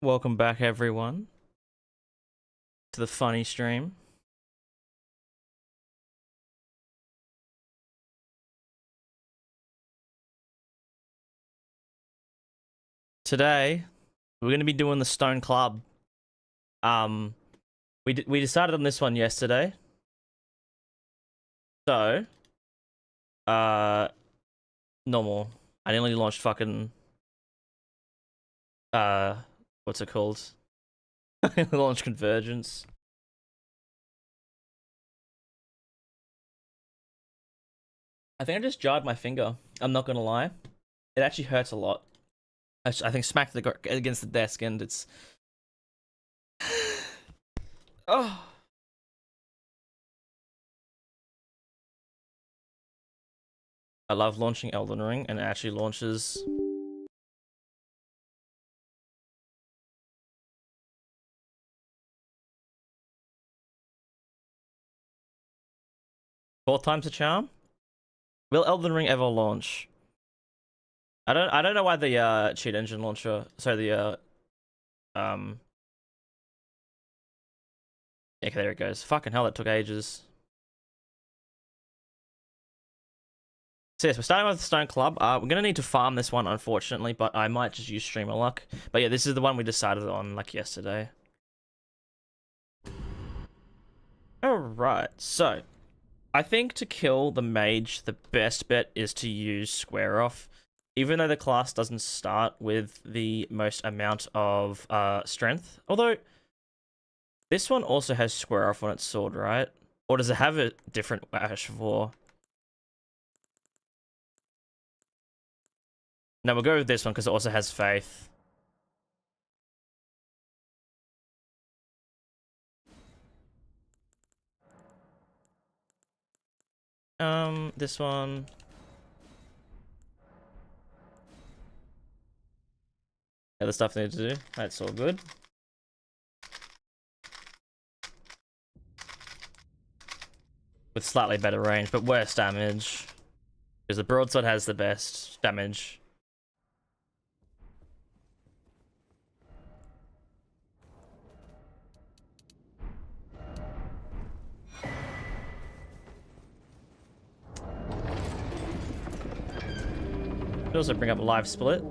Welcome back, everyone, to the funny stream. Today, we're going to be doing the Stone Club. We decided on this one yesterday. So, normal. I nearly launched fucking, what's it called? I launched Convergence. I think I just jarred my finger. I'm not gonna lie. It actually hurts a lot. I think smacked against the desk and it's... Oh. I love launching Elden Ring, and it actually launches... Fourth time's a charm? Will Elden Ring ever launch? I don't know why the cheat engine launcher, sorry, the yeah, okay, there it goes. Fucking hell, that took ages. So yes, we're starting with the Stone Club. We're gonna need to farm this one, unfortunately, but I might just use streamer luck. But yeah, this is the one we decided on like yesterday. Alright, so I think to kill the mage, the best bet is to use Square Off. Even though the class doesn't start with the most amount of strength. Although, this one also has Square Off on its sword, right? Or does it have a different Ash for? No, we'll go with this one because it also has Faith. This one... Other stuff I need to do. That's all good. With slightly better range, but worse damage. Because the broadsword has the best damage. Could also bring up a live split.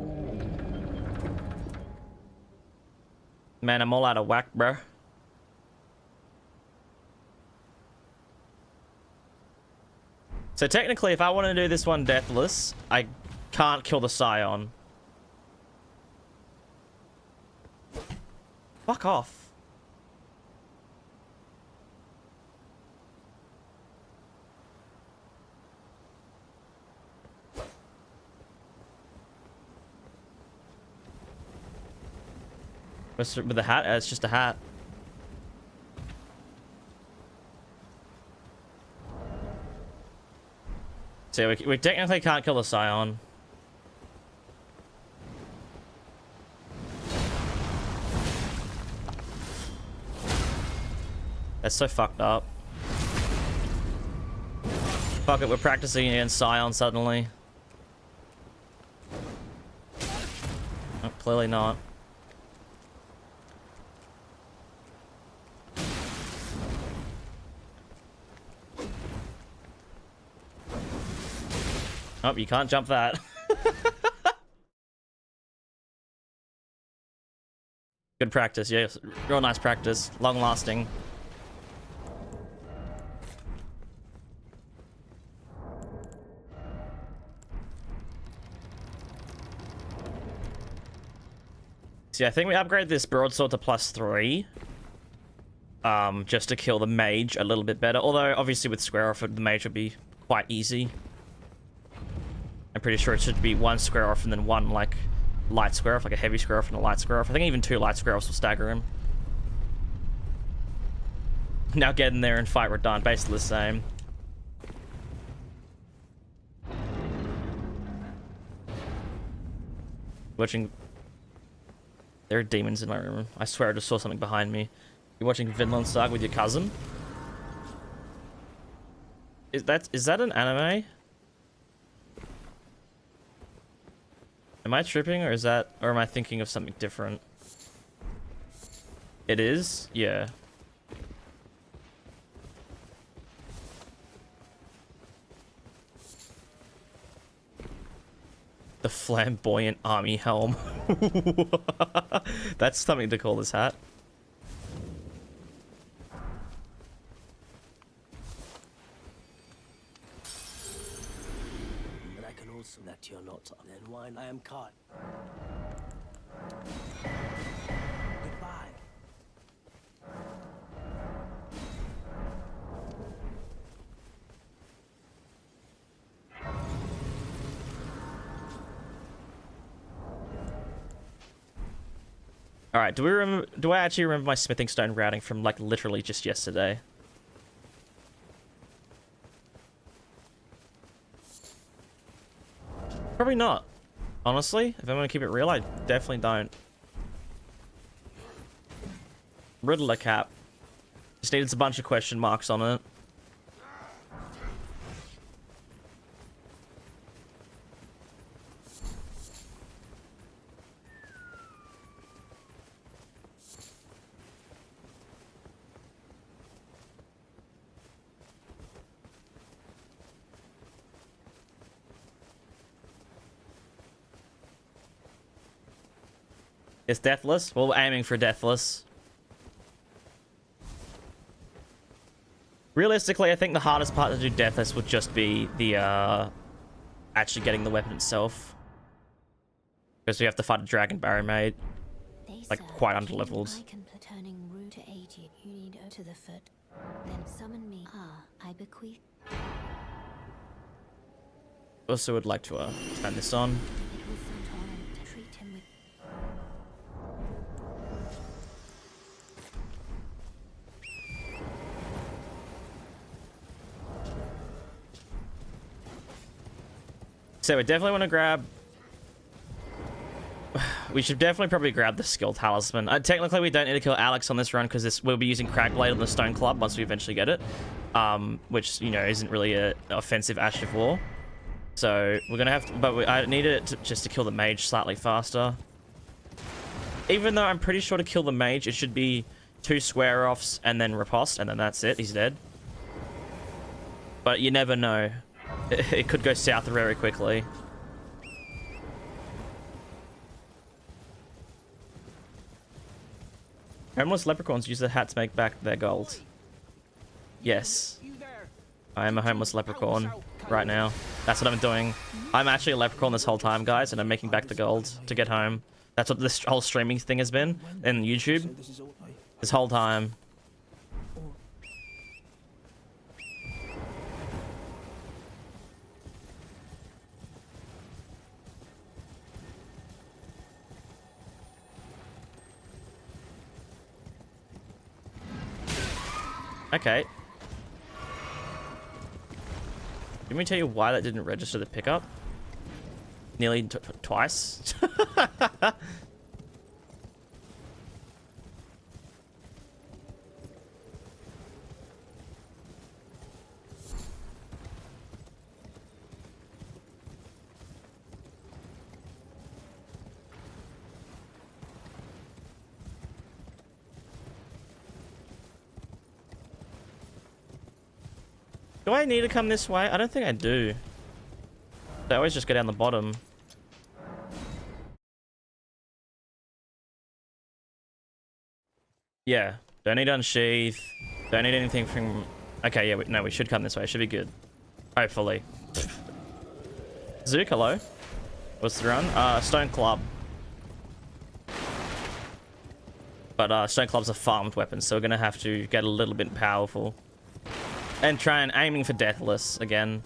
Man, I'm all out of whack, bro. So technically, if I want to do this one deathless, I can't kill the Scion. Fuck off. With the hat? It's just a hat. So we technically can't kill the Scion. That's so fucked up. Fuck it, we're practicing against Scion suddenly. Oh, clearly not. Oh, you can't jump that. Good practice, yes. Real nice practice. Long lasting. See, I think we upgrade this broadsword to +3. Just to kill the mage a little bit better. Although, obviously with Square Off, the mage would be quite easy. I'm pretty sure it should be one Square Off and then one, like, light Square Off, like a heavy Square Off and a light Square Off. I think even two light Square Offs will stagger him. Now get in there and fight Radahn, basically the same. Watching... There are demons in my room. I swear I just saw something behind me. You're watching Vinland Saga with your cousin? Is that an anime? Am I tripping, or am I thinking of something different? It is? Yeah. The flamboyant army helm. That's something to call this hat. But I can also that you're not. Then wine I am caught. Goodbye. All right, do I actually remember my smithing stone routing from like literally just yesterday? Probably not. Honestly, if I'm gonna keep it real, I definitely don't. Riddler cap. Just needed a bunch of question marks on it. It's deathless? Well, we're aiming for deathless. Realistically, I think the hardest part to do deathless would just be the, actually getting the weapon itself. Because we have to fight a dragon barrymade. Like, quite underleveled. Turning rude to aid you. You need to the foot. Then summon me. I bequeath. Also would like to, turn this on. It was St. Oren to treat him with. So we definitely want to grab... We should definitely probably grab the skill talisman. Technically, we don't need to kill Alex on this run because we'll be using Cragblade on the Stone Club once we eventually get it. Which, you know, isn't really an offensive Ash of War. So we're going to have to... But I need it just to kill the mage slightly faster. Even though I'm pretty sure to kill the mage, it should be 2 square-offs and then riposte, and then that's it. He's dead. But you never know. It could go south very quickly. Homeless leprechauns use the hat to make back their gold. Yes. I am a homeless leprechaun right now. That's what I'm doing. I'm actually a leprechaun this whole time, guys, and I'm making back the gold to get home. That's what this whole streaming thing has been in YouTube. This whole time. Okay. Let me tell you why that didn't register the pickup. Nearly twice. Do I need to come this way? I don't think I do. I always just go down the bottom. Yeah. Don't need unsheath. Don't need anything from... Okay, yeah, no, we should come this way. Should be good. Hopefully. Zook, hello. What's the run? Stone Club. But Stone Club's a farmed weapon, so we're gonna have to get a little bit powerful. And try and aiming for deathless again.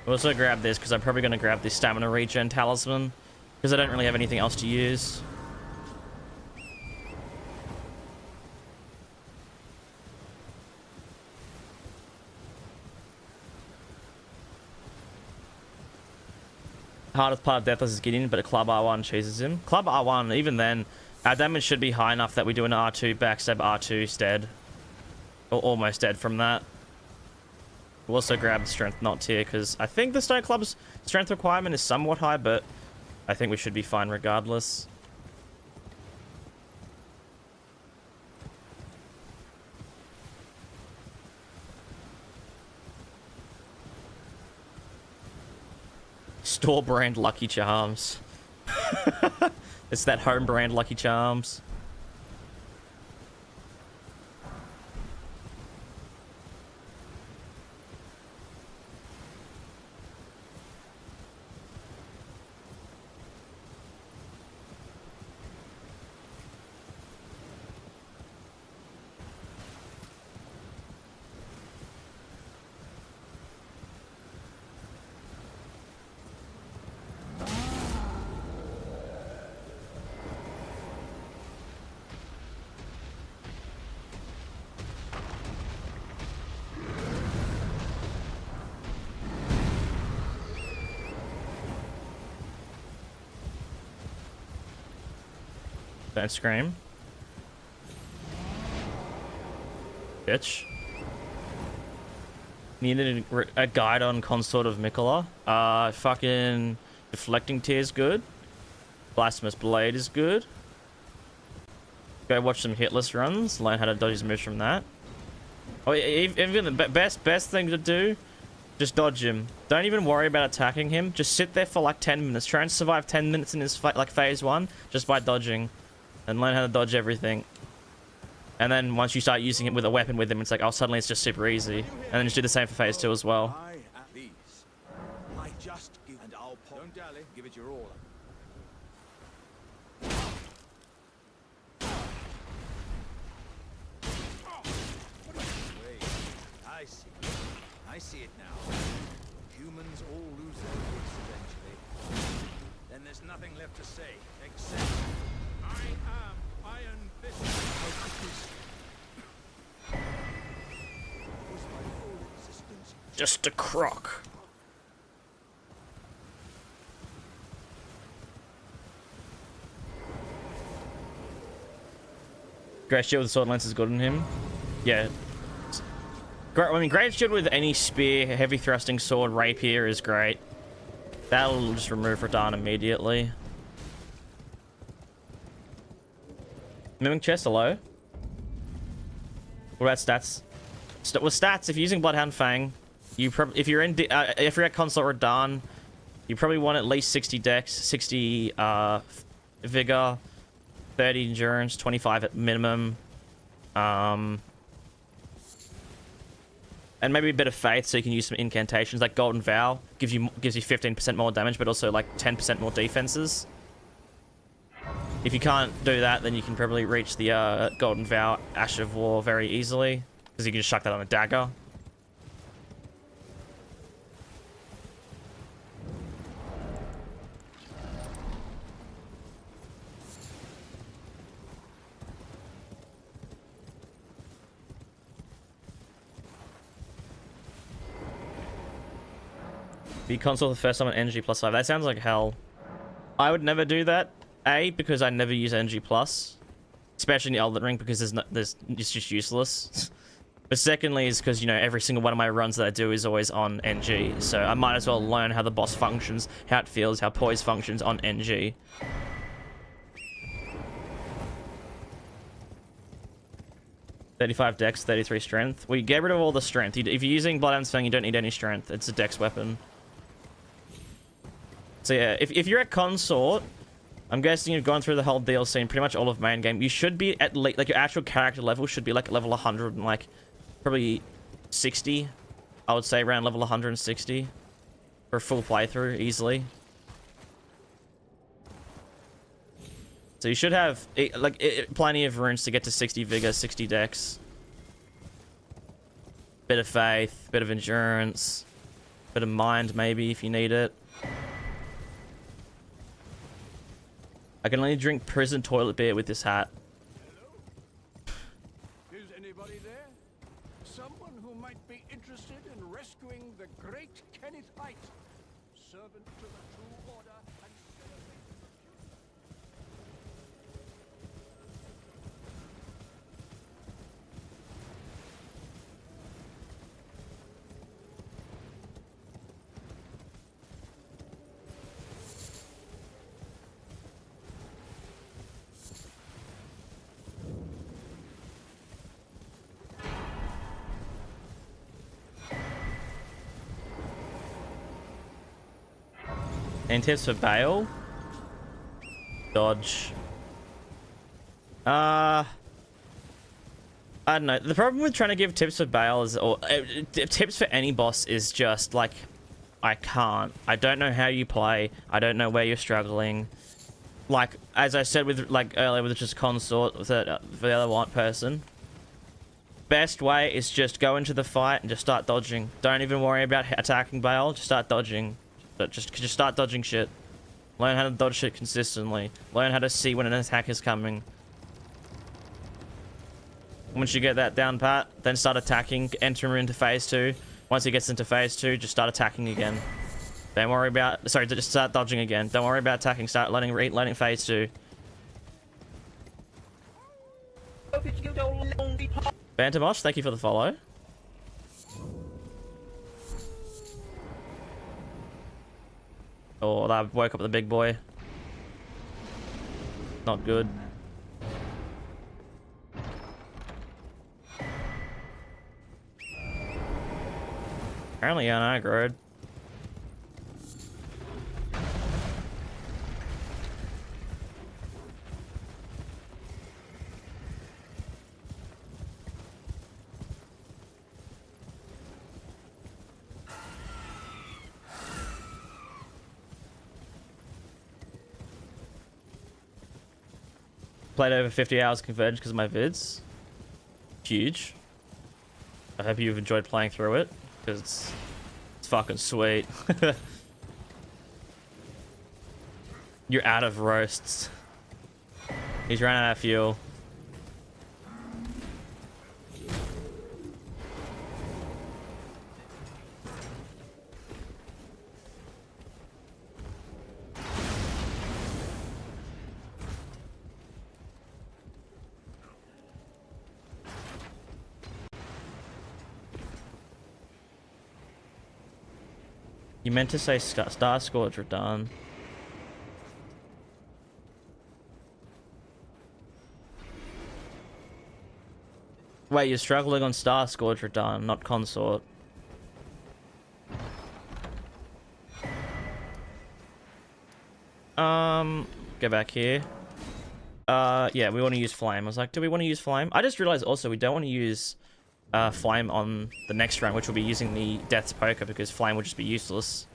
We'll also grab this because I'm probably going to grab the stamina regen talisman because I don't really have anything else to use. Hardest part of Deathless is getting in, but a Club R1 chooses him. Club R1, even then, Our damage should be high enough that we do an R2 backstab R2 dead. Or almost dead from that. We'll also grab strength not tier because I think the Stone Club's strength requirement is somewhat high, but I think we should be fine regardless. Store brand Lucky Charms. It's that home brand Lucky Charms. Don't scream. Bitch. Needed a guide on Consort of Mikola. Fucking Deflecting Tear is good. Blasphemous Blade is good. Go watch some hitless runs. Learn how to dodge his moves from that. Oh, even the best thing to do, just dodge him. Don't even worry about attacking him. Just sit there for like 10 minutes. Try and survive 10 minutes in his like phase 1 just by dodging. And learn how to dodge everything. And then once you start using it with a weapon with him, it's like, oh, suddenly it's just super easy. And then just do the same for phase 2 as well. I just give and I'll pop. Don't dally, give it your all. I see. I see it now. Humans all lose their wits eventually. Then there's nothing left to say except I am Iron Fist. Was my whole existence Just a croc. Great shield with sword lance is good on him. Yeah. I mean, great shield with any spear, heavy thrusting sword, rapier is great. That'll just remove Radahn immediately. Mimic chest, hello. What about stats? With stats, if you're using Bloodhound Fang, if you're at Consort Radahn, you probably want at least 60 Dex, 60 Vigor, 30 Endurance, 25 at minimum, and maybe a bit of Faith so you can use some incantations. Like Golden Vow gives you 15% more damage, but also like 10% more defenses. If you can't do that, then you can probably reach the Golden Vow Ash of War very easily, because you can just chuck that on a dagger. Be console the first time on energy +5. That sounds like hell. I would never do that. A, because I never use energy plus, especially in the Elden Ring, because it's just useless. But secondly is because, you know, every single one of my runs that I do is always on NG, so I might as well learn how the boss functions, how it feels, how poise functions on NG. $35 Dex, 33 Strength. We get rid of all the strength. If you're using Bloodhound's Fang, you don't need any strength. It's a Dex weapon. So yeah, if you're at Consort, I'm guessing you've gone through the whole DLC and pretty much all of main game. You should be at least, like, your actual character level should be like level 100 and like probably 60. I would say around level 160 for a full playthrough easily. So you should have plenty of runes to get to 60 Vigor, 60 Dex. Bit of Faith, bit of Endurance, bit of Mind maybe if you need it. I can only drink prison toilet beer with this hat. Hello? Is anybody there? Someone who might be interested in rescuing the great Kenneth Height, servant to the true order and celebrate the future. And tips for Bail. Dodge. I don't know. The problem with trying to give tips for Bail is, or tips for any boss is just like, I can't. I don't know how you play. I don't know where you're struggling. Like, as I said with, like, earlier with just consort for the other one person. Best way is just go into the fight and just start dodging. Don't even worry about attacking Bail. Just start dodging. Just start dodging shit. Learn how to dodge shit consistently. Learn how to see when an attack is coming. Once you get that down pat, then start attacking. Enter into phase 2. Once he gets into phase 2, just start attacking again. Don't worry about... Sorry, just start dodging again. Don't worry about attacking. Start learning phase 2. Bantamosh, thank you for the follow. Oh, that woke up the big boy. Not good. Apparently unaggroed. Played over 50 hours Converged because of my vids. Huge. I hope you've enjoyed playing through it, because it's fucking sweet. You're out of roasts. He's running out of fuel. You meant to say Star Scourge Radahn. Wait, you're struggling on Star Scourge Radahn, not Consort. Go back here. Yeah, we want to use Flame. I was like, do we want to use Flame? I just realized also we don't want to use Flame on the next round, which will be using the Death's Poker, because Flame will just be useless.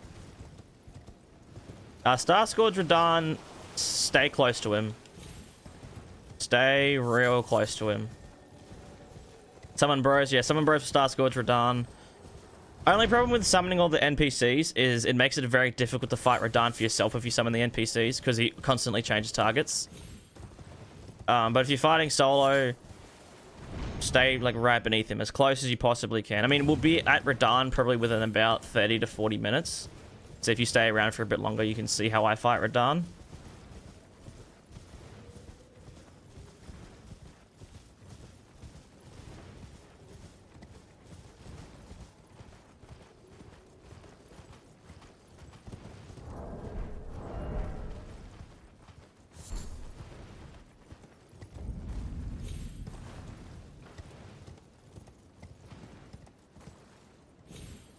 Star Scourge Radahn, stay close to him. Stay real close to him. Summon Bros, yeah, Summon Bros for Star Scourge Radahn. Only problem with summoning all the NPCs is it makes it very difficult to fight Radahn for yourself if you summon the NPCs, because he constantly changes targets. But if you're fighting solo, stay like right beneath him as close as you possibly can. I mean, we'll be at Radahn probably within about 30 to 40 minutes. So if you stay around for a bit longer, you can see how I fight Radahn.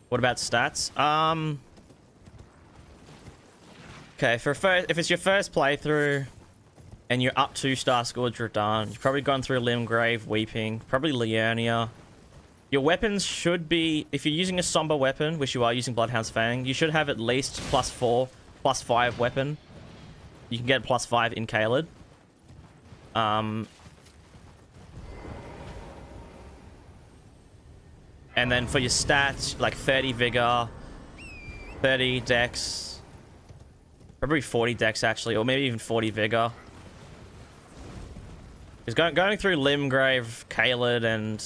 What about stats? Okay, if it's your first playthrough and you're up to Star Scourge Radahn, you've probably gone through Limgrave, Weeping, probably Liurnia. Your weapons should be, if you're using a somber weapon, which you are using Bloodhound's Fang, you should have at least +4, +5 weapon. You can get +5 in Caelid. And then for your stats, like 30 Vigor, 30 Dex, probably 40 Dex actually, or maybe even 40 Vigor. Because going through Limgrave, Caelid, and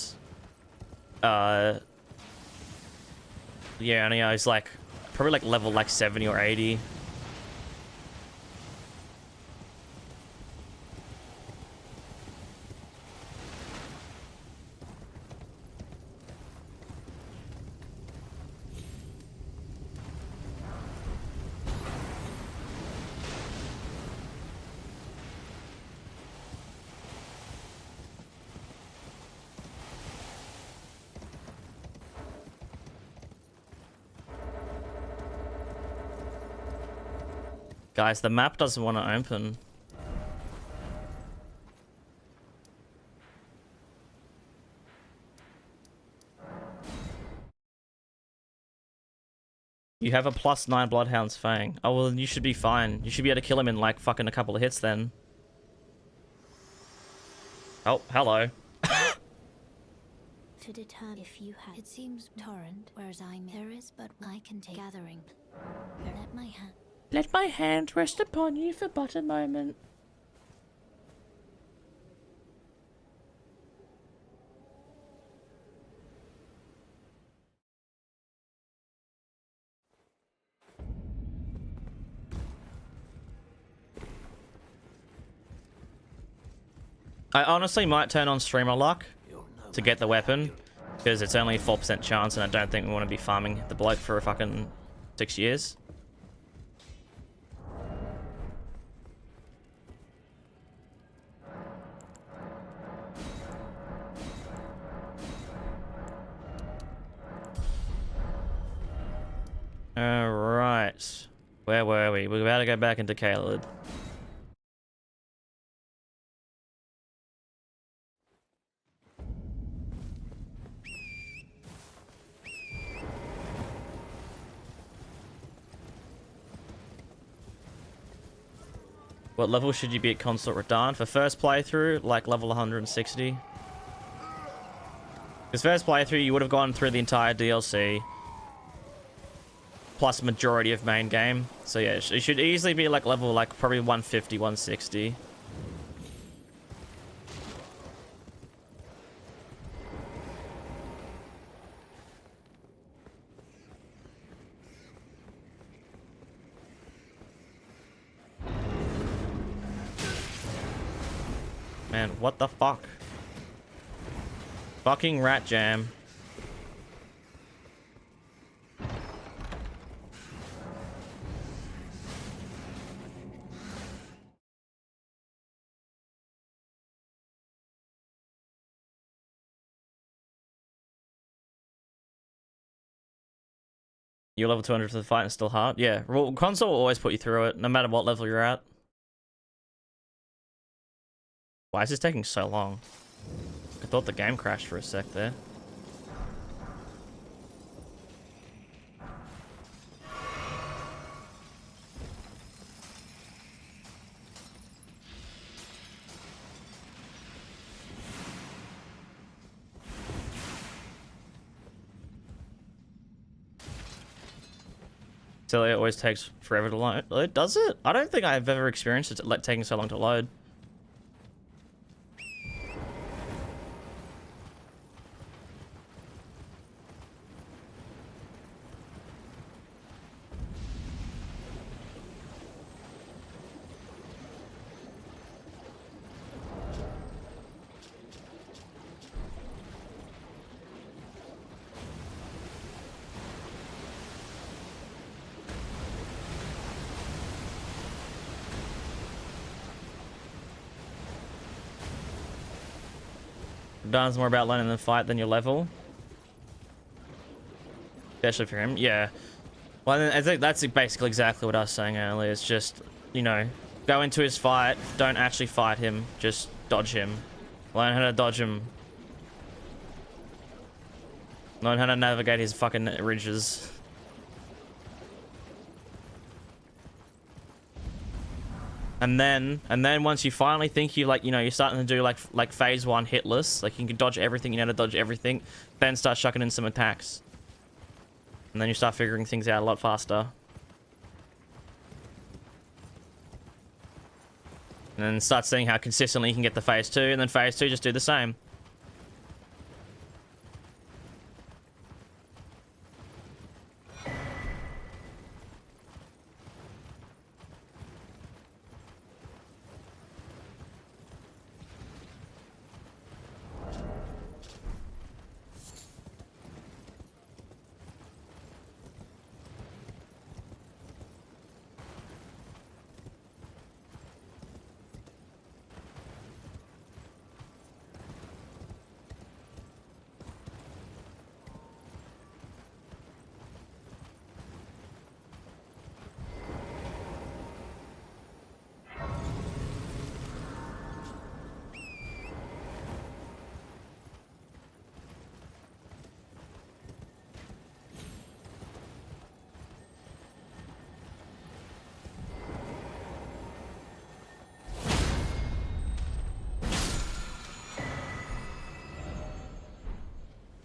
yeah, is like probably like level like 70 or 80. Guys, the map doesn't want to open. You have a +9 Bloodhound's Fang. Oh, well, then you should be fine. You should be able to kill him in, like, fucking a couple of hits then. Oh, hello. To determine if you have. It seems torrent, whereas there is, but I can take gathering. Let my hand. Let my hand rest upon you for but a moment. I honestly might turn on streamer luck to get the weapon, because it's only a 4% chance, and I don't think we want to be farming the bloke for a fucking 6 years. Alright. Where were we? We're about to go back into Caelid. What level should you be at Consort Radahn? For first playthrough, like level 160. Because first playthrough, you would have gone through the entire DLC. Plus majority of main game. So yeah, it should easily be like level like probably 150, 160. Man, what the fuck? Fucking rat jam. You're level 200 for the fight and still hard? Yeah, well, console will always put you through it, no matter what level you're at. Why is this taking so long? I thought the game crashed for a sec there. So it always takes forever to load. Does it? I don't think I've ever experienced it like taking so long to load. Dawn's more about learning the fight than your level. Especially for him, yeah. Well, I think that's basically exactly what I was saying earlier. It's just, you know, go into his fight, don't actually fight him, just dodge him. Learn how to dodge him. Learn how to navigate his fucking ridges. And then once you finally think you like, you know, you're starting to do like phase 1 hitless, like you can dodge everything, you know how to dodge everything, then start chucking in some attacks. And then you start figuring things out a lot faster. And then start seeing how consistently you can get the phase 2, and then phase 2 just do the same.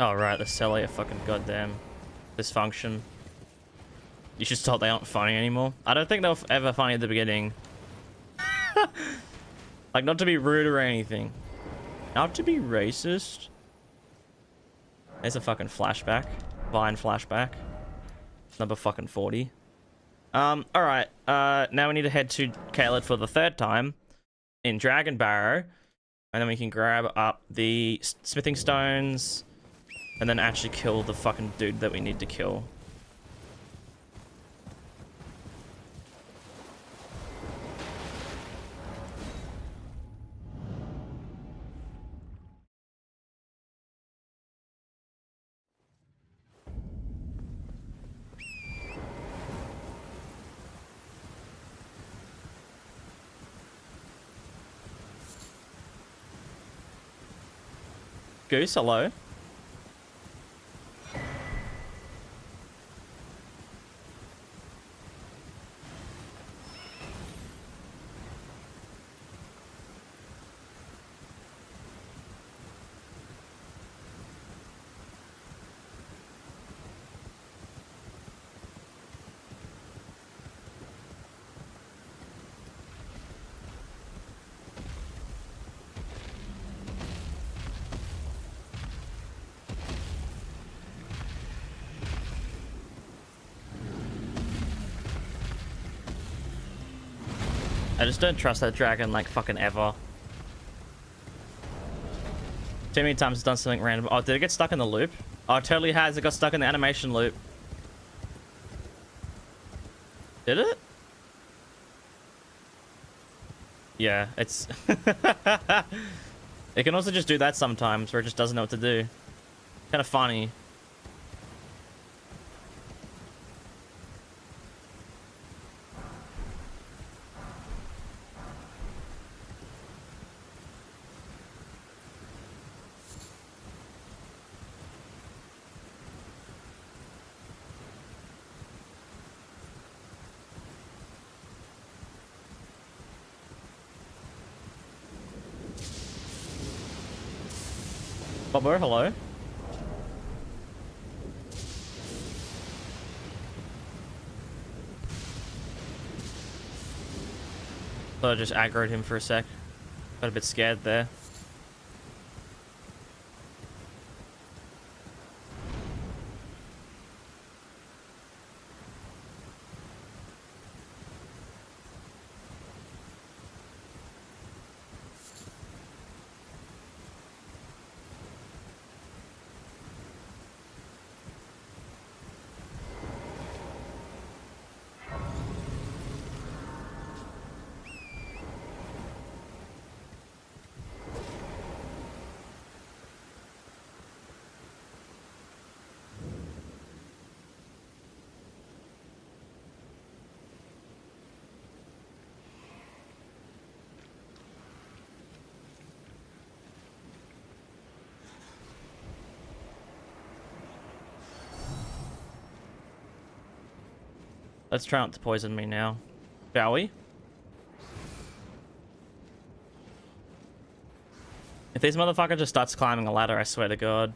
Oh, right, the celly are fucking goddamn dysfunction. You should stop, they aren't funny anymore. I don't think they were ever funny at the beginning. Like, not to be rude or anything. Not to be racist. There's a fucking flashback. Vine flashback. Number fucking 40. Alright. Now we need to head to Caelid for the 3rd time. In Dragon Barrow. And then we can grab up the smithing stones. And then actually kill the fucking dude that we need to kill. Goose, hello. I just don't trust that dragon like fucking ever. Too many times it's done something random. Oh, did it get stuck in the loop? Oh, it totally has. It got stuck in the animation loop. Did it? Yeah, it's... It can also just do that sometimes where it just doesn't know what to do. Kind of funny. Bobber, hello. Thought I just aggroed him for a sec. Got a bit scared there. Let's try not to poison me now. Shall we? If these motherfuckers just starts climbing a ladder, I swear to God.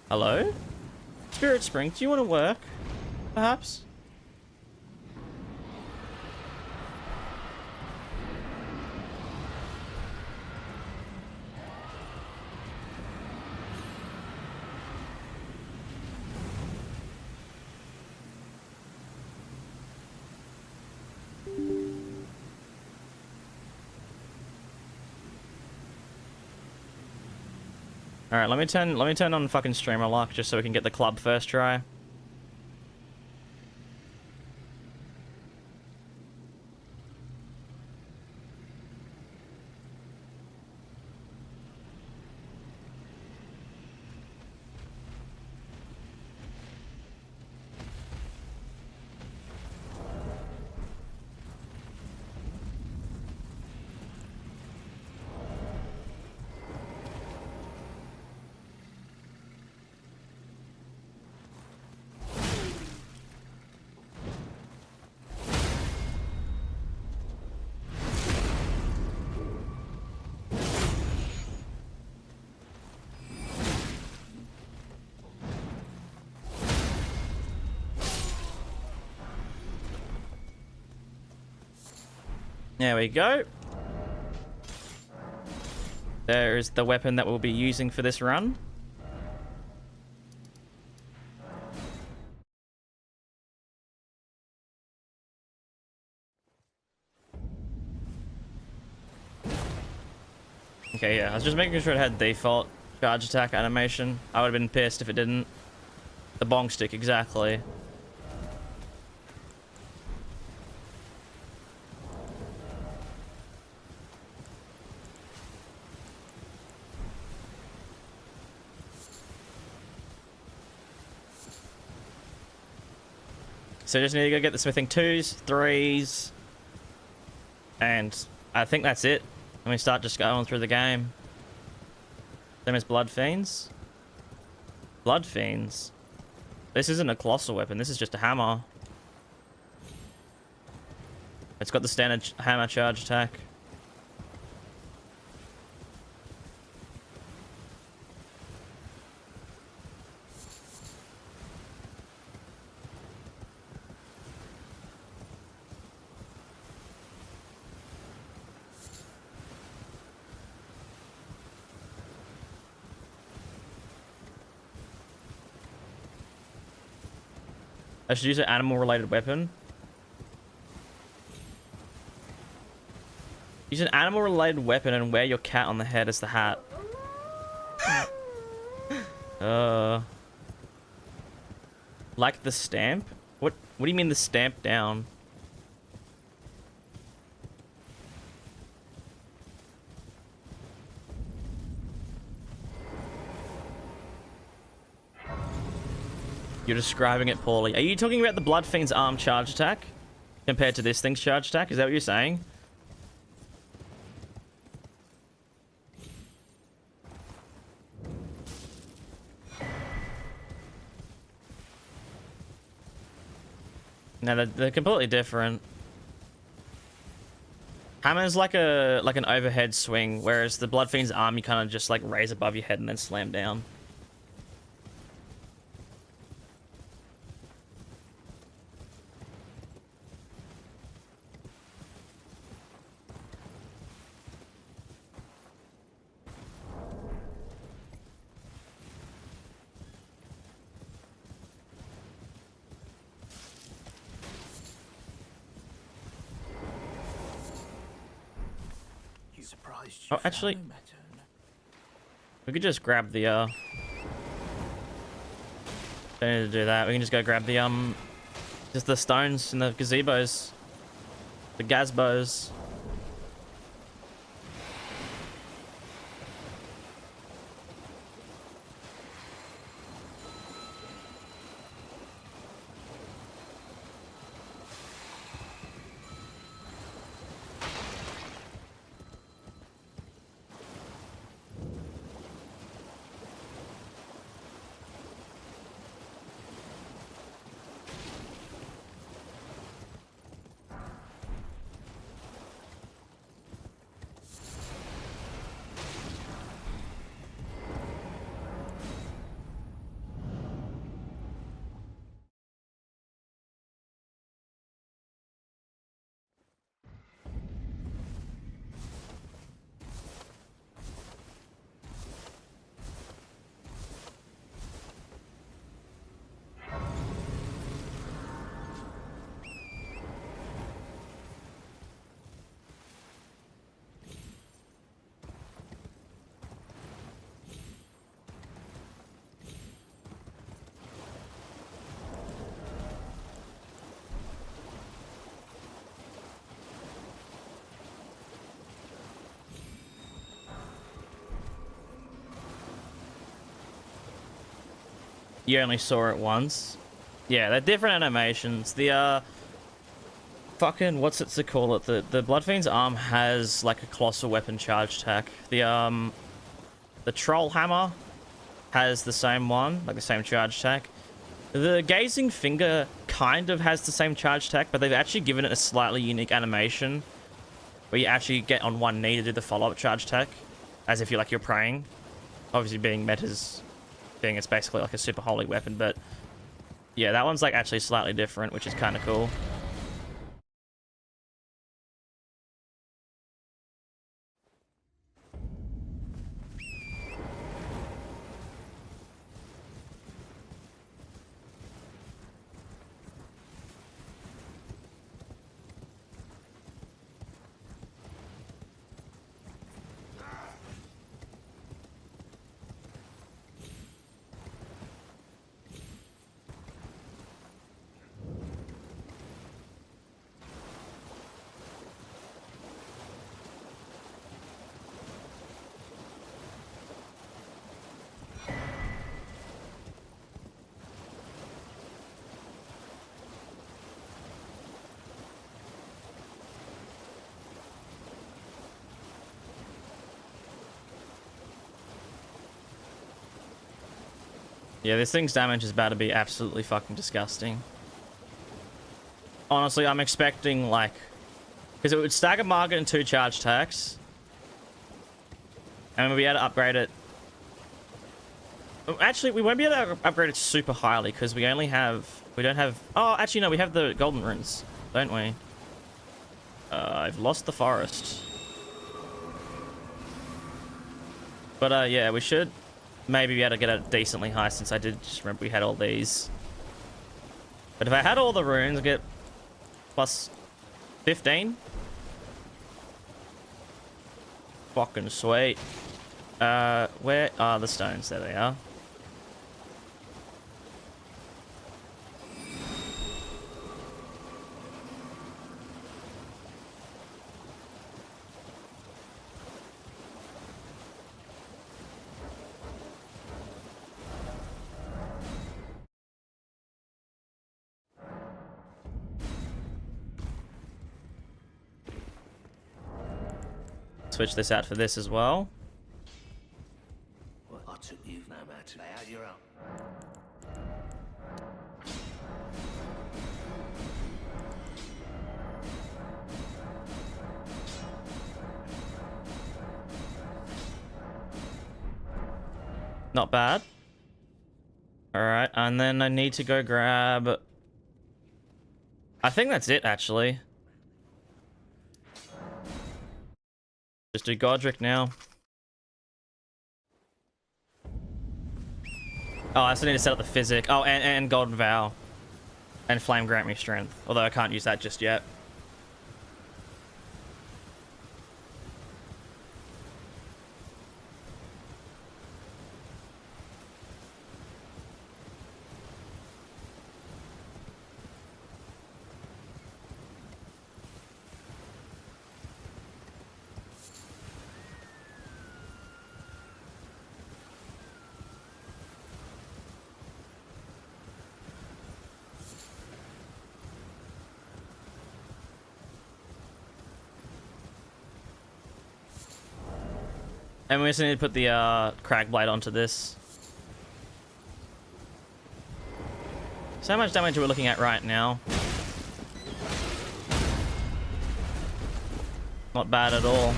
Hello? Spirit Spring, do you want to work? Perhaps? All right, let me turn on fucking streamer lock just so we can get the club first try. There we go. There is the weapon that we'll be using for this run. Okay, yeah, I was just making sure it had default charge attack animation. I would have been pissed if it didn't. The bong stick, exactly. So just need to go get the smithing 2s, 3s, and I think that's it. Let me start just going through the game. Same as Blood Fiends. Blood Fiends. This isn't a colossal weapon, this is just a hammer. It's got the standard hammer charge attack. I should use an animal-related weapon. Use an animal-related weapon and wear your cat on the head as the hat. Like the stamp? What do you mean the stamp down? You're describing it poorly. Are you talking about the Blood Fiend's arm charge attack compared to this thing's charge attack? Is that what you're saying? No, they're completely different. Hammer's like an overhead swing, whereas the Blood Fiend's arm you kind of just like raise above your head and then slam down. Oh, actually, we could just grab the, don't need to do that. We can just go grab the, just the stones and the gazebos. The gazbos. You only saw it once. Yeah, they're different animations. The, fucking, what's it to call it? The Blood Fiend's arm has, like, a colossal weapon charge attack. The Troll Hammer has the same one, like the same charge attack. The Gazing Finger kind of has the same charge attack, but they've actually given it a slightly unique animation where you actually get on one knee to do the follow-up charge attack, as if you're praying. Obviously being meta's... it's basically like a super holy weapon, but yeah, that one's like actually slightly different, which is kind of cool. Yeah, this thing's damage is about to be absolutely fucking disgusting. Honestly, I'm expecting, like... Because it would stagger market and 2 charge attacks. And we'll be able to upgrade it... Actually, we won't be able to upgrade it super highly, because we only have... We don't have... Oh, actually, no, we have the golden runes, don't we? I've lost the forest. But, yeah, we should maybe be able to get it decently high, since I did just remember we had all these. But if I had all the runes, I'd get plus 15. Fucking sweet. Where are the stones? There they are. Switch this out for this as well. Well, I took you no matter. Lay out your own. Not bad. Alright, and then I need to go grab... I think that's it, actually. Just do Godric now. Oh, I still need to set up the physic. Oh, and Golden Vow. And Flame grant me strength. Although I can't use that just yet. And we also need to put the Cragblade onto this. So how much damage are we looking at right now? Not bad at all.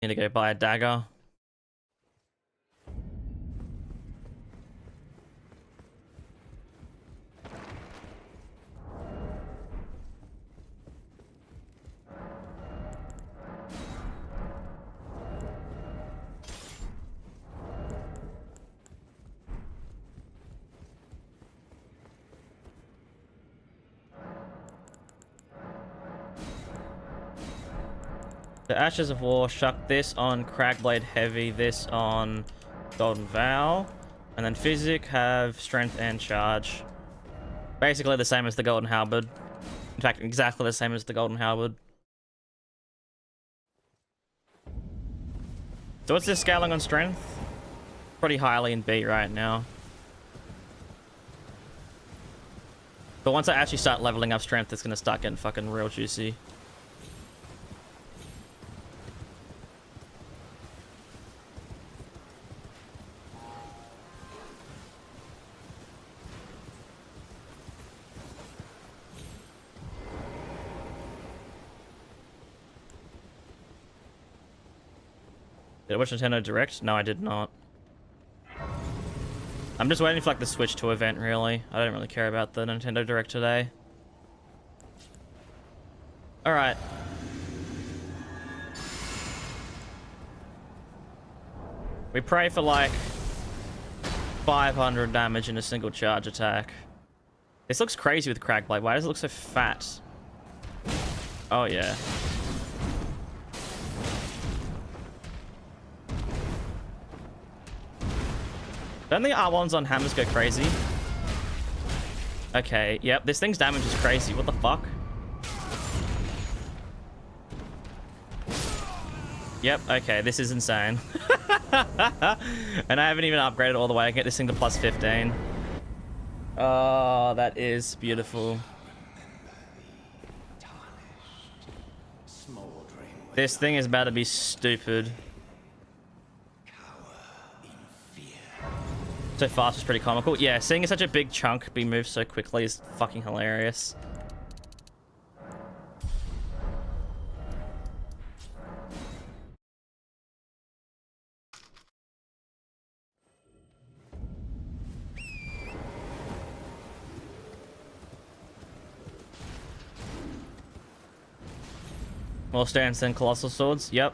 Need to go buy a dagger. The Ashes of War, shuck this on Cragblade Heavy, this on Golden Vow, and then Physic have Strength and Charge. Basically the same as the Golden Halberd. In fact, exactly the same as the Golden Halberd. So what's this scaling on Strength? Pretty highly in B right now. But once I actually start leveling up Strength, it's gonna start getting fucking real juicy. Did I watch Nintendo Direct? No, I did not. I'm just waiting for like the Switch 2 event, really. I don't really care about the Nintendo Direct today. Alright. We pray for like 500 damage in a single charge attack. This looks crazy with Cragblade. Why does it look so fat? Oh yeah. Don't the R1s on hammers go crazy? Okay, yep, this thing's damage is crazy. What the fuck? Yep, okay, this is insane. And I haven't even upgraded all the way. I get this thing to plus 15. Oh, that is beautiful. Smoldering. This thing is about to be stupid. So fast is pretty comical. Yeah, seeing such a big chunk be moved so quickly is fucking hilarious. More stance than Colossal Swords, yep.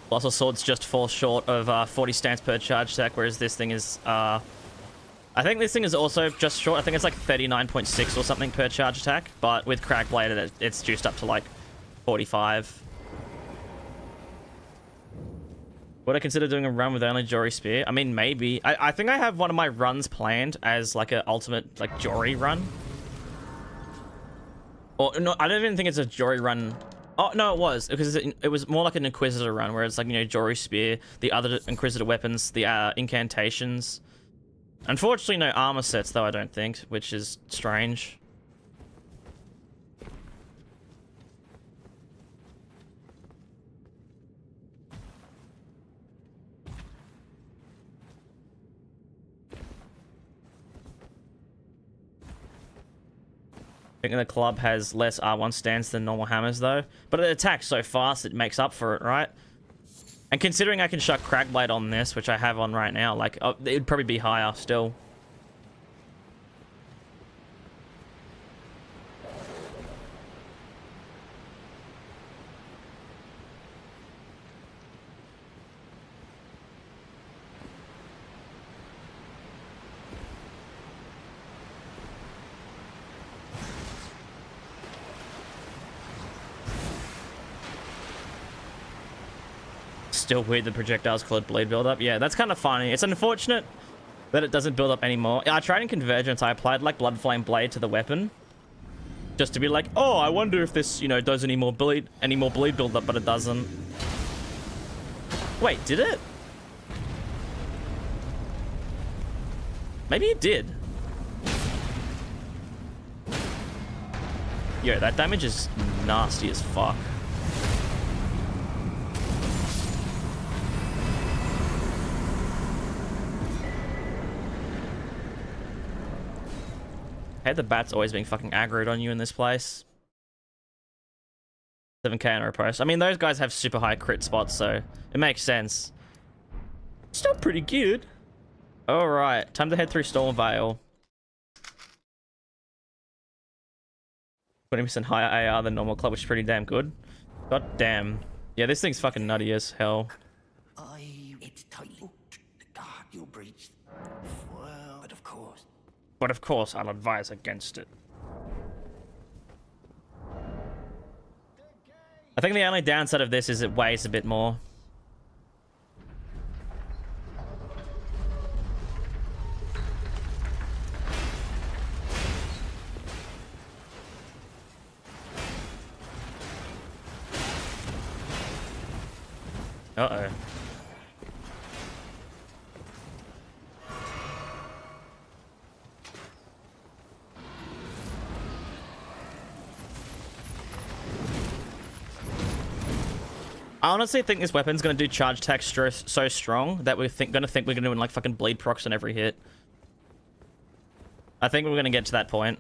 Colossal Swords just fall short of 40 stance per charge tech, whereas this thing is, I think this thing is also just short. I think it's like 39.6 or something per charge attack, but with Crackblade, it's juiced up to like 45. Would I consider doing a run with only Jory Spear? I mean, maybe. I think I have one of my runs planned as like an ultimate like Jory run. Or no, I don't even think it's a Jory run. Oh no, it was, because it was more like an Inquisitor run, where it's like, you know, Jory Spear, the other Inquisitor weapons, the incantations. Unfortunately, no armor sets though, I don't think, which is strange. I think the club has less R1 stance than normal hammers though, but it attacks so fast it makes up for it, right? And considering I can chuck Crackblade on this, which I have on right now, like, it'd probably be higher still. Still weird the projectiles called bleed build up. Yeah, that's kind of funny. It's unfortunate that it doesn't build up anymore. I tried in Convergence. I applied like Blood Flame Blade to the weapon just to be like, oh, I wonder if this, you know, does any more bleed build up, but it doesn't. Wait, did it? Maybe it did. Yo, that damage is nasty as fuck. Hey, the bat's always being fucking aggroed on you in this place. 7k on a post. I mean, those guys have super high crit spots, so it makes sense. Still pretty good. Alright, time to head through Stormveil. 20% higher AR than normal club, which is pretty damn good. God damn. Yeah, this thing's fucking nutty as hell. It's tight. The guard you breached. Well, But of course, I'll advise against it. I think the only downside of this is it weighs a bit more. Uh-oh. I honestly think this weapon's gonna do charge attack so strong that we're gonna think we're gonna do like fucking bleed procs on every hit. I think we're gonna get to that point.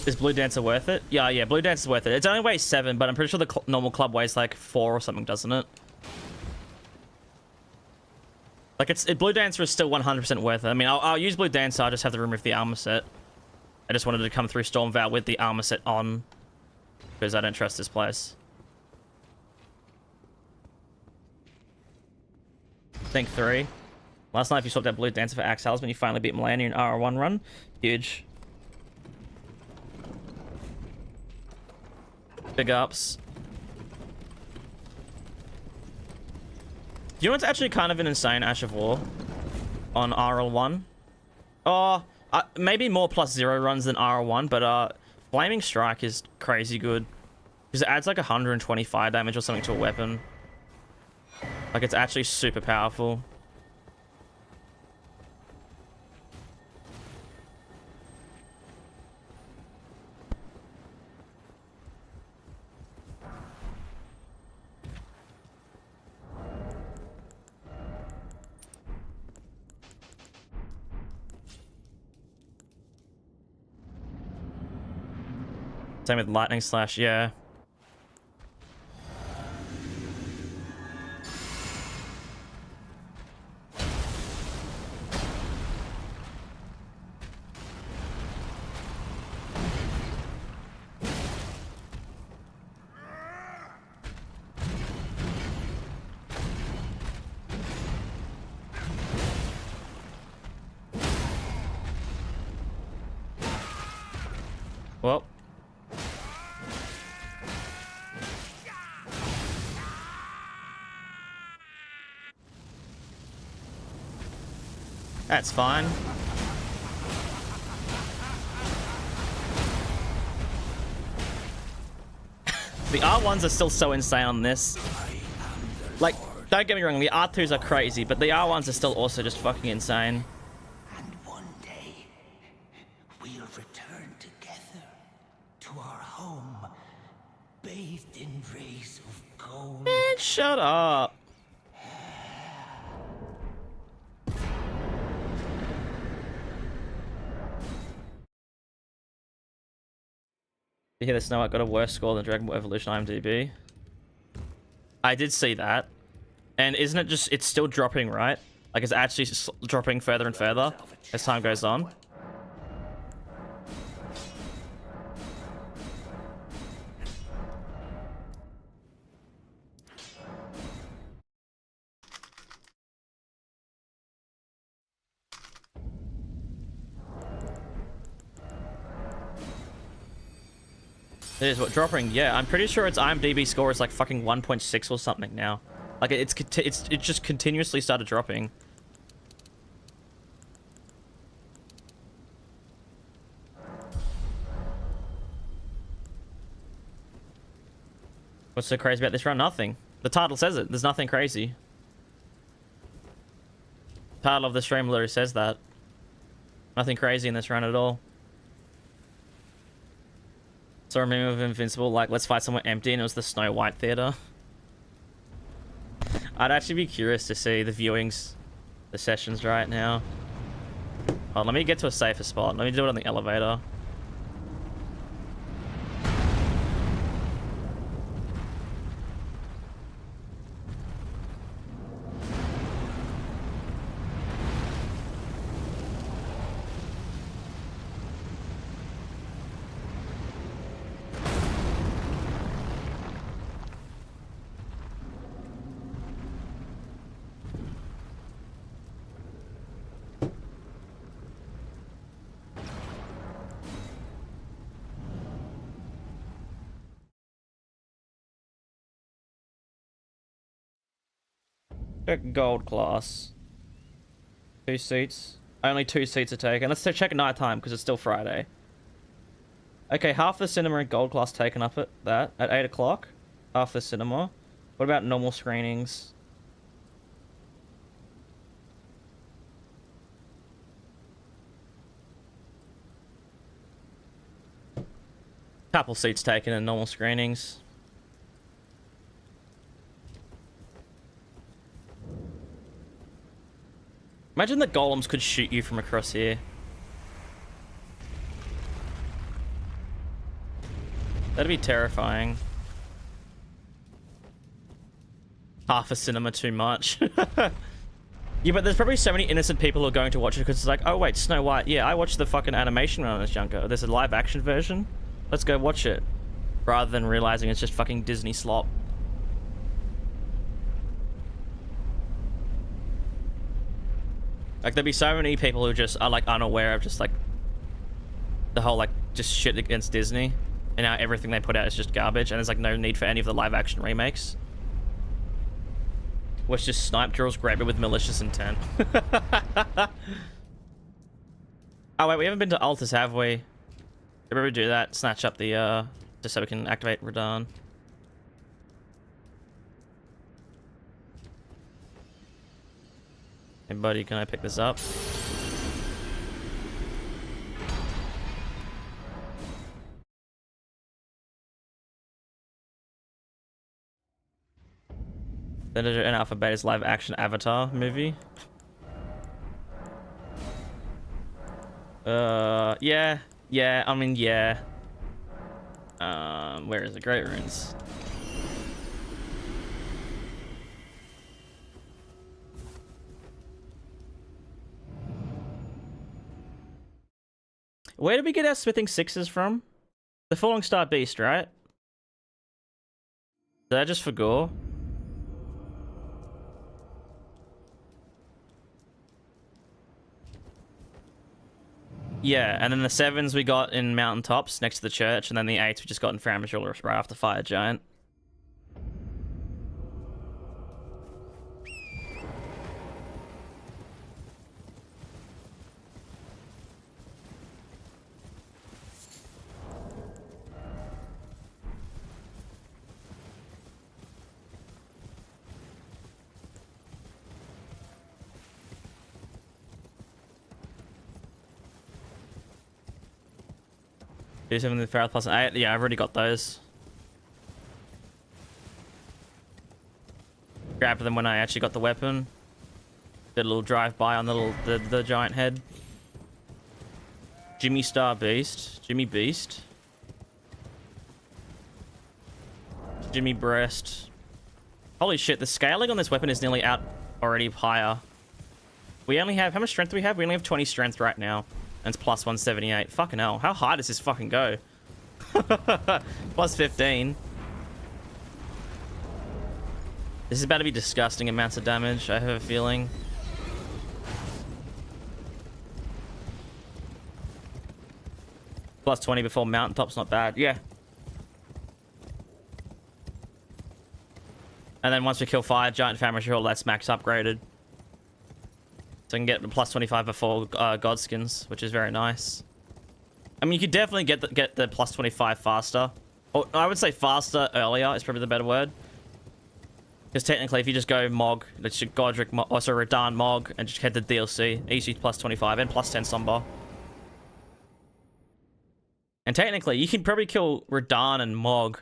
Is Blue Dancer worth it? Yeah, Blue Dancer's worth it. It only weighs 7, but I'm pretty sure the normal club weighs like 4 or something, doesn't it? Like, Blue Dancer is still 100% worth it. I mean, I'll use Blue Dancer, I'll just have to remove the armor set. I just wanted to come through Stormveil with the armor set on. because I don't trust this place. Think 3. Last night, if you swapped out Blue Dancer for Axe Talisman, you finally beat Melania in R1 run. Huge. Big ups. You know what's actually kind of an insane Ash of War on RL1? Oh, maybe more +0 runs than RL1, but Flaming Strike is crazy good. Because it adds like 120 fire damage or something to a weapon. Like, it's actually super powerful. Same with Lightning Slash, yeah. Well. That's fine. The R1s are still so insane on this. Like, don't get me wrong, the R2s are crazy, but the R1s are still also just fucking insane. And one day, we'll return together to our home, bathed in rays of gold. Man, shut up. You hear the Snow White got a worse score than Dragon Ball Evolution IMDb? I did see that. And isn't it just, it's still dropping, right? Like, it's actually dropping further and further as time goes on. It is what dropping? Yeah, I'm pretty sure its IMDb score is like fucking 1.6 or something now. Like it just continuously started dropping. What's so crazy about this run? Nothing. The title says it. There's nothing crazy. Title of the stream literally says that. Nothing crazy in this run at all. So a meme of Invincible, like, let's fight somewhere empty, and it was the Snow White Theater. I'd actually be curious to see the viewings, the sessions right now. Oh, let me get to a safer spot. Let me do it on the elevator. Check gold class. 2 seats. Only 2 seats are taken. Let's check nighttime because it's still Friday. Okay, half the cinema in gold class taken up at that at 8 o'clock. Half the cinema. What about normal screenings? Couple seats taken in normal screenings. Imagine the golems could shoot you from across here. That'd be terrifying. Half a cinema too much. Yeah, but there's probably so many innocent people who are going to watch it because it's like, oh wait, Snow White. Yeah, I watched the fucking animation when I was younger. There's a live action version. Let's go watch it. rather than realizing it's just fucking Disney slop. Like, there'd be so many people who just are like unaware of just like the whole like just shit against Disney, and now everything they put out is just garbage, and there's like no need for any of the live action remakes. Was just snipe drills great but with malicious intent. Oh wait, we haven't been to Altus, have we? Did we ever do that? Snatch up the just so we can activate Radahn. Hey buddy, can I pick this up? Then an Alpha Beta's live action Avatar movie. Yeah, I mean, yeah. Where is it? Great Runes. Where did we get our smithing sixes from? The Falling Star Beast, right? Is that just for gore? Yeah, and then the 7s we got in Mountaintops next to the church, and then the 8s we just got in Framajul right after Fire Giant. Do the Feral plus 8. Yeah, I've already got those. Grabbed them when I actually got the weapon. Did a little drive-by on the giant head. Jimmy Star Beast. Jimmy Beast. Jimmy Breast. Holy shit, the scaling on this weapon is nearly out already higher. We only have... How much strength do we have? We only have 20 strength right now. And it's plus 178. Fucking hell. How high does this fucking go? Plus 15. This is about to be disgusting amounts of damage, I have a feeling. Plus 20 before Mountaintop's not bad. Yeah. And then once we kill Fire Giant Famash, that's max upgraded. So I can get the plus 25 before Godskins, which is very nice. I mean, you could definitely get the plus 25 faster. Or I would say faster earlier is probably the better word. Because technically, if you just go Mog, let's Godric, also Radahn Mog, and just head to DLC, easy plus 25 and plus 10 Somber. And technically, you can probably kill Radahn and Mog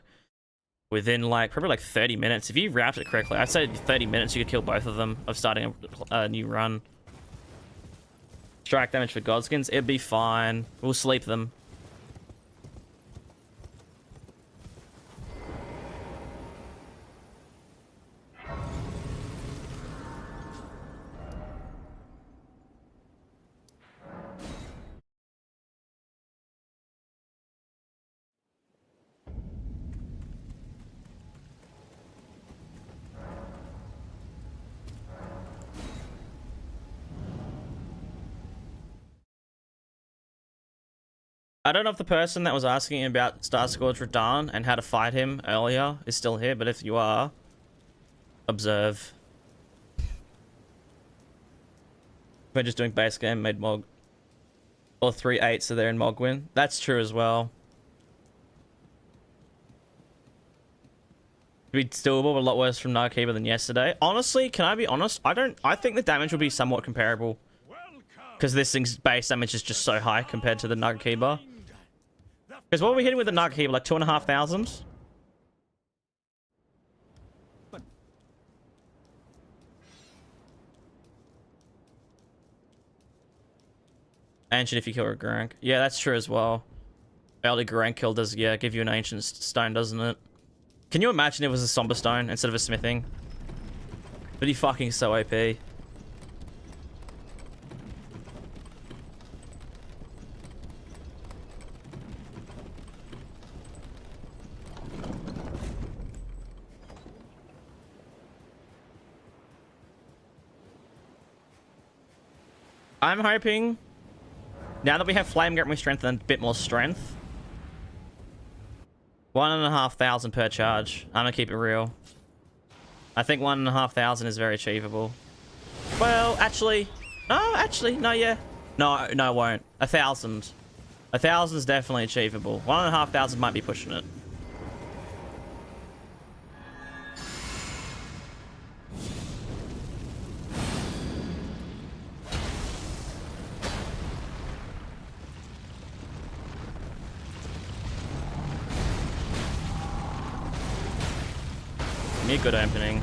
within like probably like 30 minutes. If you route it correctly, I'd say 30 minutes you could kill both of them of starting a new run. Strike damage for Godskins, it'd be fine. We'll sleep them. I don't know if the person that was asking about Starscourge Radahn and how to fight him earlier is still here, but if you are, observe. We're just doing base game, made Mog. Or 3 8s so they're in Mogwin. That's true as well. It'd be doable, but a lot worse from Narkeeper than yesterday. Honestly, can I be honest? I think the damage will be somewhat comparable. Because this thing's base damage is just so high compared to the Narkeeper. Because what are we hitting with the Narkeeper? Like 2,500? Ancient if you kill a Garank. Yeah, that's true as well. Early Garank kill does, yeah, give you an Ancient Stone, doesn't it? Can you imagine if it was a Somber Stone instead of a Smithing? But he fucking so OP. I'm hoping now that we have flame grip, we strengthen a bit more strength. 1,500 per charge. I'm gonna keep it real. I think 1,500 is very achievable. Well, actually, no, yeah. No, it won't. 1,000. 1,000 is definitely achievable. 1,500 might be pushing it. Give me a good opening.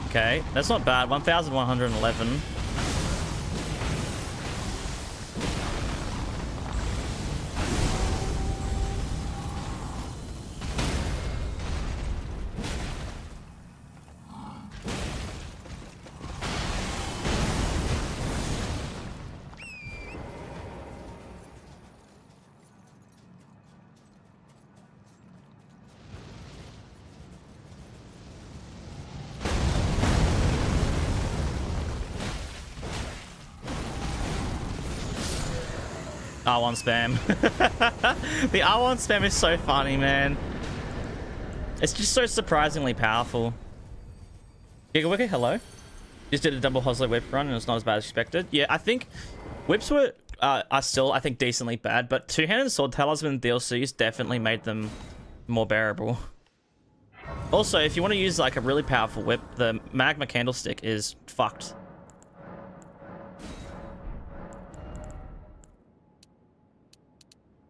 Okay, that's not bad. 1,111. R1 spam. The R1 spam is so funny, man. It's just so surprisingly powerful. Gigawicker, hello. Just did a double Hosler whip run and it's not as bad as expected. Yeah, I think whips were are still, I think, decently bad, but two-handed sword talisman DLCs definitely made them more bearable. Also, if you want to use like a really powerful whip, the magma candlestick is fucked.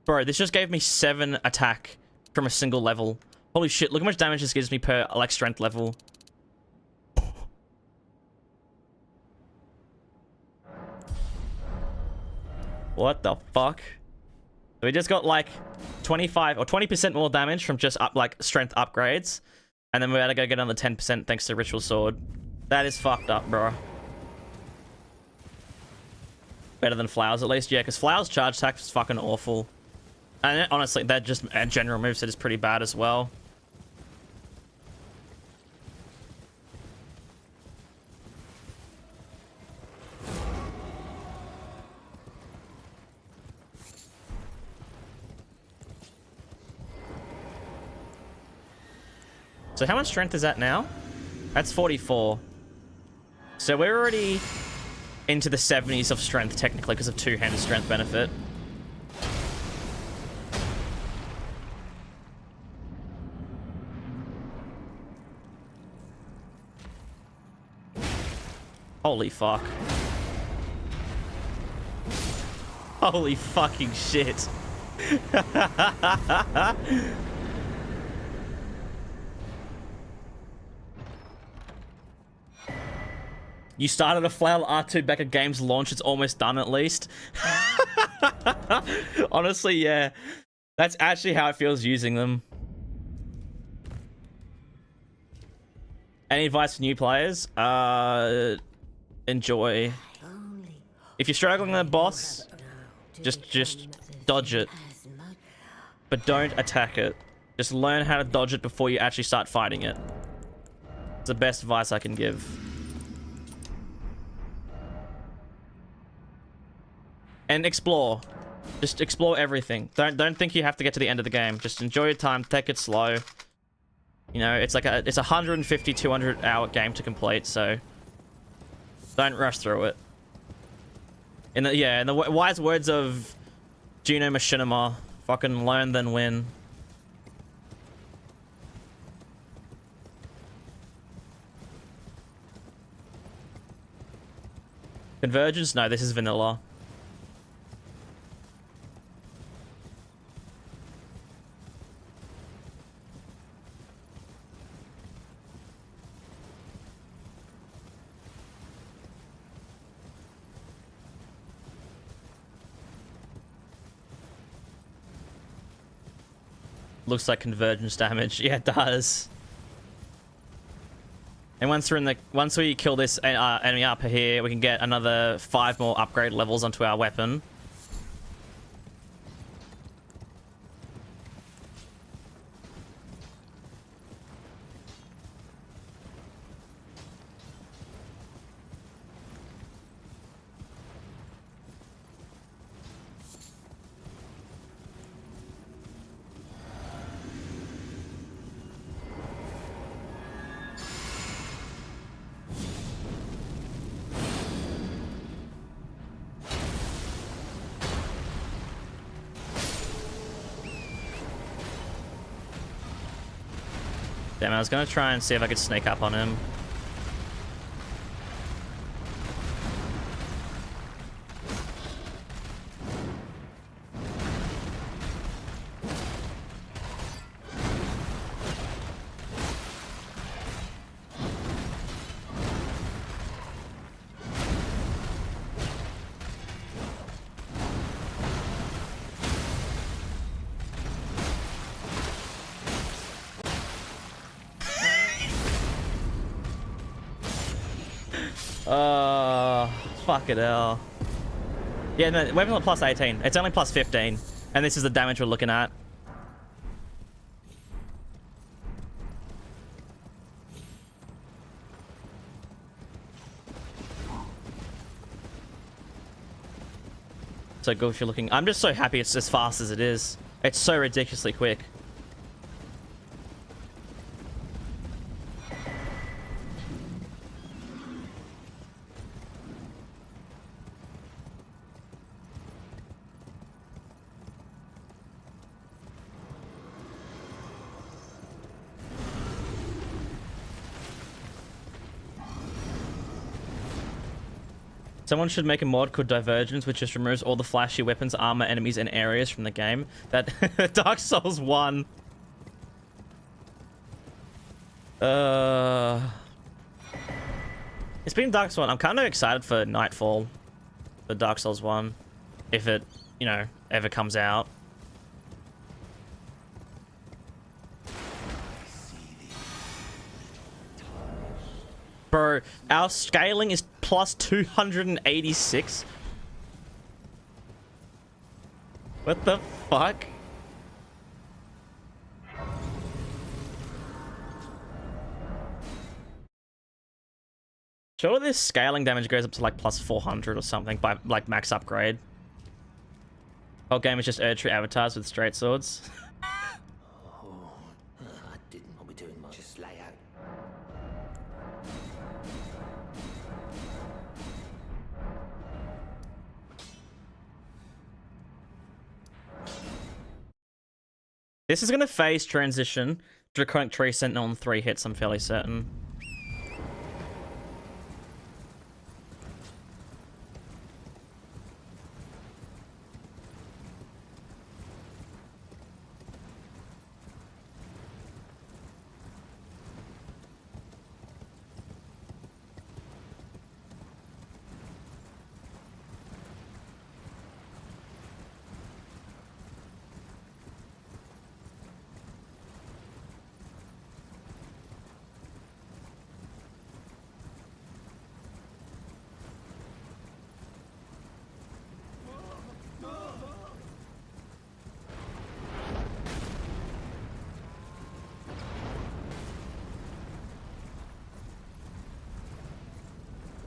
Bro, this just gave me 7 attack from a single level. Holy shit, look how much damage this gives me per, like, strength level. What the fuck? So we just got, like, 25 or 20% more damage from just, like, strength upgrades. And then we had to go get another 10% thanks to Ritual Sword. That is fucked up, bro. Better than Flowers, at least. Yeah, because Flowers' charge attack is fucking awful. And honestly, that just a general moveset is pretty bad as well. So how much strength is that now? That's 44. So we're already into the 70s of strength, technically, because of two-handed strength benefit. Holy fuck. Holy fucking shit. You started a Flower R2 back at game's launch, it's almost done at least. Honestly, yeah. That's actually how it feels using them. Any advice for new players? Enjoy. If you're struggling with a boss, just dodge it. But don't attack it. Just learn how to dodge it before you actually start fighting it. It's the best advice I can give. And explore. Just explore everything. Don't think you have to get to the end of the game. Just enjoy your time, take it slow. You know, it's like it's a 150, 200 hour game to complete, so don't rush through it. In the wise words of Juno Machinima, fucking learn then win. Convergence? No, this is vanilla. Looks like convergence damage. Yeah, it does. And once we kill this enemy up here, we can get another 5 more upgrade levels onto our weapon. Damn, I was gonna try and see if I could sneak up on him. Fuck it hell. Yeah, no, weapons are plus 18. It's only plus 15. And this is the damage we're looking at. So good if you're looking. I'm just so happy it's as fast as it is. It's so ridiculously quick. Someone should make a mod called Divergence, which just removes all the flashy weapons, armor, enemies, and areas from the game. That Dark Souls 1. It's been Dark Souls 1. I'm kind of excited for Nightfall, the Dark Souls 1, if it, you know, ever comes out. Bro, our scaling is plus 286. What the fuck? Sure, this scaling damage goes up to like plus 400 or something by like max upgrade. Whole game is just Erdtree avatars with straight swords. Oh, I didn't want to be doing much. Just lay out. This is gonna phase transition. Draconic Tree Sentinel on 3 hits, I'm fairly certain.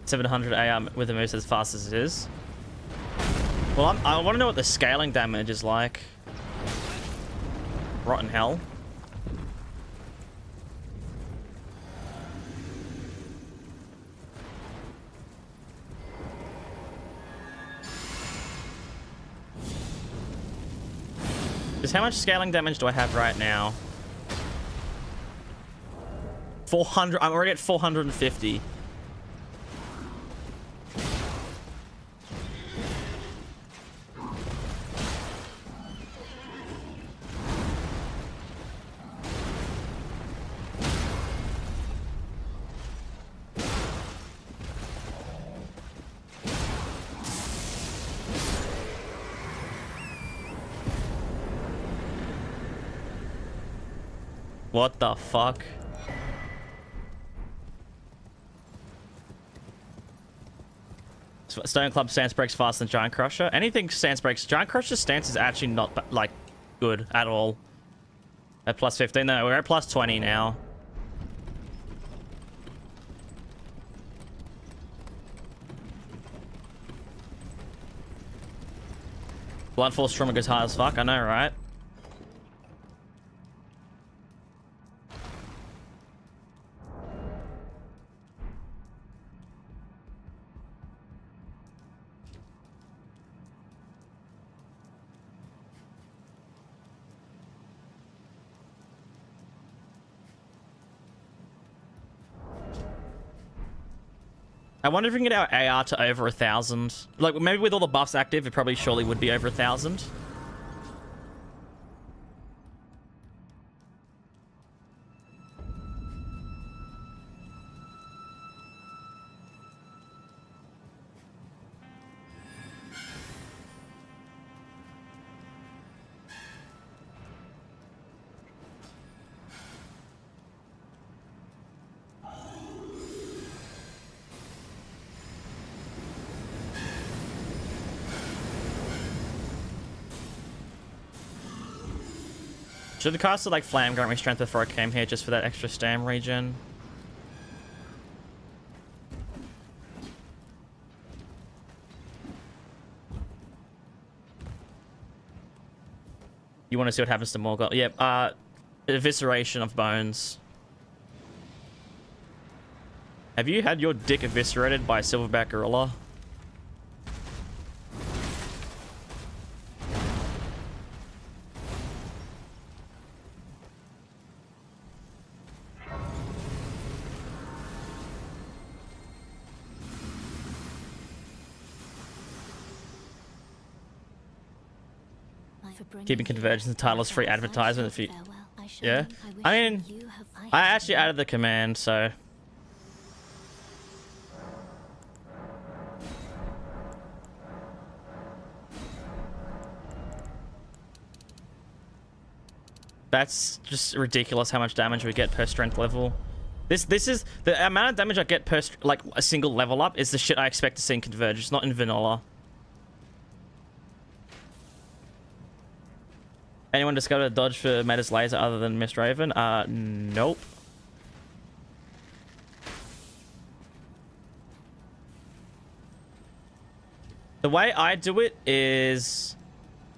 $700 AR with the moves as fast as it is. Well, I want to know what the scaling damage is like. Rotten hell. Just how much scaling damage do I have right now? 400. I'm already at 450. What the fuck? Stone Club stance breaks faster than Giant Crusher. Anything stance breaks. Giant Crusher's stance is actually not like good at all. At plus 15, no, we're at plus 20 now. Blood Force Trauma goes hard as fuck, I know, right? I wonder if we can get our AR to over 1,000. Like, maybe with all the buffs active, it probably surely would be over 1,000. Should have casted like Flame grant me strength before I came here just for that extra stam regen. You want to see what happens to Morgul? Yep, evisceration of bones. Have you had your dick eviscerated by a silverback gorilla? Keeping convergence and titles free advertisement if you... Yeah? I mean, I actually added the command, so... That's just ridiculous how much damage we get per strength level. This is... The amount of damage I get per, like, a single level up is the shit I expect to see in Convergence, not in vanilla. Anyone discovered a dodge for Meta's laser other than Mist Raven? Nope. The way I do it is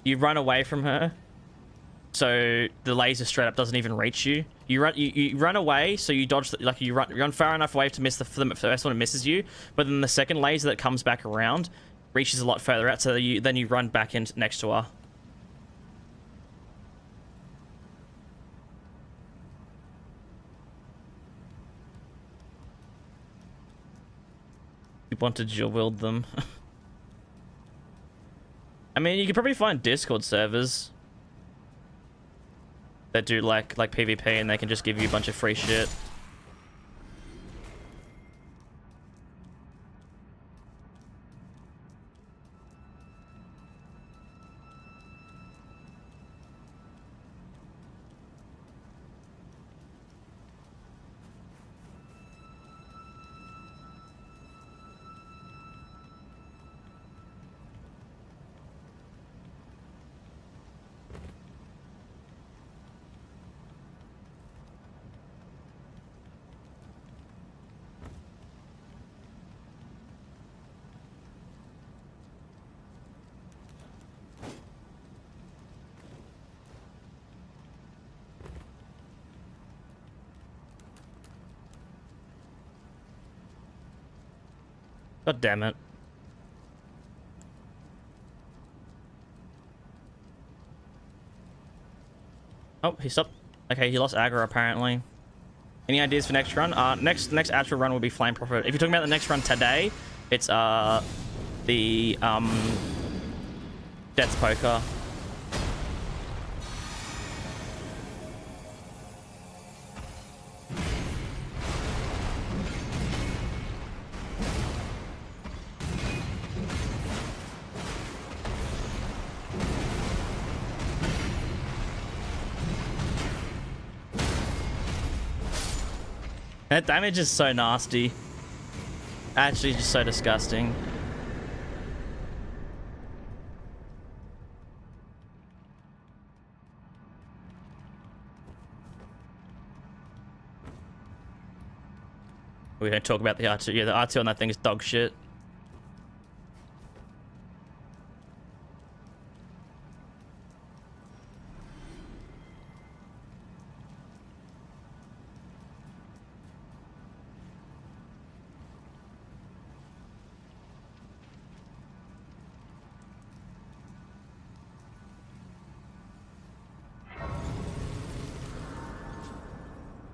you run away from her, so the laser straight up doesn't even reach you. You run away, so you dodge like you run far enough away to miss the first one. It misses you, but then the second laser that comes back around reaches a lot further out. So then you run back in next to her. You want to dual wield them. I mean, you could probably find Discord servers that do like PvP, and they can just give you a bunch of free shit. God damn it. Oh, he stopped. Okay, he lost aggro apparently. Any ideas for next run? Next actual run will be Flame Prophet. If you're talking about the next run today, it's the Death's Poker. That damage is so nasty. Actually, just so disgusting. We don't talk about the R2. Yeah, the R2 on that thing is dog shit.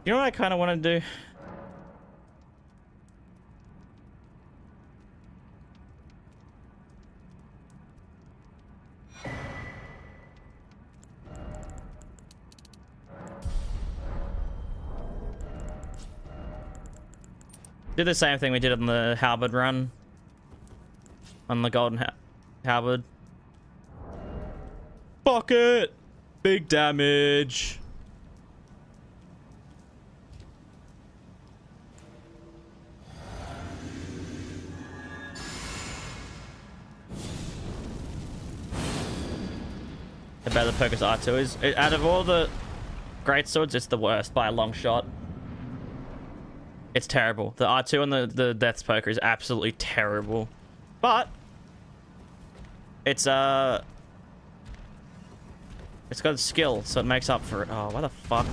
You know what I kind of want to do? Do the same thing we did on the halberd run. On the golden halberd. Fuck it! Big damage. About the Pocus R2 is, out of all the great swords, it's the worst by a long shot. It's terrible. The R2 and the Death's Poker is absolutely terrible. But it's got skill, so it makes up for it. Oh, what the fuck?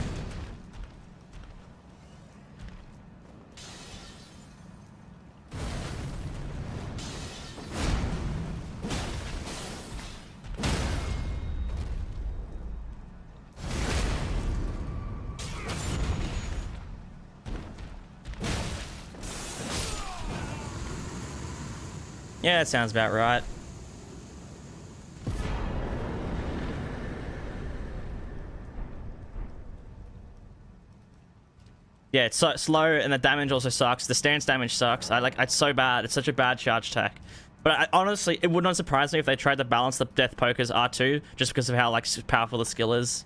Yeah, that sounds about right. Yeah, it's so slow, and the damage also sucks. The stance damage sucks. It's so bad. It's such a bad charge attack. But honestly, it would not surprise me if they tried to balance the Death Poker's R2 just because of how like powerful the skill is.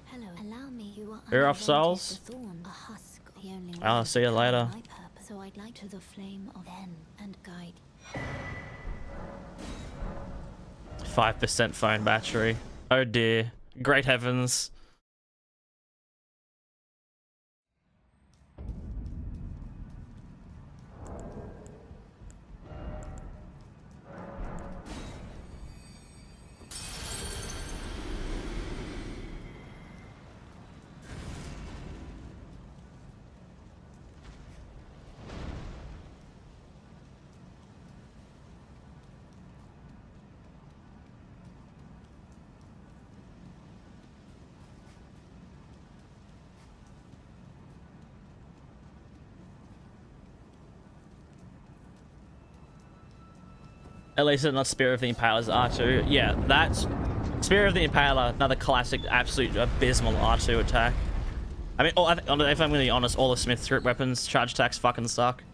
Hello, allow me. You are You're off souls. I'll see you later. So I'd like to the flame of then and guide. 5% phone battery. Oh dear. Great heavens. At least it's not Spear of the Impaler's R2. Yeah, that's... Spear of the Impaler, another classic, absolute abysmal R2 attack. I mean, if I'm going to be honest, all the Smith script weapons charge attacks fucking suck.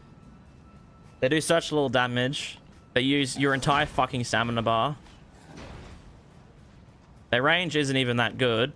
They do such little damage. They use your entire fucking stamina bar. Their range isn't even that good.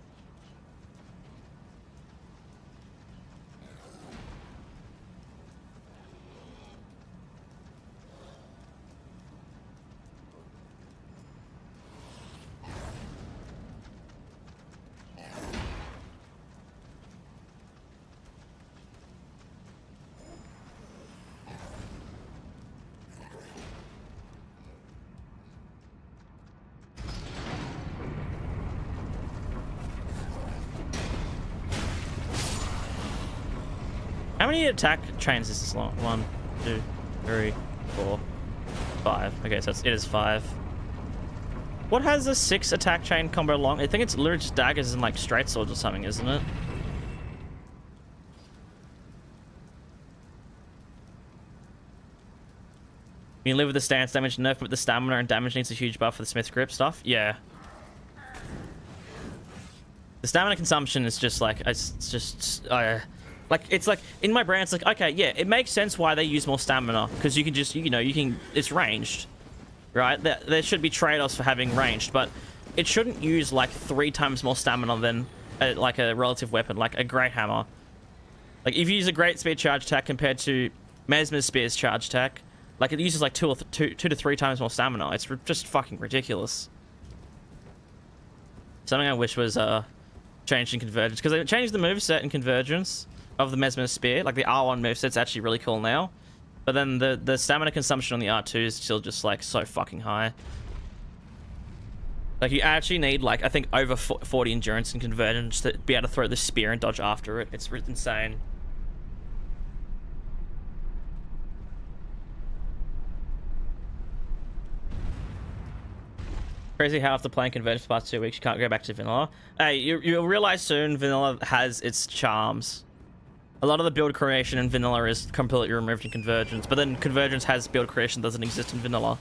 How many attack chains is this long? 1, 2, 3, 4, 5. Okay, so it is 5. What has a 6 attack chain combo long? I think it's literally just daggers and like straight swords or something, isn't it? You can live with the stance damage nerf, but the stamina and damage needs a huge buff for the Smith's grip stuff. Yeah. The stamina consumption is just like, it's just like, it's like, in my brain, it's like, okay, yeah, it makes sense why they use more stamina, because you can just, you know, it's ranged, right? There should be trade-offs for having ranged, but it shouldn't use, like, 3 times more stamina than, like, a relative weapon, like a Great Hammer. Like, if you use a Great Spear charge attack compared to Mesmer's Spear's charge attack, like, it uses, like, 2 to 3 times more stamina. It's just fucking ridiculous. Something I wish was, changed in Convergence, because they changed the moveset in Convergence of the Mesmer's Spear. Like, the R1 moveset's actually really cool now. But then the stamina consumption on the R2 is still just, like, so fucking high. Like, you actually need, like, I think over 40 endurance in Convergence to be able to throw the spear and dodge after it. It's insane. Crazy how after playing Convergence for the past 2 weeks, you can't go back to Vanilla. Hey, you'll realize soon Vanilla has its charms. A lot of the build creation in vanilla is completely removed in Convergence, but then Convergence has build creation that doesn't exist in vanilla.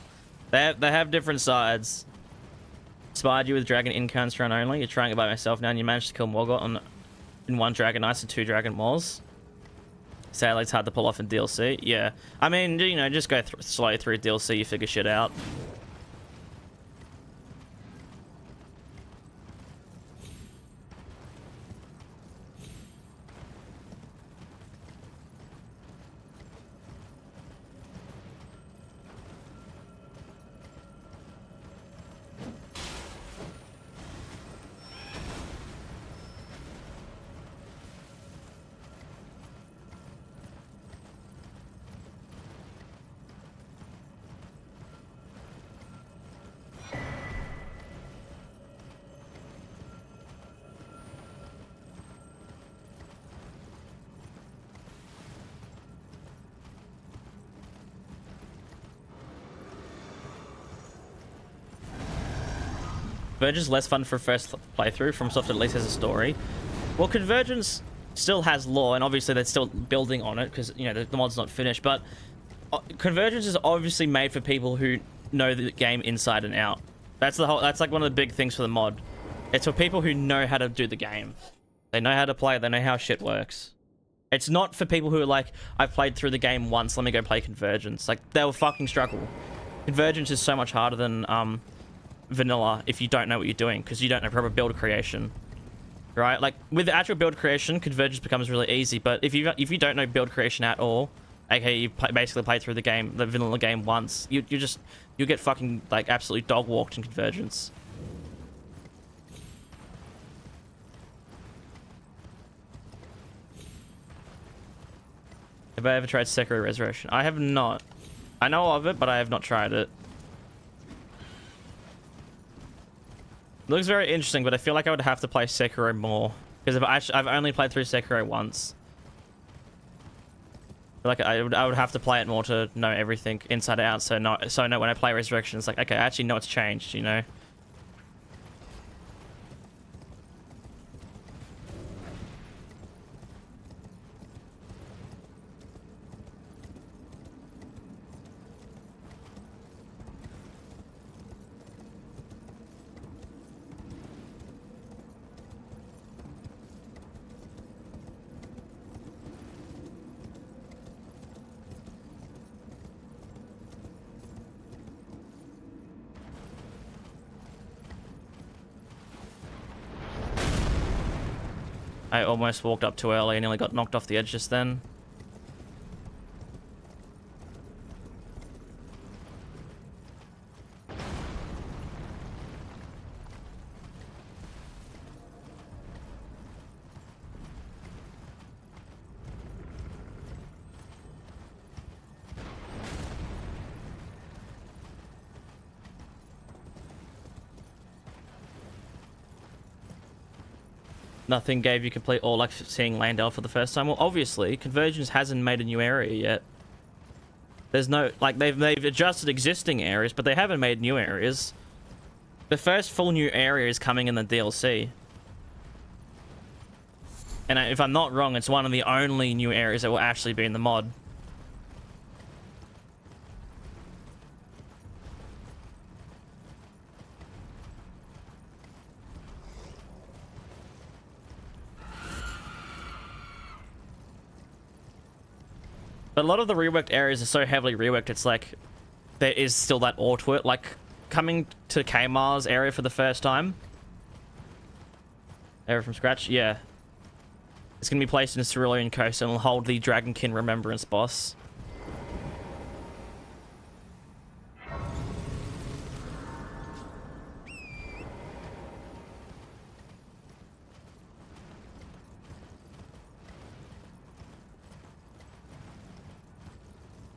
They have different sides. Spied you with Dragon Incarns run only. You're trying it by myself now, and you managed to kill Morgott in 1 Dragon Ice and 2 Dragon Maws. Sadly, it's hard to pull off in DLC. Yeah. I mean, you know, just go slow through DLC, you figure shit out. Convergence less fun for first playthrough. FromSoft at least has a story. Well, Convergence still has lore, and obviously they're still building on it because, you know, the mod's not finished. But Convergence is obviously made for people who know the game inside and out. That's the whole. That's like one of the big things for the mod. It's for people who know how to do the game. They know how to play. They know how shit works. It's not for people who are like, I've played through the game once. Let me go play Convergence. Like, they'll fucking struggle. Convergence is so much harder than vanilla if you don't know what you're doing, because you don't know proper build creation, right? Like with the actual build creation, Convergence becomes really easy, but if you don't know build creation at all, okay, you basically played through the vanilla game once, you'll get fucking like absolutely dog walked in Convergence. Have I ever tried Sekiro Resurrection? I have not. I know of it, but I have not tried it. Looks very interesting, but I feel like I would have to play Sekiro more, because I've only played through Sekiro once. Like I would have to play it more to know everything inside out. So I know when I play Resurrection, it's like, okay, I actually know it's changed, you know. I almost walked up too early and nearly got knocked off the edge just then. Nothing gave you complete or like seeing Landell for the first time. Well, obviously, Convergence hasn't made a new area yet. There's no, like, they've adjusted existing areas, but they haven't made new areas. The first full new area is coming in the DLC. And if I'm not wrong, it's one of the only new areas that will actually be in the mod. But a lot of the reworked areas are so heavily reworked, it's like, there is still that awe to it. Like, coming to Kmar's area for the first time. Area from scratch? Yeah. It's going to be placed in Cerulean Coast and will hold the Dragonkin Remembrance boss.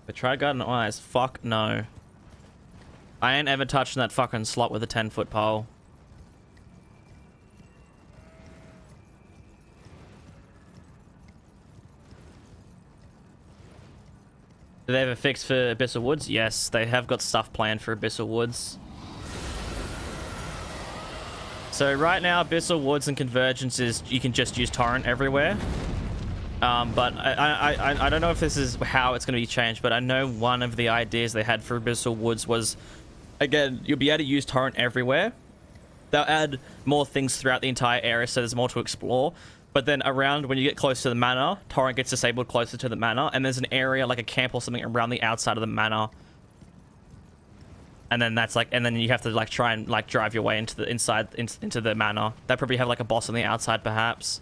But try Garden Eyes. Fuck no. I ain't ever touching that fucking slot with a 10-foot pole. Do they have a fix for Abyssal Woods? Yes, they have got stuff planned for Abyssal Woods. So right now, Abyssal Woods and Convergence is you can just use Torrent everywhere. But I don't know if this is how it's going to be changed, but I know one of the ideas they had for Abyssal Woods was, again, you'll be able to use torrent everywhere. They'll add more things throughout the entire area, so there's more to explore. But then around, when you get close to the manor, torrent gets disabled closer to the manor, and there's an area like a camp or something around the outside of the manor. And then that's like, and then you have to like try and like drive your way into the inside into the manor. They probably have like a boss on the outside, perhaps.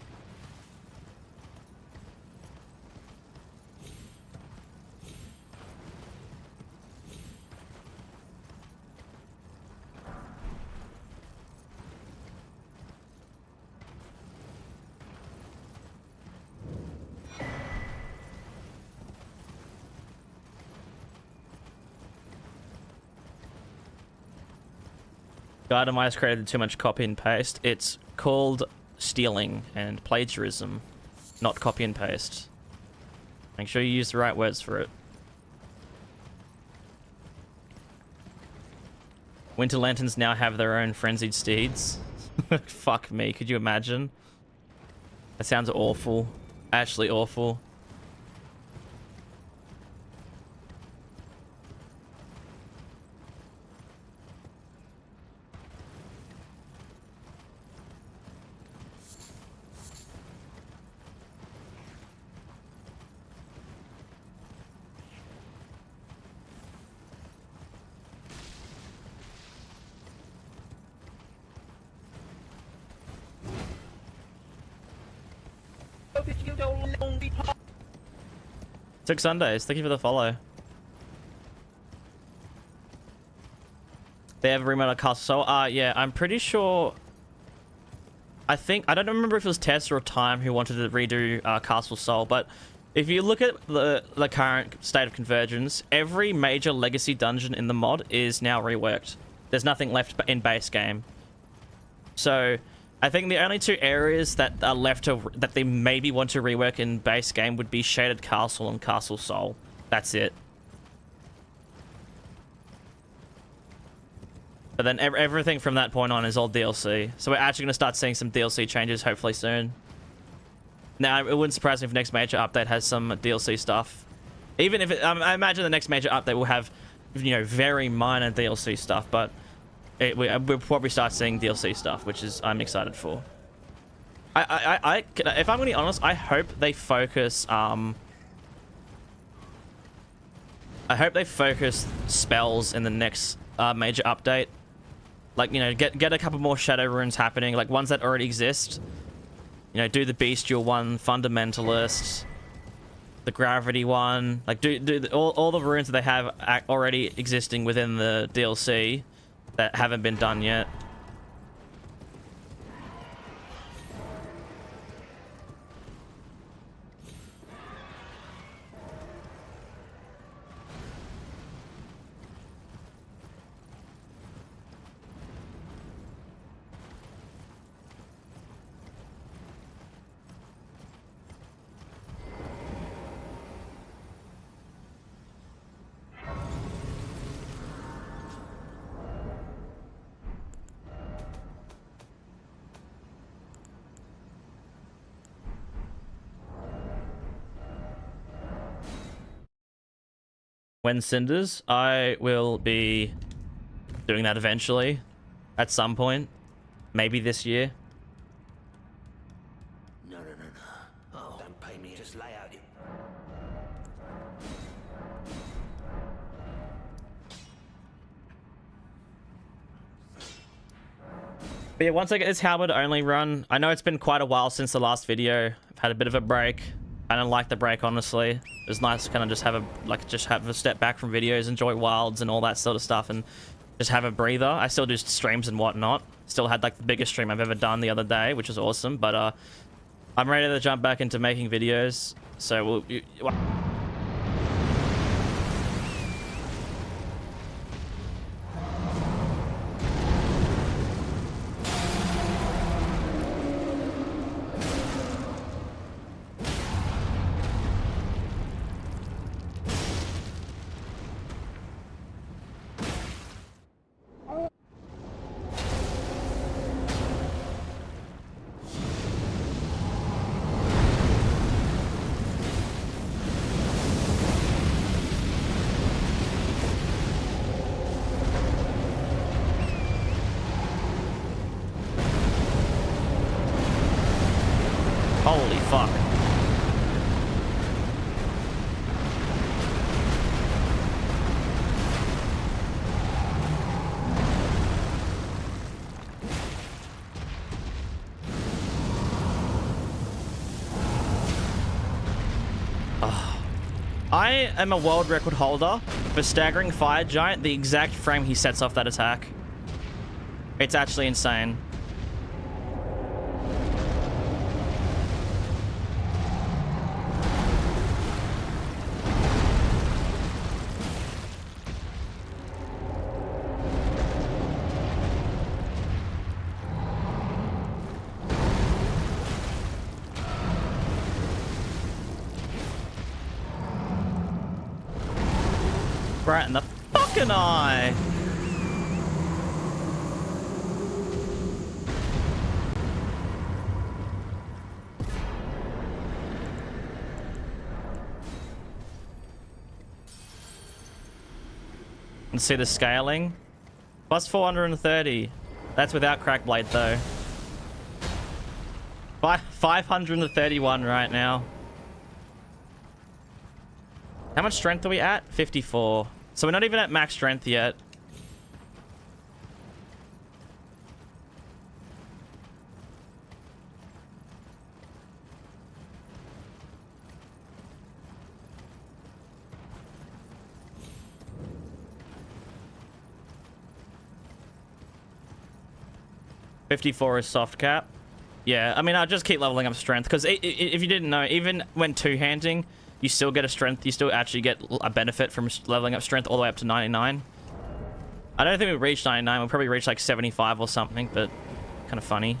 Gardemize created too much copy and paste. It's called stealing and plagiarism, not copy and paste. Make sure you use the right words for it. Winter Lanterns now have their own frenzied steeds. Fuck me, could you imagine? That sounds awful. Actually awful. Six Sundays, thank you for the follow. They have a remodel Castle Soul. Yeah, I'm pretty sure. I don't remember if it was Tess or Time who wanted to redo Castle Soul, but if you look at the current state of Convergence, every major legacy dungeon in the mod is now reworked. There's nothing left in base game. So I think the only two areas that are left that they maybe want to rework in base game would be Shaded Castle and Castle Soul. That's it. But then everything from that point on is all DLC. So we're actually going to start seeing some DLC changes hopefully soon. Now, it wouldn't surprise me if the next major update has some DLC stuff. Even if I imagine the next major update will have, you know, very minor DLC stuff, but we'll probably start seeing DLC stuff, which is I'm excited for. If I'm going to be honest, I hope they focus spells in the next major update. Like, you know, get a couple more shadow runes happening, like ones that already exist. You know, do the bestial one, fundamentalist, the gravity one. Like, do all the runes that they have already existing within the DLC that haven't been done yet. When Cinders, I will be doing that eventually, at some point, maybe this year. No. Oh, don't pay me. Just lay out. But yeah, once I get this Halberd only run, I know it's been quite a while since the last video. I've had a bit of a break. I don't like the break, honestly. It was nice to kind of just have a step back from videos, enjoy wilds and all that sort of stuff, and just have a breather. I still do streams and whatnot. Still had like the biggest stream I've ever done the other day, which was awesome. But I'm ready to jump back into making videos. So we'll. fuck. I am a world record holder for staggering fire giant the exact frame he sets off that attack. It's actually insane. Right in the fucking eye. And see the scaling. Plus 430. That's without crack blade though. 531 right now. How much strength are we at? 54. So we're not even at max strength yet. $54 is soft cap. Yeah, I mean, I'll just keep leveling up strength because if you didn't know, even when two-handing, you still get a strength. You still actually get a benefit from leveling up strength all the way up to 99. I don't think we reached 99. We'll probably reach like 75 or something, but kind of funny.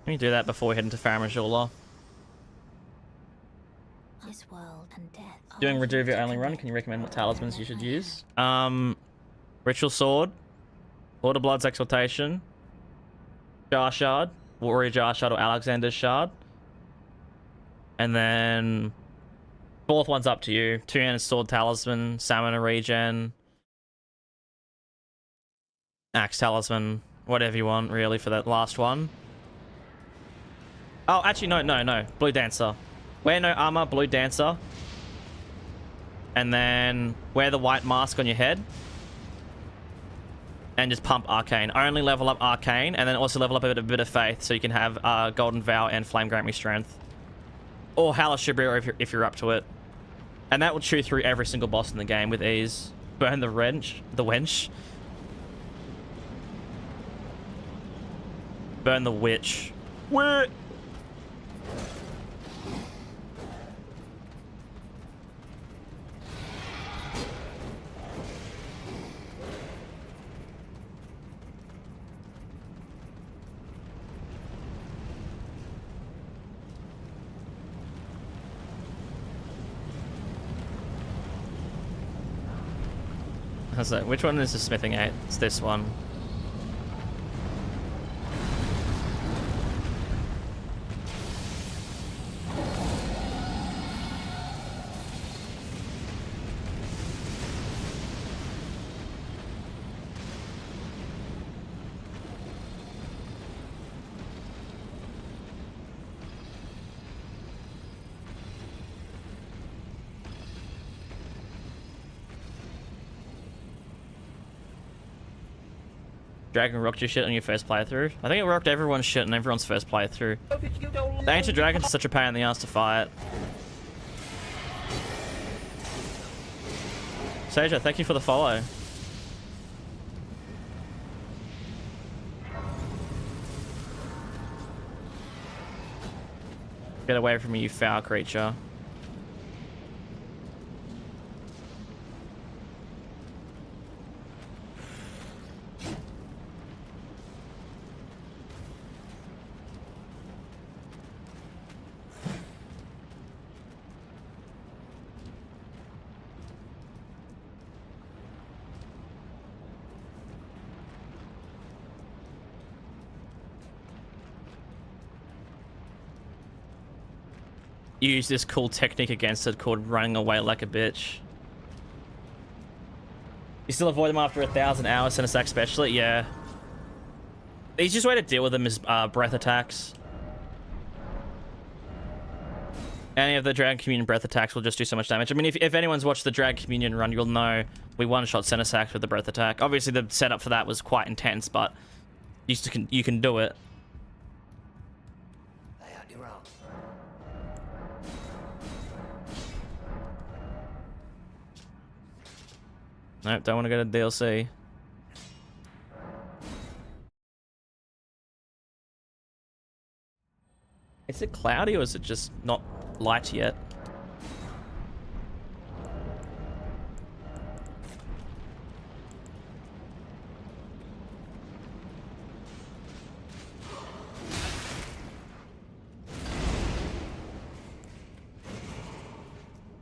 Let me do that before we head into Faramajula. This world and death. Doing Reduvia only run, can you recommend what talismans you should use? Ritual Sword, Lord of Blood's Exaltation, Jar Shard, Warrior Jar Shard or Alexander's Shard. And then fourth one's up to you. Two-handed Sword Talisman, Salmon Regen, Axe Talisman, whatever you want really for that last one. Oh, actually no. Blue Dancer. Wear no armor, Blue Dancer. And then wear the white mask on your head. And just pump Arcane. Only level up Arcane, and then also level up a bit of Faith, so you can have Golden Vow and Flame Grant Me Strength. Or Halashibri if you're up to it. And that will chew through every single boss in the game with ease. Burn the wench. Burn the witch. What? So, which one is the smithing 8? It's this one. Dragon rocked your shit on your first playthrough. I think it rocked everyone's shit on everyone's first playthrough. The Ancient Dragon's such a pain in the ass to fight. Seja, thank you for the follow. Get away from me, you foul creature. use this cool technique against it called running away like a bitch. You still avoid them after 1,000 hours, send a sack specially? Yeah. The easiest way to deal with them is breath attacks. Any of the Dragon Communion breath attacks will just do so much damage. I mean, if anyone's watched the Dragon Communion run, you'll know we one-shot center sacks with the breath attack. Obviously, the setup for that was quite intense, but you can do it. Lay out your arms. Nope, don't want to go to DLC. Is it cloudy or is it just not light yet?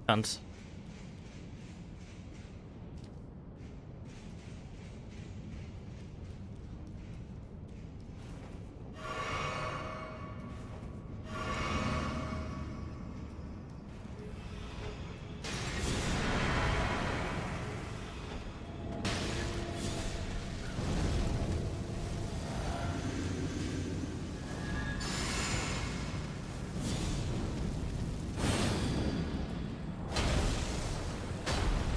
Cunt.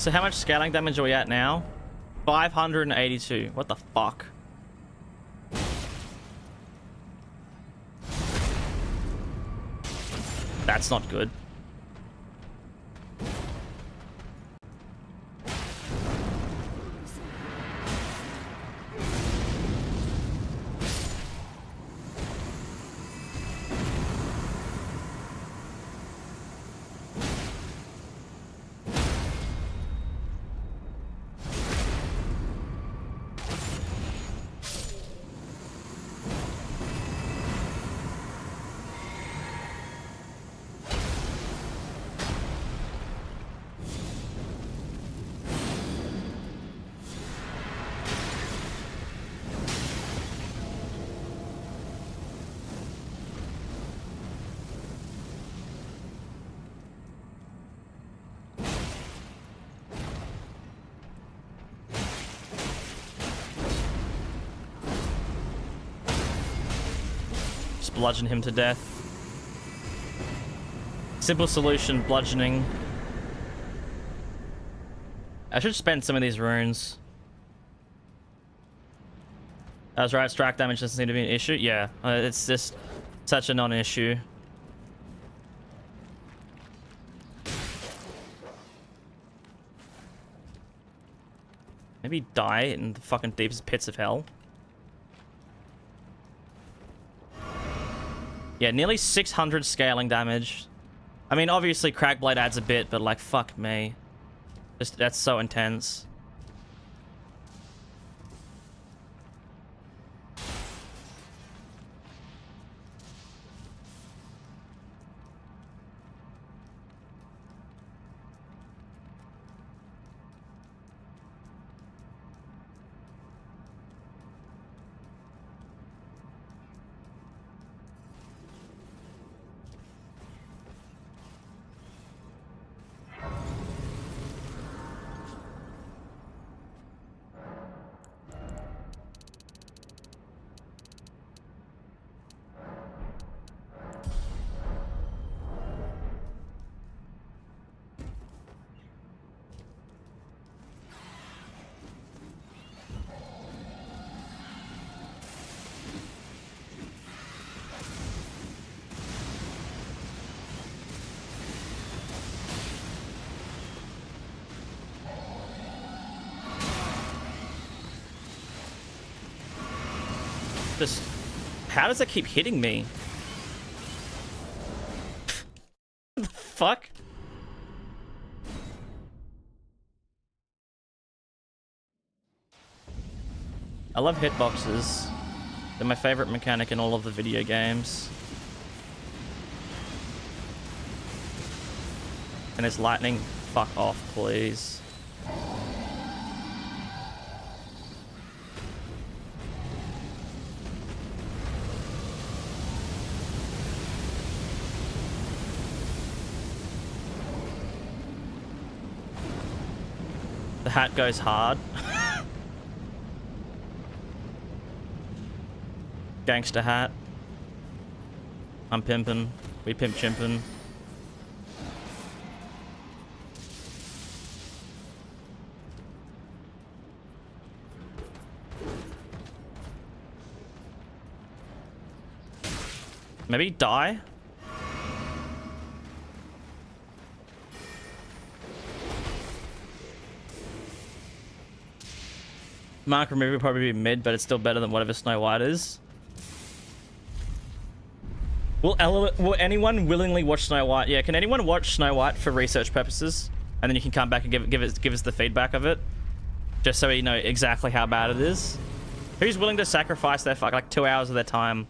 So how much scaling damage are we at now? 582. What the fuck? That's not good. Bludgeon him to death. Simple solution, bludgeoning. I should spend some of these runes. I was right, strike damage doesn't seem to be an issue. Yeah, it's just such a non-issue. Maybe die in the fucking deepest pits of hell. Yeah, nearly 600 scaling damage. I mean, obviously Crackblade adds a bit, but like, fuck me. Just, that's so intense. Just, how does that keep hitting me? What the fuck? I love hitboxes. They're my favorite mechanic in all of the video games. And it's lightning. Fuck off, please. The hat goes hard. Gangster hat. I'm pimpin'. We pimp chimpin'. Maybe die? Mark removal would probably be mid, but it's still better than whatever Snow White is. Will anyone willingly watch Snow White? Yeah, can anyone watch Snow White for research purposes? And then you can come back and give us the feedback of it. Just so we know exactly how bad it is. Who's willing to sacrifice their like 2 hours of their time?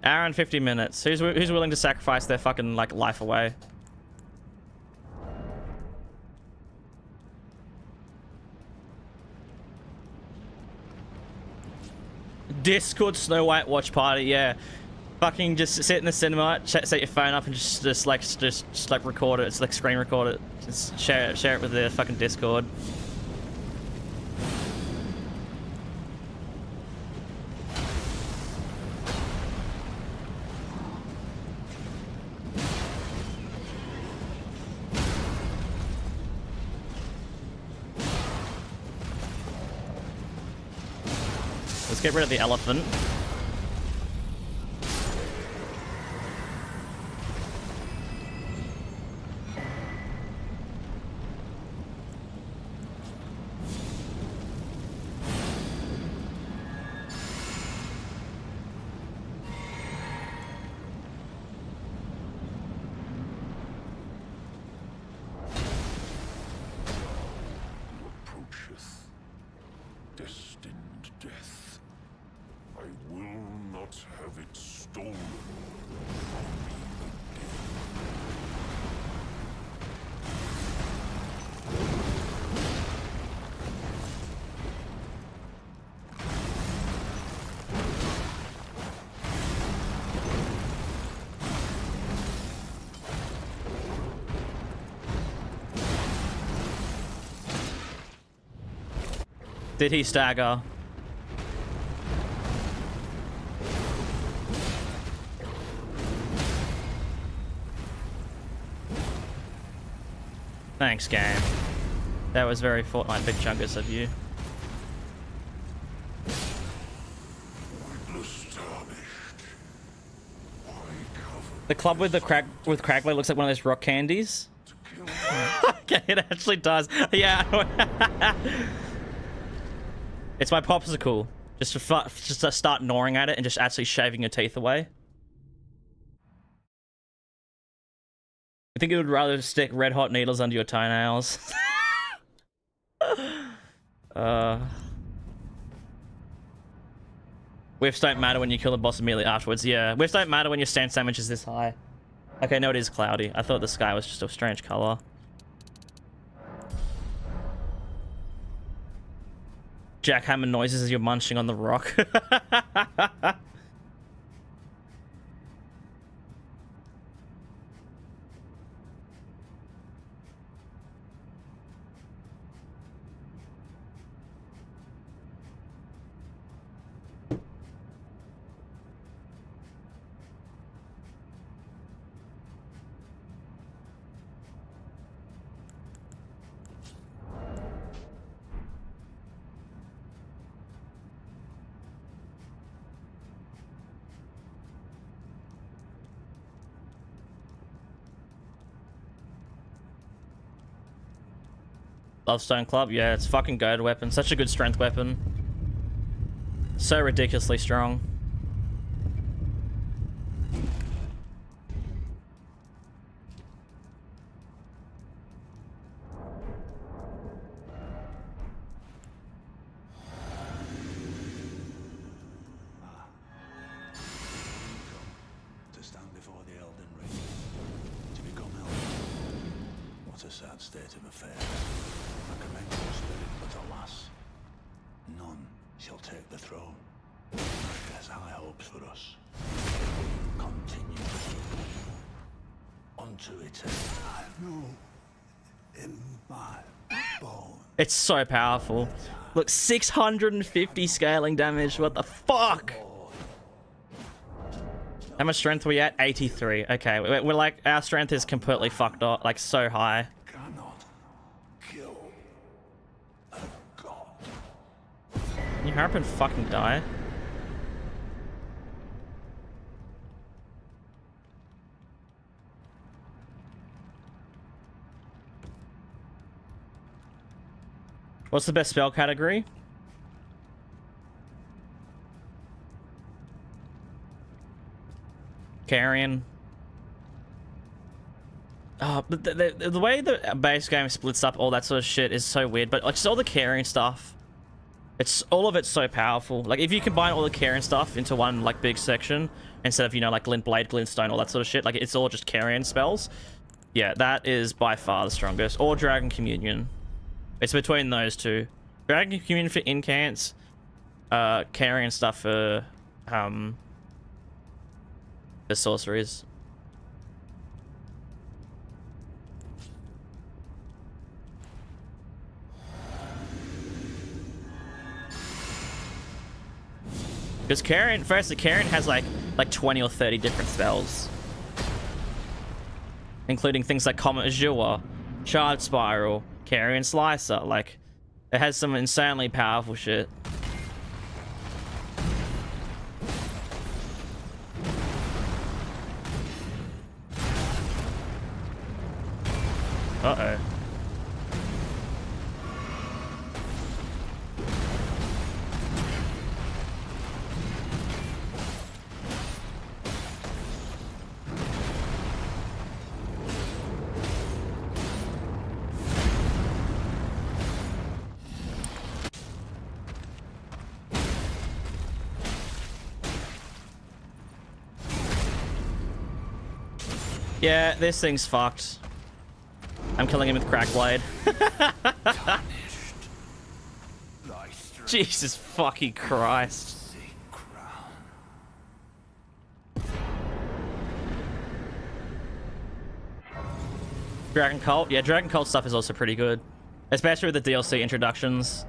Hour and 50 minutes. Who's willing to sacrifice their fucking like life away? Discord Snow White watch party, yeah. Fucking just sit in the cinema, set your phone up, and just like record it. It's like screen record it. Just share it with the fucking Discord. Let's get rid of the elephant. Approacheth destined death. I will not have it stolen from me again. Did he stagger? Thanks, game. That was very Fortnite Big Chunkers of you. The club with the Cragley looks like one of those rock candies. Okay, it actually does. Yeah. It's my popsicle. Just to start gnawing at it and just actually shaving your teeth away. I think it would rather stick red hot needles under your toenails. Whiffs don't matter when you kill the boss immediately afterwards. Yeah, whiffs don't matter when your stand sandwich is this high. Okay, no, it is cloudy. I thought the sky was just a strange color. Jackhammer noises as you're munching on the rock. Lovestone Club, yeah, it's fucking goated weapon. Such a good strength weapon. So ridiculously strong. To stand before the Elden Ring, to become Elden. What a sad state of affairs. I commend your spirit, but alas, none shall take the throne. There's high hopes for us. Continue on onto it. In my bone. It's so powerful. Look, 650 scaling damage. What the fuck? How much strength are we at? 83. Okay, we're like, our strength is completely fucked up, like so high. Cannot kill a god. Can you hurry up and fucking die? What's the best spell category? Carrion. Oh, but the way the base game splits up all that sort of shit is so weird. But like, just all the carrion stuff, all of it's so powerful. Like, if you combine all the carrion stuff into one like big section instead of, you know, like glint blade, glintstone, all that sort of shit, like it's all just carrion spells. Yeah, that is by far the strongest. Or Dragon Communion. It's between those two. Dragon Communion for incants, carrion stuff for sorceries. Because carrion, firstly, carrion has like 20 or 30 different spells, including things like Comet Azure, Shard Spiral, Carrion Slicer. Like, it has some insanely powerful shit. Uh-oh. Yeah, this thing's fucked. I'm killing him with Crackblade. Jesus fucking Christ. Dragon Cult? Yeah, Dragon Cult stuff is also pretty good. Especially with the DLC introductions.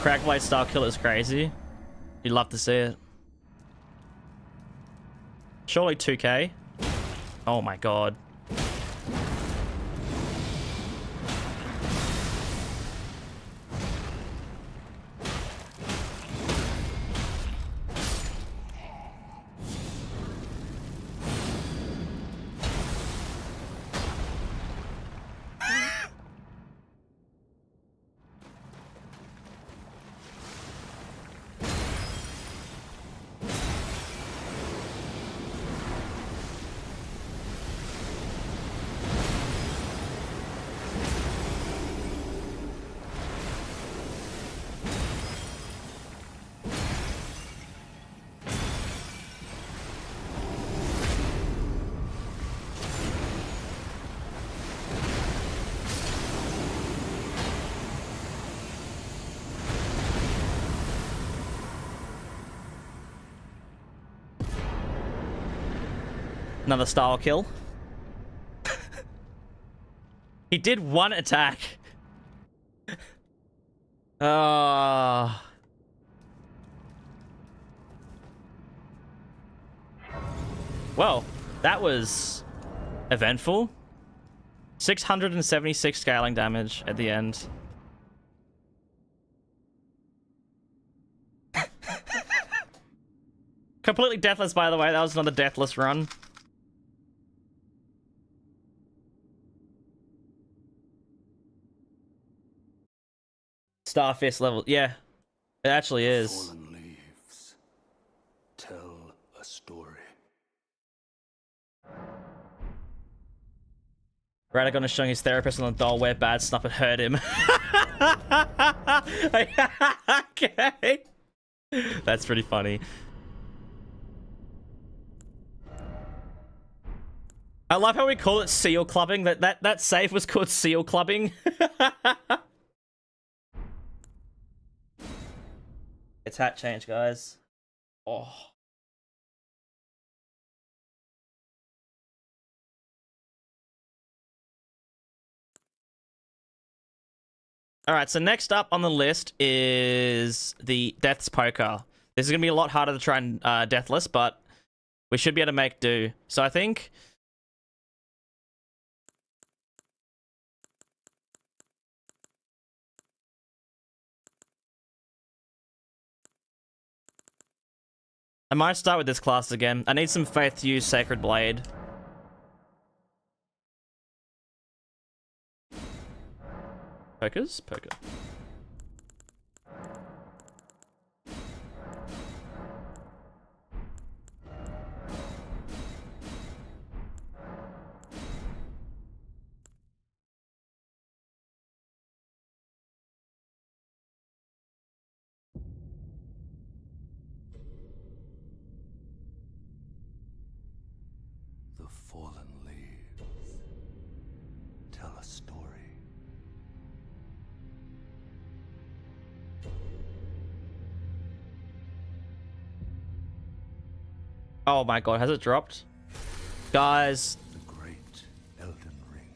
Crackblade style kill is crazy. You'd love to see it. Surely 2k. Oh my god. Another style kill. He did one attack. Well, that was eventful. 676 scaling damage at the end. Completely deathless, by the way. That was another deathless run. Starfist level. Yeah, it actually is. Fallen leaves tell a story. Radagon is showing his therapist on the doll where bad snap had hurt him. Okay. That's pretty funny. I love how we call it seal clubbing. That save was called seal clubbing. It's hat change, guys. Oh. Alright, so next up on the list is the Death's Poker. This is going to be a lot harder to try and Deathless, but we should be able to make do. So I think... I might start with this class again. I need some faith to use Sacred Blade. Pokers? Poker. The fallen leaves tell a story. Oh my god, has it dropped? Guys, The great Elden Ring.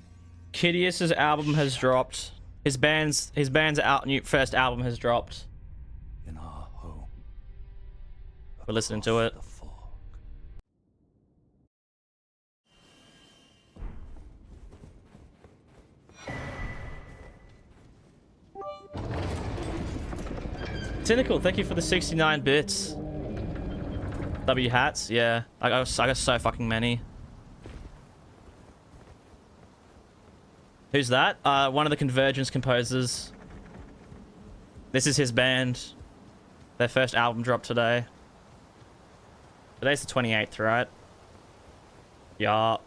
Kiddius's album has dropped. His band's first album has dropped. In our home. We're listening to it. The fog. Cynical, thank you for the 69 bits. W hats, yeah. I got so fucking many. Who's that? One of the Convergence composers. This is his band. Their first album dropped today. Today's the 28th, right? Yup.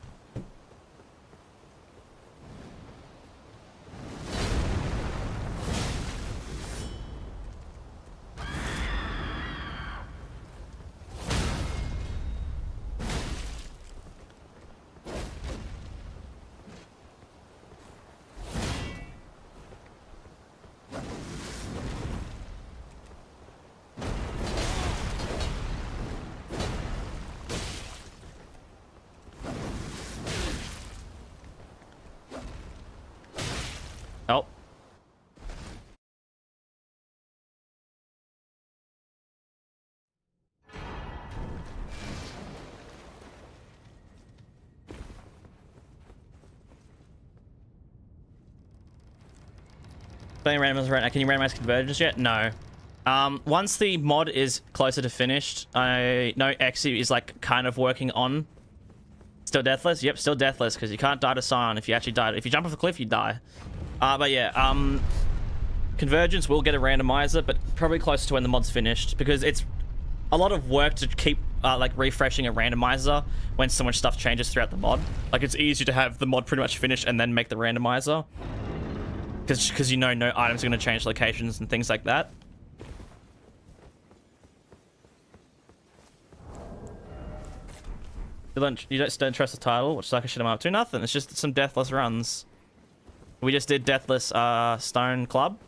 Oh. Playing randomize right now. Can you randomize Convergence yet? No. Once the mod is closer to finished, I know Exy is like kind of working on. Still deathless? Yep, still deathless because you can't die to Scion if you actually die. If you jump off a cliff, you die. But yeah, Convergence will get a randomizer, but probably closer to when the mod's finished because it's a lot of work to keep like refreshing a randomizer when so much stuff changes throughout the mod. Like it's easier to have the mod pretty much finished and then make the randomizer because you know no items are going to change locations and things like that. You don't trust the title? What sucker shit am I up to? Nothing. It's just some deathless runs. We just did deathless Stone Club,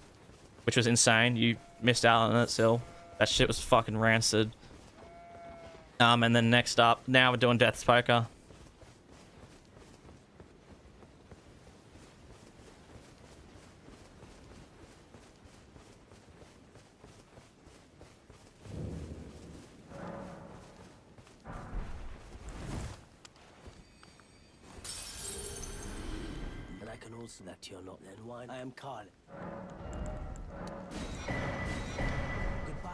which was insane. You missed out on it still. That shit was fucking rancid. And then next up, now we're doing Death's Poker. And I can also that you're not then wine. I am Caelid. Goodbye.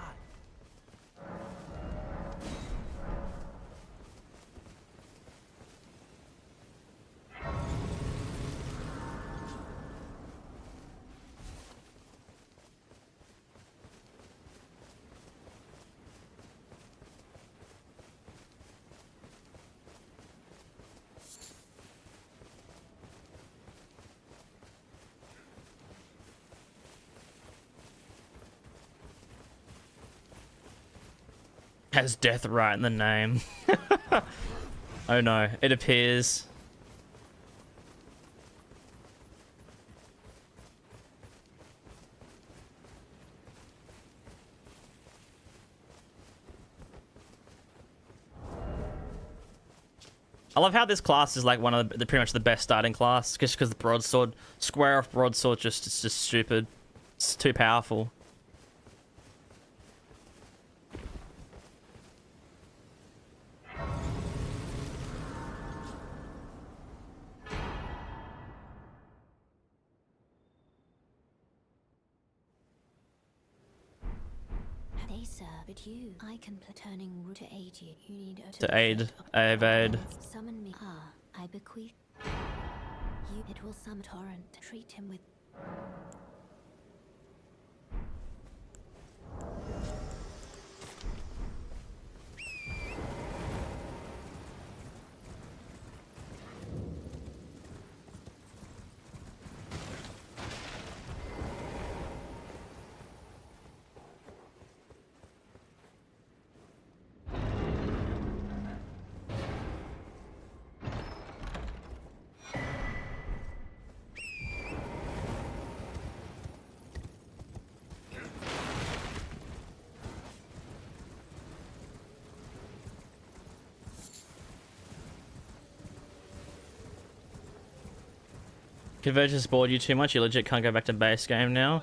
Has death right in the name. Oh no, it appears. I love how this class is like one of the pretty much the best starting class, just because the broadsword, square off broadsword, it's just stupid. It's too powerful. They sir, but you, I can turning route to aid you. You need To aid, evade. Summon me. Ah, I bequeath. You, it will summon torrent. Treat him with. Convergence bored you too much. You legit can't go back to base game now.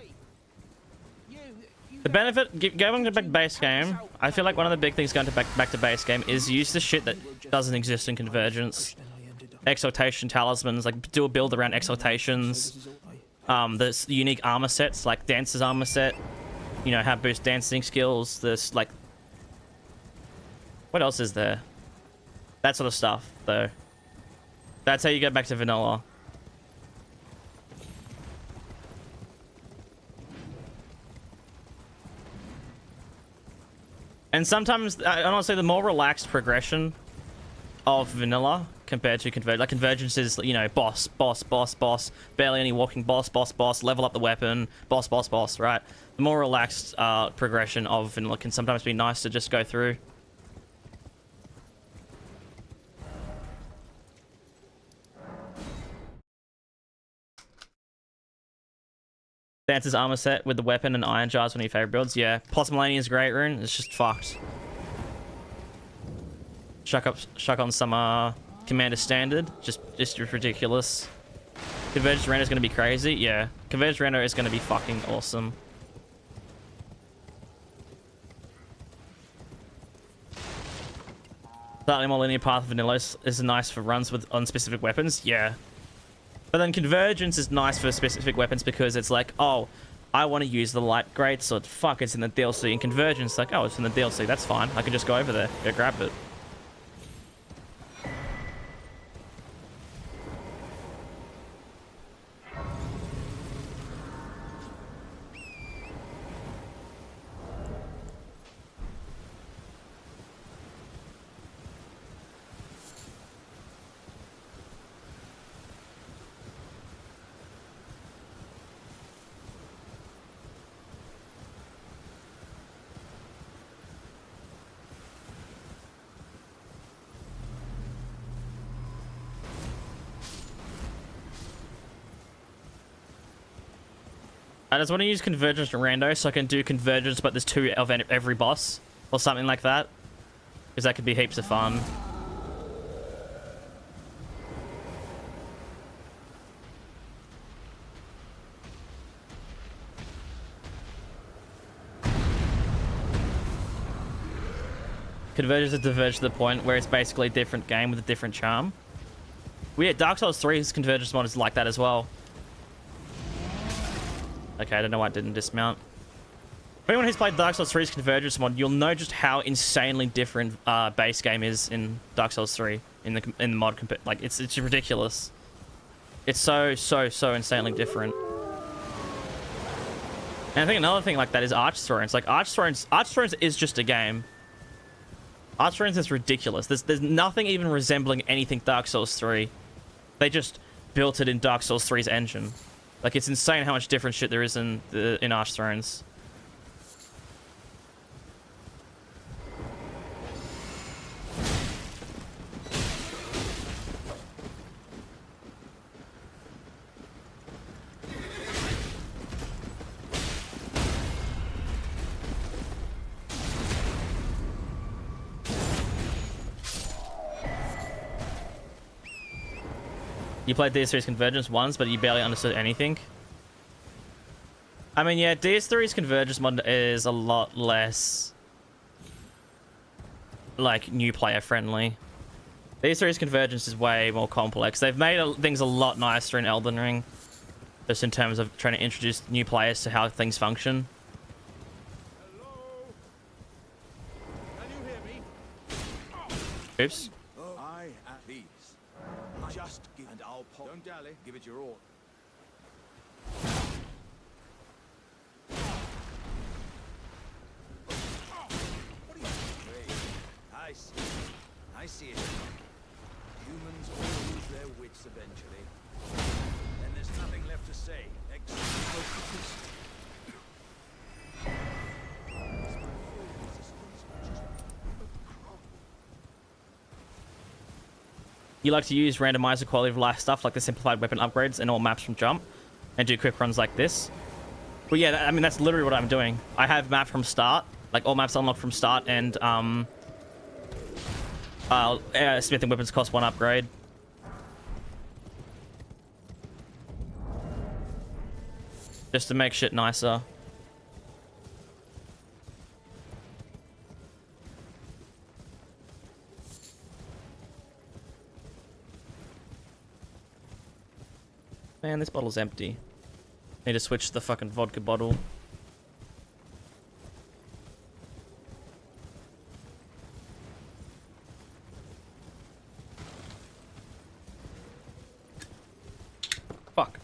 The benefit going back to base game, I feel like one of the big things going to back to base game is use the shit that doesn't exist in Convergence. Exaltation talismans, like do a build around exaltations. There's unique armor sets like Dancer's armor set. You know, have boost dancing skills. There's like, what else is there? That sort of stuff, though. That's how you get back to vanilla. And sometimes, honestly, the more relaxed progression of vanilla compared to Convergence. Like, Convergence is, you know, boss, boss, boss, boss, barely any walking, boss, boss, boss, level up the weapon, boss, boss, boss, right? The more relaxed progression of vanilla can sometimes be nice to just go through. Dancer's armor set with the weapon and iron jars, one of your favorite builds. Yeah, plus Millennium's Great Rune. It's just fucked. Chuck on some Commander Standard. Just ridiculous. Convergence Render is gonna be crazy. Yeah, Convergence Render is gonna be fucking awesome. Slightly more linear path of vanilla is nice for runs on specific weapons. Yeah. But then Convergence is nice for specific weapons because it's like, oh, I want to use the light greatsword. Fuck, it's in the DLC. And Convergence, like, oh, it's in the DLC. That's fine. I can just go over there, go grab it. I just want to use Convergence and Rando so I can do Convergence, but there's 2 of every boss or something like that, because that could be heaps of fun. Convergence is diverged to the point where it's basically a different game with a different charm. Well, yeah, Dark Souls 3's Convergence mod is like that as well. Okay, I don't know why it didn't dismount. For anyone who's played Dark Souls 3's Convergence mod, you'll know just how insanely different base game is in Dark Souls 3 in the mod. Like, it's ridiculous. It's so insanely different. And I think another thing like that is Arch Thrones. Like, Arch Thrones is just a game. Arch Thrones is ridiculous. There's nothing even resembling anything Dark Souls 3. They just built it in Dark Souls 3's engine. Like, it's insane how much different shit there is in Arch Thrones. You played DS3's Convergence once, but you barely understood anything. I mean, yeah, DS3's Convergence mod is a lot less, like, new player friendly. DS3's Convergence is way more complex. They've made things a lot nicer in Elden Ring, just in terms of trying to introduce new players to how things function. Hello? Can you hear me? Oops. I am these. Just give and I'll pop. Don't dally. Give it your all. What are you doing? I see it. Humans all lose their wits eventually. Then there's nothing left to say except You like to use randomizer quality of life stuff like the simplified weapon upgrades and all maps from jump, and do quick runs like this. Well, yeah, I mean, that's literally what I'm doing. I have map from start, like all maps unlocked from start, and smithing weapons cost 1 upgrade. Just to make shit nicer. Man, this bottle's empty. Need to switch the fucking vodka bottle. Fuck.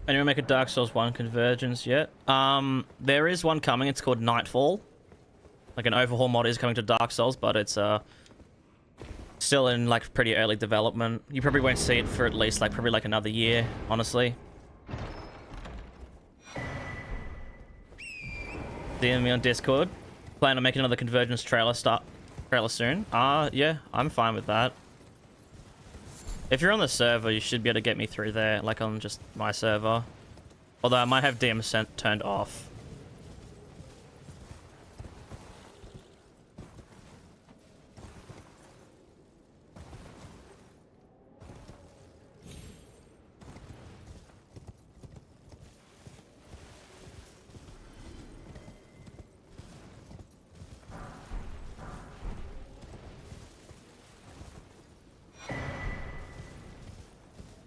Anyone make a Dark Souls 1 Convergence yet? There is one coming. It's called Nightfall. Like an overhaul mod is coming to Dark Souls, but it's still in like pretty early development. You probably won't see it for at least like probably like another year, honestly. DM me on Discord. Plan on making another Convergence trailer soon. Yeah, I'm fine with that. If you're on the server, you should be able to get me through there, like on just my server. Although I might have DM turned off.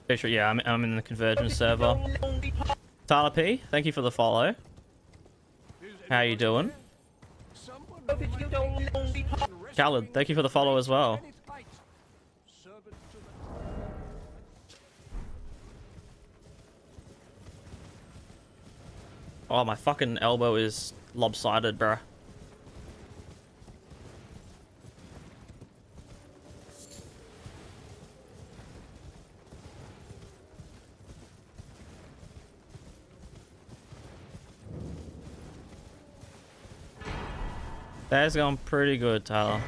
Pretty sure, yeah, I'm in the Convergence server. Tyler P, thank you for the follow. How you doing? Caelid, thank you for the follow as well. Oh, my fucking elbow is lopsided, bruh. That's going pretty good, Tyler.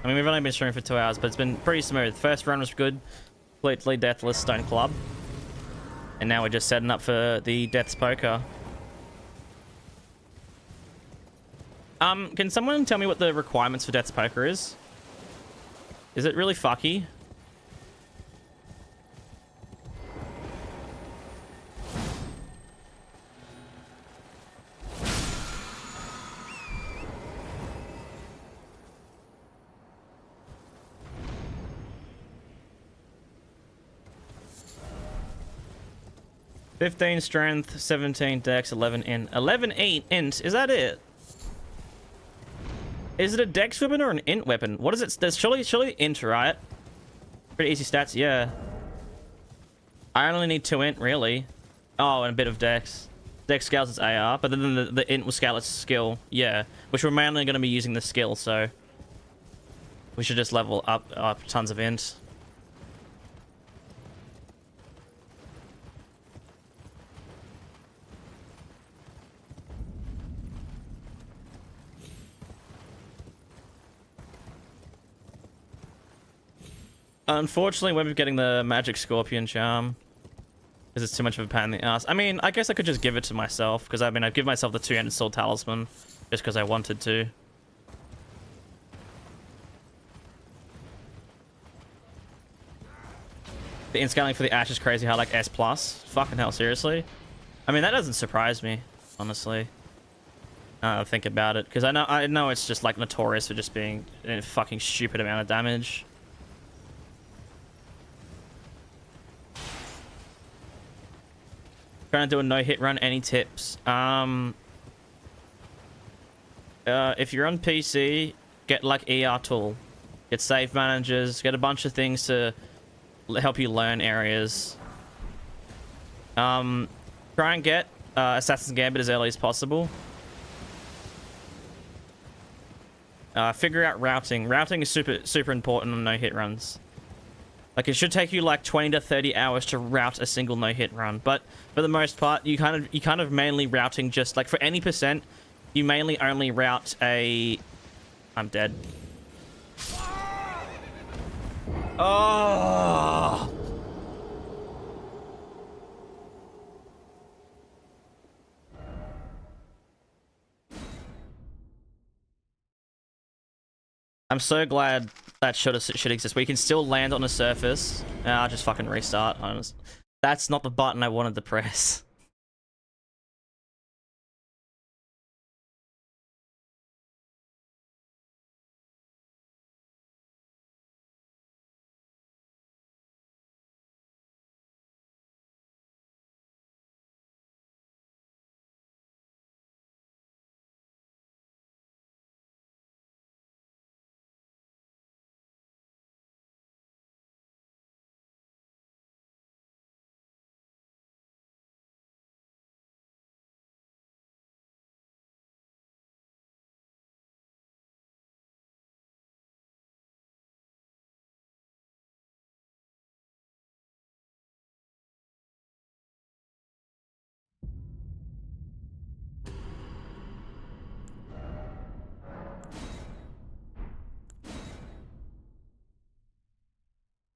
I mean, we've only been streaming for 2 hours, but it's been pretty smooth. First run was good. Completely deathless Stone Club. And now we're just setting up for the Death's Poker. Can someone tell me what the requirements for Death's Poker is? Is it really fucky? $15 strength, 17 dex, 11 int. 11 int, is that it? Is it a dex weapon or an int weapon? What is it? There's surely int, right? Pretty easy stats, yeah. I only need 2 int, really. Oh, and a bit of dex. Dex scales its AR, but then the int will scale its skill. Yeah, which we're mainly going to be using the skill, so we should just level up tons of int. Unfortunately, when we're getting the magic scorpion charm, because it's too much of a pain in the ass. I mean, I guess I could just give it to myself, because I mean, I'd give myself the two-handed sword talisman just because I wanted to. The inscaling for the Ash is crazy how like S+. Fucking hell, seriously? I mean, that doesn't surprise me, honestly. Think about it, because I know it's just like notorious for just being a fucking stupid amount of damage. Trying to do a no-hit run. Any tips? If you're on PC, get like ER tool, get save managers, get a bunch of things to help you learn areas. Try and get Assassin's Gambit as early as possible. Figure out routing. Routing is super important on no-hit runs. Like, it should take you like 20 to 30 hours to route a single no-hit run, but for the most part, you kind of mainly routing just like for any percent, you mainly only route a. I'm dead. Oh. I'm so glad that should exist. We can still land on the surface. I'll just fucking restart. That's not the button I wanted to press.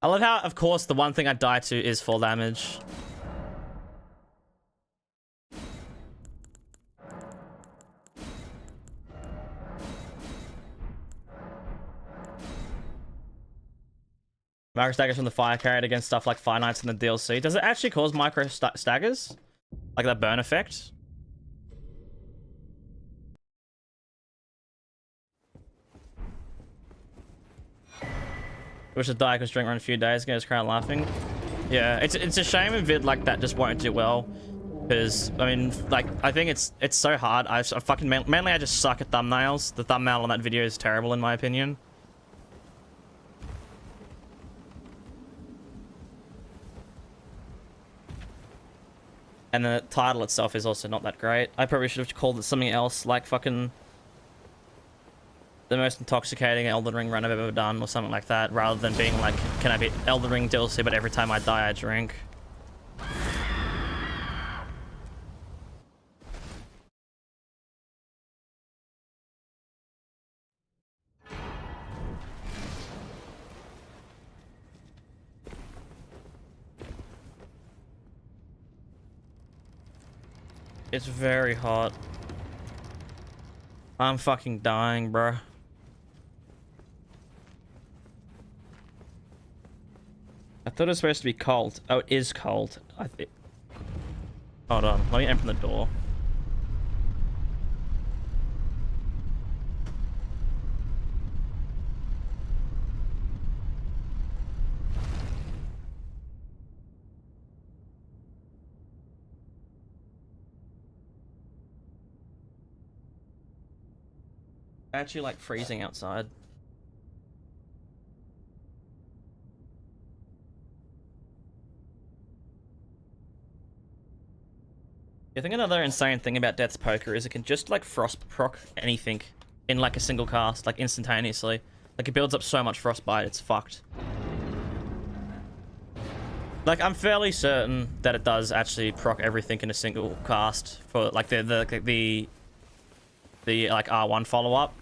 I love how, of course, the one thing I die to is full damage. Micro staggers from the fire carried against stuff like Fire Knights in the DLC. Does it actually cause micro staggers? Like that burn effect? Wish to die because drink run a few days ago. I was crying laughing. Yeah, it's a shame a vid like that just won't do well. Because, I mean, like, I think it's so hard. I fucking mainly I just suck at thumbnails. The thumbnail on that video is terrible in my opinion. And the title itself is also not that great. I probably should have called it something else, like fucking the most intoxicating Elden Ring run I've ever done, or something like that, rather than being like, can I beat Elden Ring DLC, but every time I die, I drink. It's very hot. I'm fucking dying, bro. I thought it was supposed to be cold. Oh, it is cold. Hold on, let me open the door. Actually, like freezing outside. I think another insane thing about Death's Poker is it can just like frost proc anything in like a single cast, like instantaneously. Like it builds up so much frostbite, it's fucked. Like I'm fairly certain that it does actually proc everything in a single cast for like the like R1 follow-up.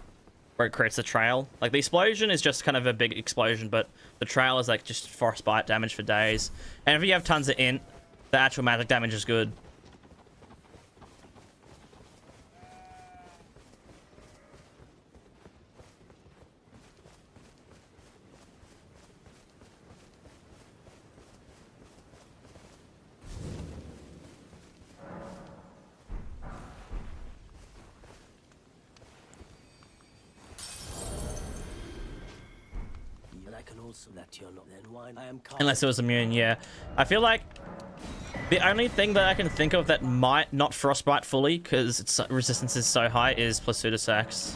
where it creates the trail. Like the explosion is just kind of a big explosion, but the trail is like just frostbite damage for days. And if you have tons of int, the actual magic damage is good. And I can also that you're not then why I am calm. Unless it was immune, yeah. I feel like the only thing that I can think of that might not frostbite fully, because its resistance is so high, is Placidusax.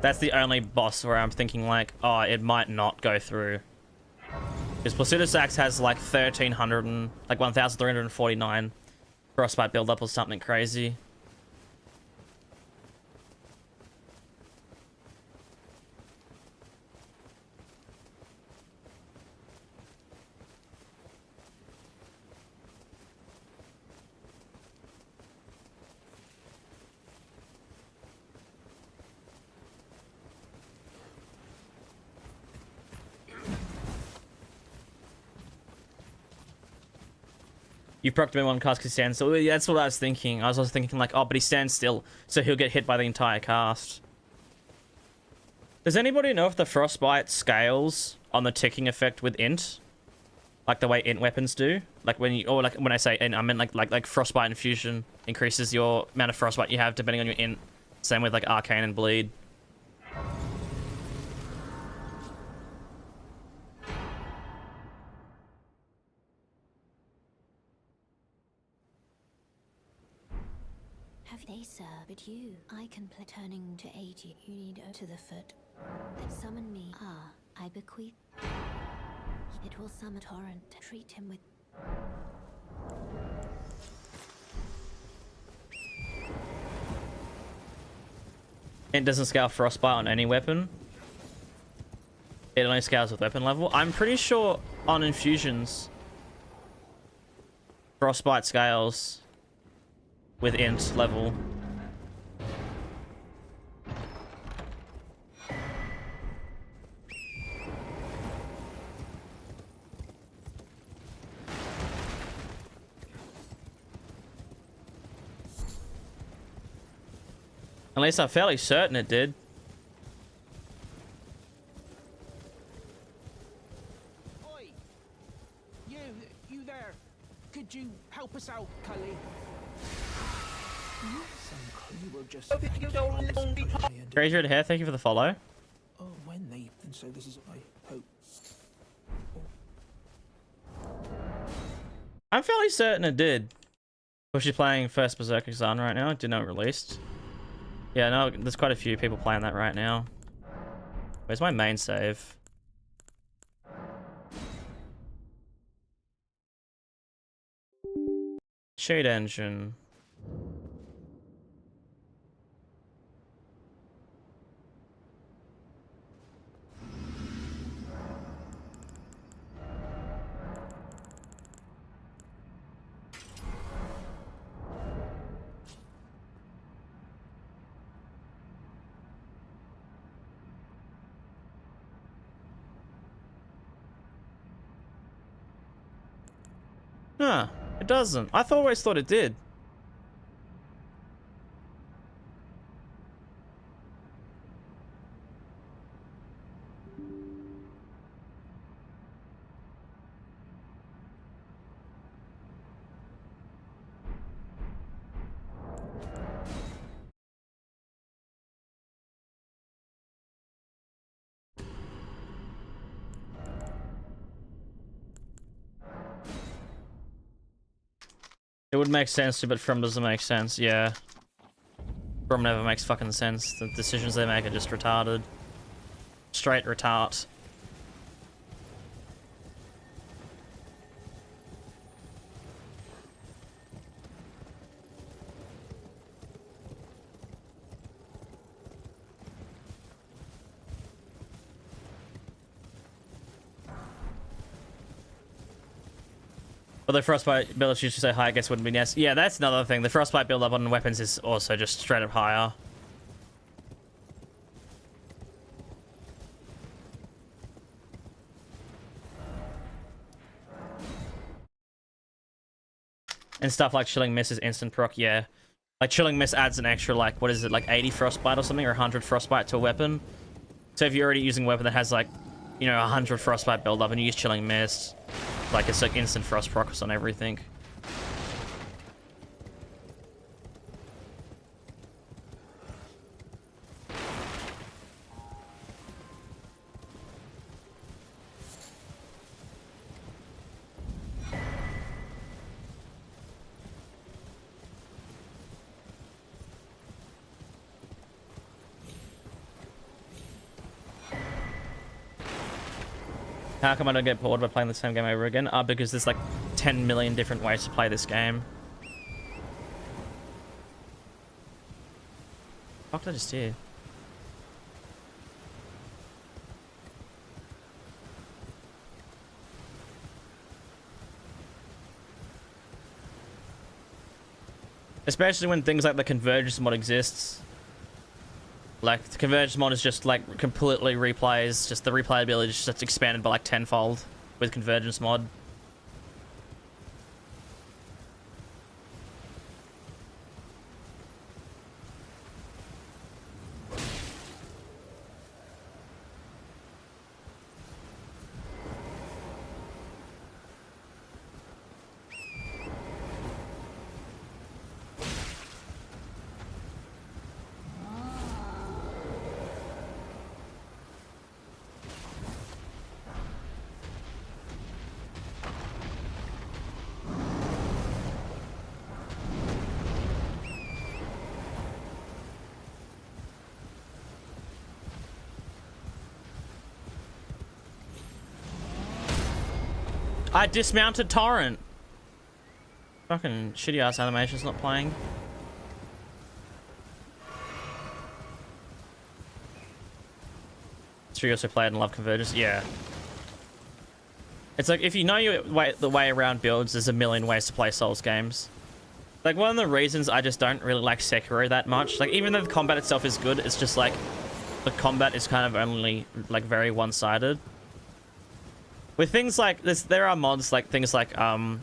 That's the only boss where I'm thinking like, oh, it might not go through. Because Placidusax has like 1,300 and like 1,349 frostbite buildup or something crazy. You procced him in one cast because he stands still. Yeah, that's what I was thinking. I was also thinking like, oh, but he stands still, so he'll get hit by the entire cast. Does anybody know if the frostbite scales on the ticking effect with int? Like the way int weapons do? Like when you, or like when I say int, I mean like frostbite infusion increases your amount of frostbite you have depending on your int. Same with like arcane and bleed. Have they, sir? But you, I can play turning to aid you. You need to the foot that summon me. Ah, I bequeath. It will summon torrent. Treat him with. It doesn't scale frostbite on any weapon. It only scales with weapon level. I'm pretty sure on infusions, frostbite scales with int level. At least I'm fairly certain it did. Oi! You there. Could you help us out, Caelid? You were just... Razor Hair, thank you for the follow. Oh, when they... And so this is, I hope... I'm fairly certain it did. Was she playing First Berserker Zan right now? Didn't know it released. Yeah, no, there's quite a few people playing that right now. Where's my main save? Cheat engine. Huh, it doesn't. I always thought it did. It would make sense to, but From doesn't make sense, yeah. From never makes fucking sense. The decisions they make are just retarded. Straight retard. But the frostbite build-up used to say high, I guess wouldn't be yes. Yeah, that's another thing. The frostbite build-up on weapons is also just straight up higher. And stuff like Chilling Mist is instant proc, yeah. Like Chilling Mist adds an extra, like, what is it, like 80 Frostbite or something, or 100 Frostbite to a weapon. So if you're already using a weapon that has like, you know, 100 Frostbite build up and you use Chilling Mist, like it's like instant Frost procs on everything. How come I don't get bored by playing the same game over again? Because there's like 10 million different ways to play this game. What did I just hear? Especially when things like the Convergence mod exists. Like, the Convergence mod is just, like, completely replays. Just the replayability is just expanded by, like, tenfold with Convergence mod. I dismounted Torrent. Fucking shitty ass animation's not playing. So you also played and love Convergence? Yeah. It's like, if you know the way around builds, there's a million ways to play Souls games. Like, one of the reasons I just don't really like Sekiro that much, like, even though the combat itself is good, it's just like, the combat is kind of only, like, very one-sided. With things like this, there are mods like things like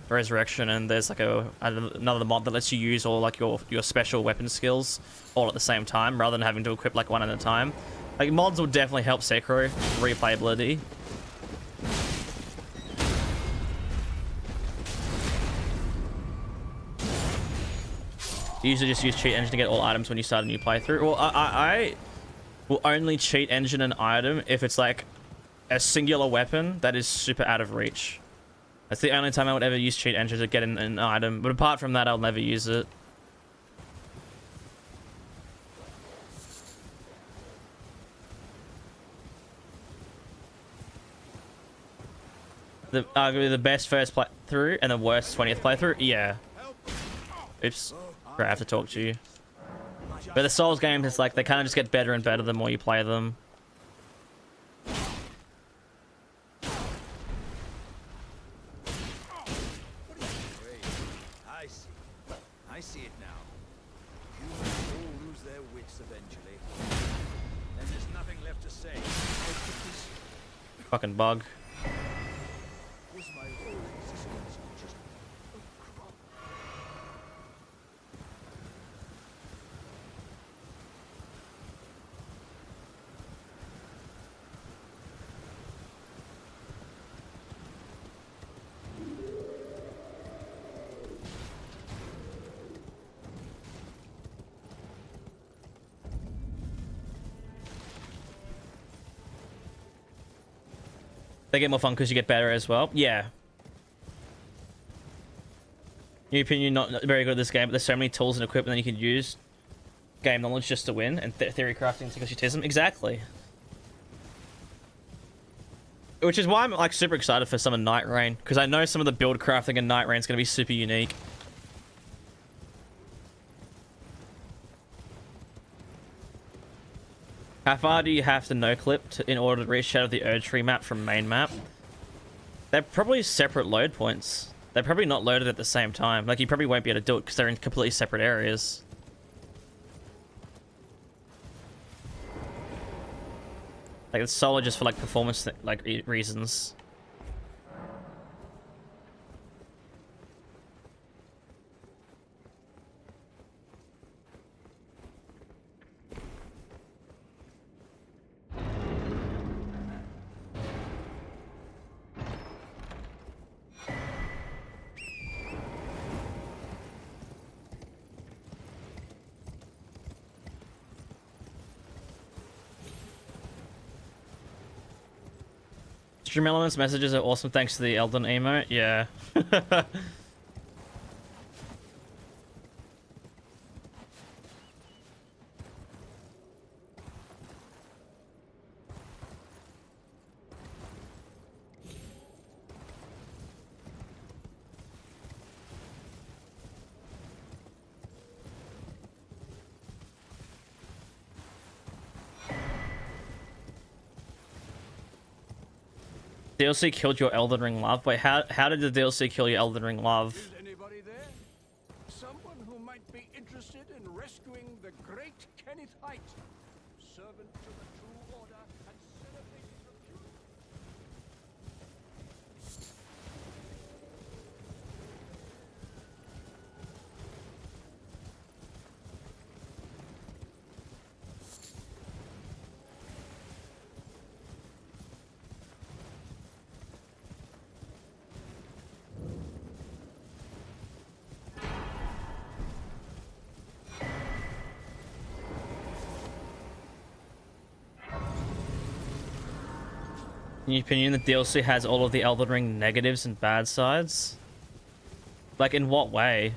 Resurrection, and there's like another mod that lets you use all like your special weapon skills all at the same time, rather than having to equip like one at a time. Like, mods will definitely help Sekiro replayability. You usually just use cheat engine to get all items when you start a new playthrough. Well, I will only cheat engine an item if it's like a singular weapon that is super out of reach. That's the only time I would ever use cheat engine to get an item, but apart from that, I'll never use it. Arguably the best first playthrough and the worst 20th playthrough? Yeah. Oops. I have to talk to you. But the Souls games, it's like they kind of just get better and better the more you play them. I see it now. Humans all lose their wits eventually. Then there's nothing left to say. Fucking bug. Was my whole existence just They get more fun because you get better as well. Yeah. In your opinion, not very good at this game, but there's so many tools and equipment that you can use. Game knowledge just to win, and theory crafting and executism. Exactly. Which is why I'm like super excited for some of Night Rain, because I know some of the build crafting in Night Rain is going to be super unique. How far do you have to no-clip in order to reach Shadow of the Erdtree map from main map? They're probably separate load points. They're probably not loaded at the same time. Like, you probably won't be able to do it because they're in completely separate areas. Like, it's solely just for, like, performance, like, reasons. Stream Elements messages are awesome thanks to the Elden emote. Yeah. DLC killed your Elden Ring love. Wait, how did the DLC kill your Elden Ring love? Is anybody there? Someone who might be interested in rescuing the great Kenneth Height, servant to the true order and celebrating the pure. In your opinion, the DLC has all of the Elden Ring negatives and bad sides? Like, in what way?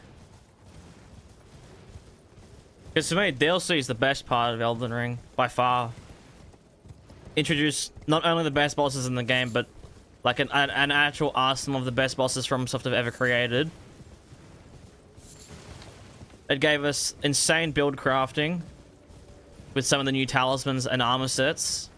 Because to me, DLC is the best part of Elden Ring, by far. Introduce not only the best bosses in the game, but like an actual arsenal of the best bosses FromSoft have ever created. It gave us insane build crafting with some of the new talismans and armor sets.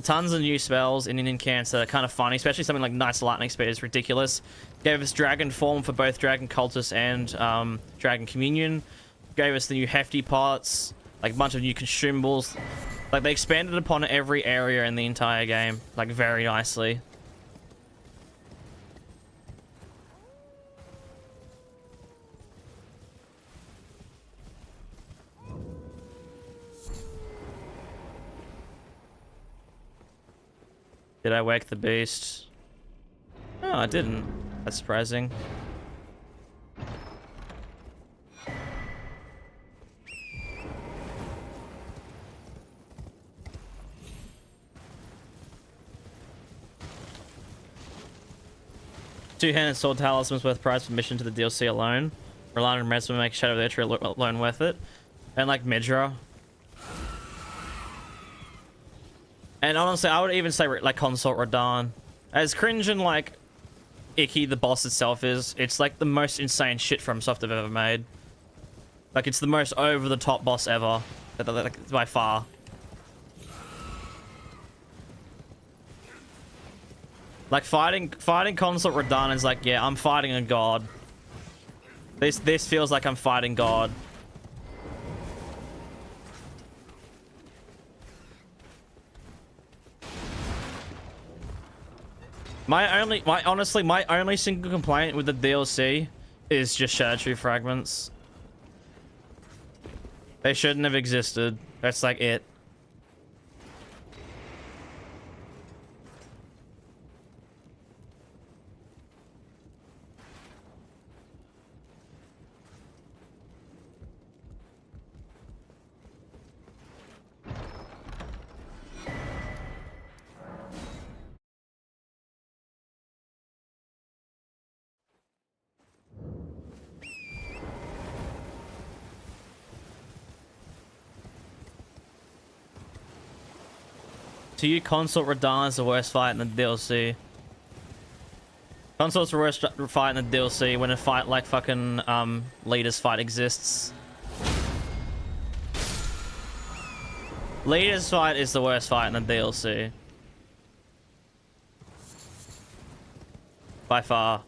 Tons of new spells in Indian Cans that are kind of funny, especially something like Knight's Lightning Speed is ridiculous. Gave us Dragon Form for both Dragon Cultist and Dragon Communion. Gave us the new hefty pots, like a bunch of new consumables. Like, they expanded upon every area in the entire game, like, very nicely. Did I wake the beast? No, I didn't. That's surprising. Two-handed sword talismans worth price for mission to the DLC alone. Relying on reds will make Shadow of the Entry alone worth it. And like Midra. And honestly, I would even say like Consort Radahn. As cringe and like icky the boss itself is, it's like the most insane shit FromSoft have ever made. Like, it's the most over-the-top boss ever, like, by far. Like, fighting Consort Radahn is like, yeah, I'm fighting a god. This feels like I'm fighting God. Honestly, my only single complaint with the DLC is just Shadow Tree fragments. They shouldn't have existed. That's like it. To you, Consort Radahn is the worst fight in the DLC. Consort's the worst fight in the DLC when a fight like fucking Leader's fight exists. Leader's fight is the worst fight in the DLC. By far.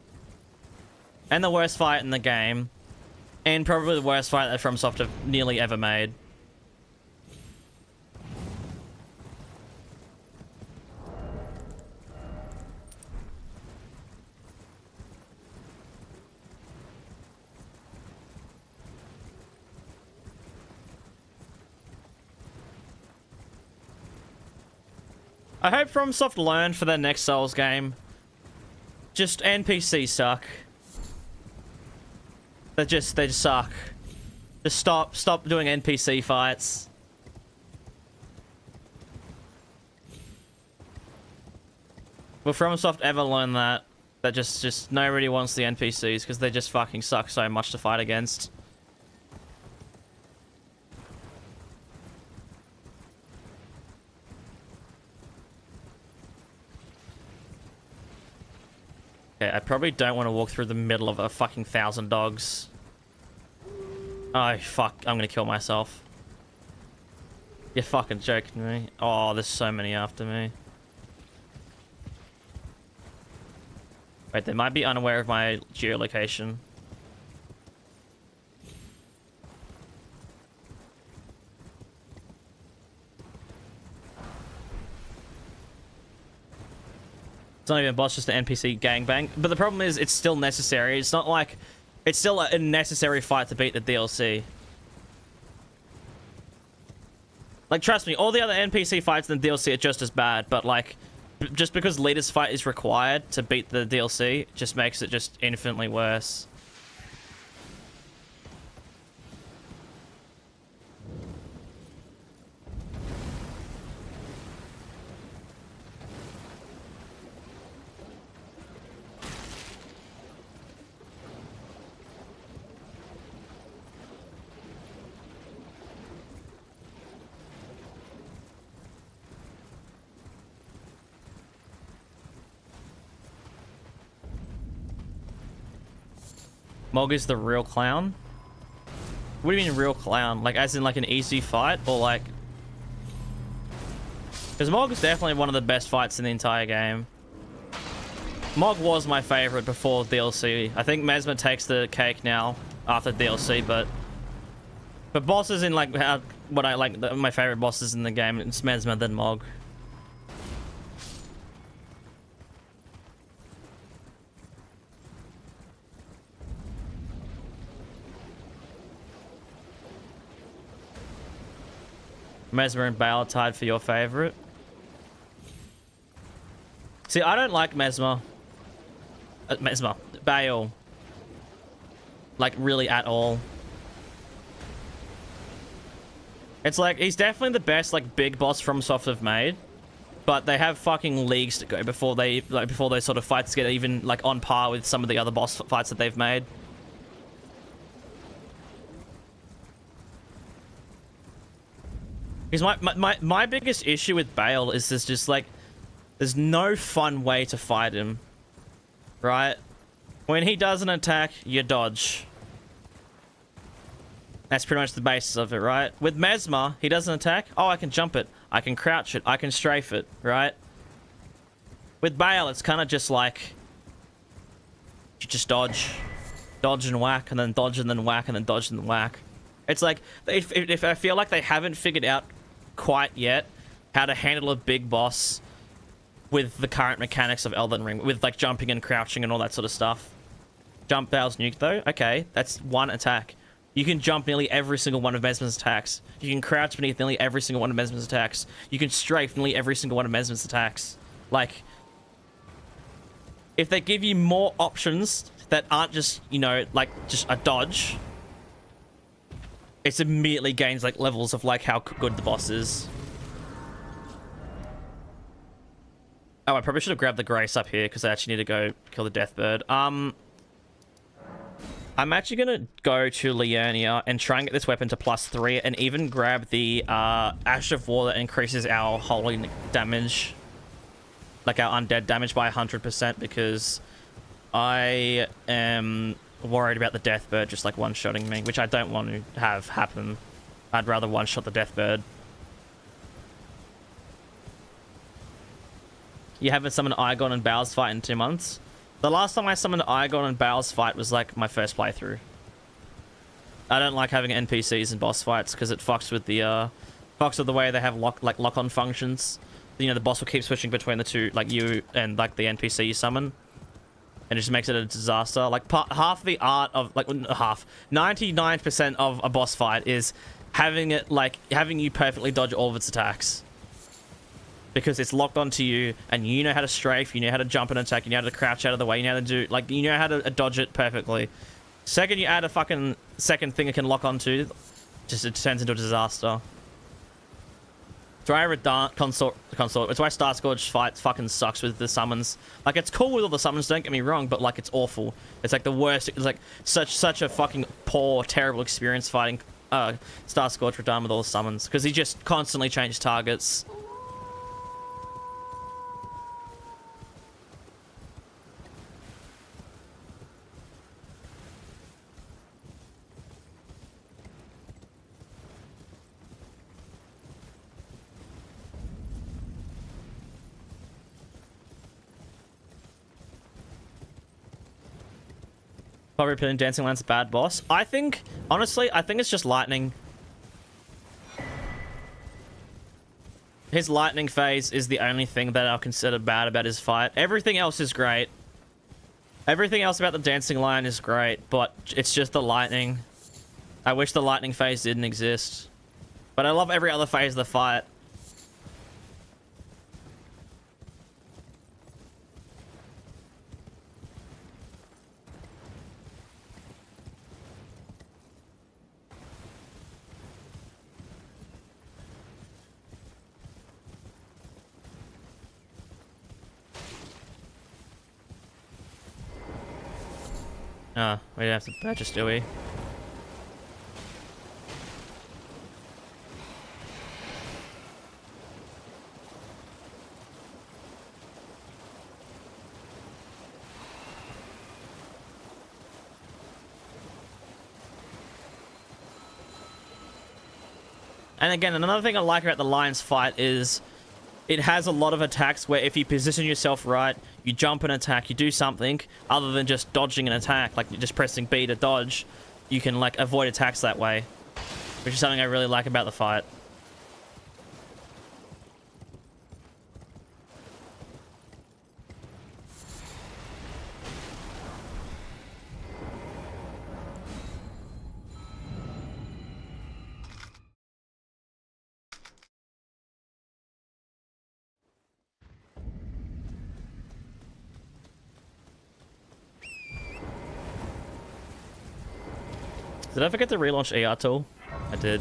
And the worst fight in the game. And probably the worst fight that FromSoft have nearly ever made. I hope FromSoft learned for their next Souls game. Just NPCs suck. They just suck. Just stop doing NPC fights. Will FromSoft ever learn that? That just nobody wants the NPCs because they just fucking suck so much to fight against. Okay, I probably don't want to walk through the middle of a fucking 1,000 dogs. Oh, fuck. I'm gonna kill myself. You're fucking joking me. Oh, there's so many after me. Wait, they might be unaware of my geolocation. It's not even a boss, just an NPC gangbang. But the problem is, it's still necessary. It's not like... It's still a necessary fight to beat the DLC. Like, trust me, all the other NPC fights in the DLC are just as bad, but, like... Just because leader's fight is required to beat the DLC, just makes it just infinitely worse. Mog is the real clown? What do you mean real clown? Like, as in, like, an easy fight? Or, like... Because Mog is definitely one of the best fights in the entire game. Mog was my favorite before DLC. I think Mesmer takes the cake now after DLC, but... But bosses in, like, what I like... My favorite bosses in the game, it's Mesmer than Mog. Mesmer and Bale are tied for your favorite. See, I don't like Mesmer. Bale. Like, really at all. It's like, he's definitely the best, like, big boss FromSoft have made. But they have fucking leagues to go before they, like, before those sort of fights get even, like, on par with some of the other boss fights that they've made. Because my biggest issue with Bale is there's just like, there's no fun way to fight him, right? When he does an attack, you dodge. That's pretty much the basis of it, right? With Mesmer, he does an attack, oh, I can jump it, I can crouch it, I can strafe it, right? With Bale, it's kind of just like, you just dodge. Dodge and whack, and then dodge and then whack, and then dodge and then whack. It's like, if I feel like they haven't figured out quite yet how to handle a big boss with the current mechanics of Elden Ring, with like jumping and crouching and all that sort of stuff. Jump Bale's nuke though, okay, that's one attack. You can jump nearly every single one of Mesmer's attacks. You can crouch beneath nearly every single one of Mesmer's attacks. You can strafe nearly every single one of Mesmer's attacks. Like, if they give you more options that aren't just, you know, like just a dodge, it immediately gains like levels of like how good the boss is. Oh, I probably should have grabbed the Grace up here because I actually need to go kill the Deathbird. I'm actually gonna go to Liurnia and try and get this weapon to +3 and even grab the Ash of War that increases our holy damage, like our undead damage by 100%, because I am worried about the Deathbird just like one-shotting me, which I don't want to have happen. I'd rather one-shot the Deathbird. You haven't summoned Igon and Bale's fight in 2 months? The last time I summoned Igon and Bale's fight was like my first playthrough. I don't like having NPCs in boss fights because it fucks with the way they have lock-on functions. You know, the boss will keep switching between the two, like you and like the NPC you summon. And it just makes it a disaster. Like, half the art of, like, 99% of a boss fight is having it, like, having you perfectly dodge all of its attacks. Because it's locked onto you, and you know how to strafe, you know how to jump and attack, you know how to crouch out of the way, you know how to do, like, you know how to dodge it perfectly. Second you add a fucking second thing it can lock onto, just it turns into a disaster. Dry consort. It's why Star Scourge fight fucking sucks with the summons. Like, it's cool with all the summons, don't get me wrong, but like, it's awful. It's like the worst. It's like such a fucking poor, terrible experience fighting Star Scourge Radahn with all the summons, because he just constantly changes targets. Probably repeating Dancing Lance bad boss. I think, honestly, I think it's just lightning. His lightning phase is the only thing that I'll consider bad about his fight. Everything else is great. Everything else about the dancing line is great, but it's just the lightning. I wish the lightning phase didn't exist. But I love every other phase of the fight. We don't have to purchase, do we? And again, another thing I like about the Lion's fight is it has a lot of attacks where if you position yourself right, you jump an attack, you do something other than just dodging an attack, like you're just pressing B to dodge, you can like avoid attacks that way, which is something I really like about the fight. Did I forget to relaunch ER tool? I did.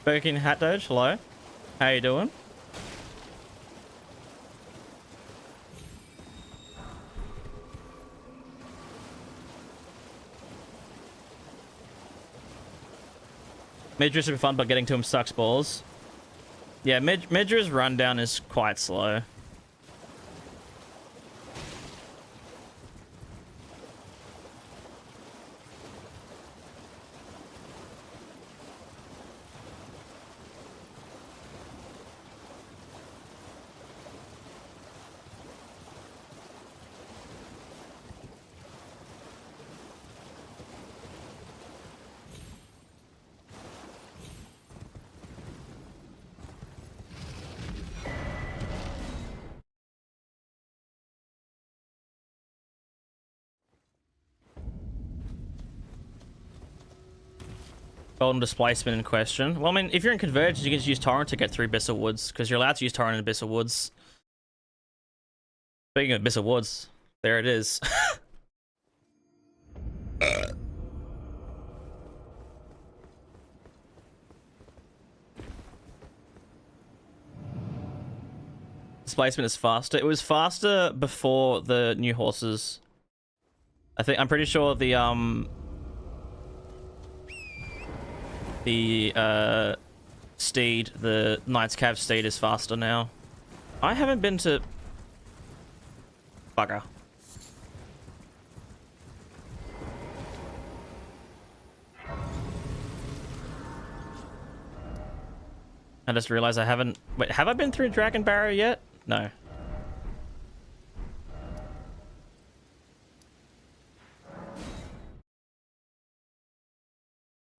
Burger King Hat Doge, hello. How you doing? Midra's super fun, but getting to him sucks balls. Yeah, Midra's rundown is quite slow. Golden displacement in question. Well, I mean, if you're in Convergence, you can just use Torrent to get through Abyss of Woods, because you're allowed to use Torrent in Abyss of Woods. Speaking of Abyss of Woods, there it is. Displacement is faster. It was faster before the new horses. I'm pretty sure the steed, the Knight's Cav steed, is faster now. I haven't been to... Bugger. I just realized I haven't... Wait, have I been through Dragon Barrow yet? No.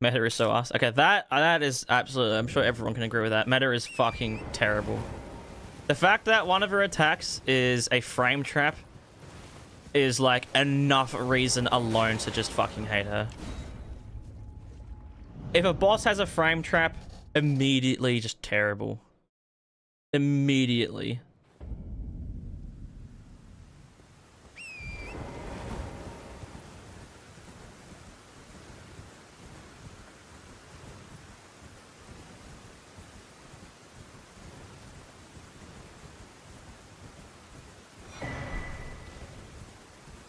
Meta is so ass. Okay, that is absolutely... I'm sure everyone can agree with that. Meta is fucking terrible. The fact that one of her attacks is a frame trap is like enough reason alone to just fucking hate her. If a boss has a frame trap, immediately just terrible. Immediately.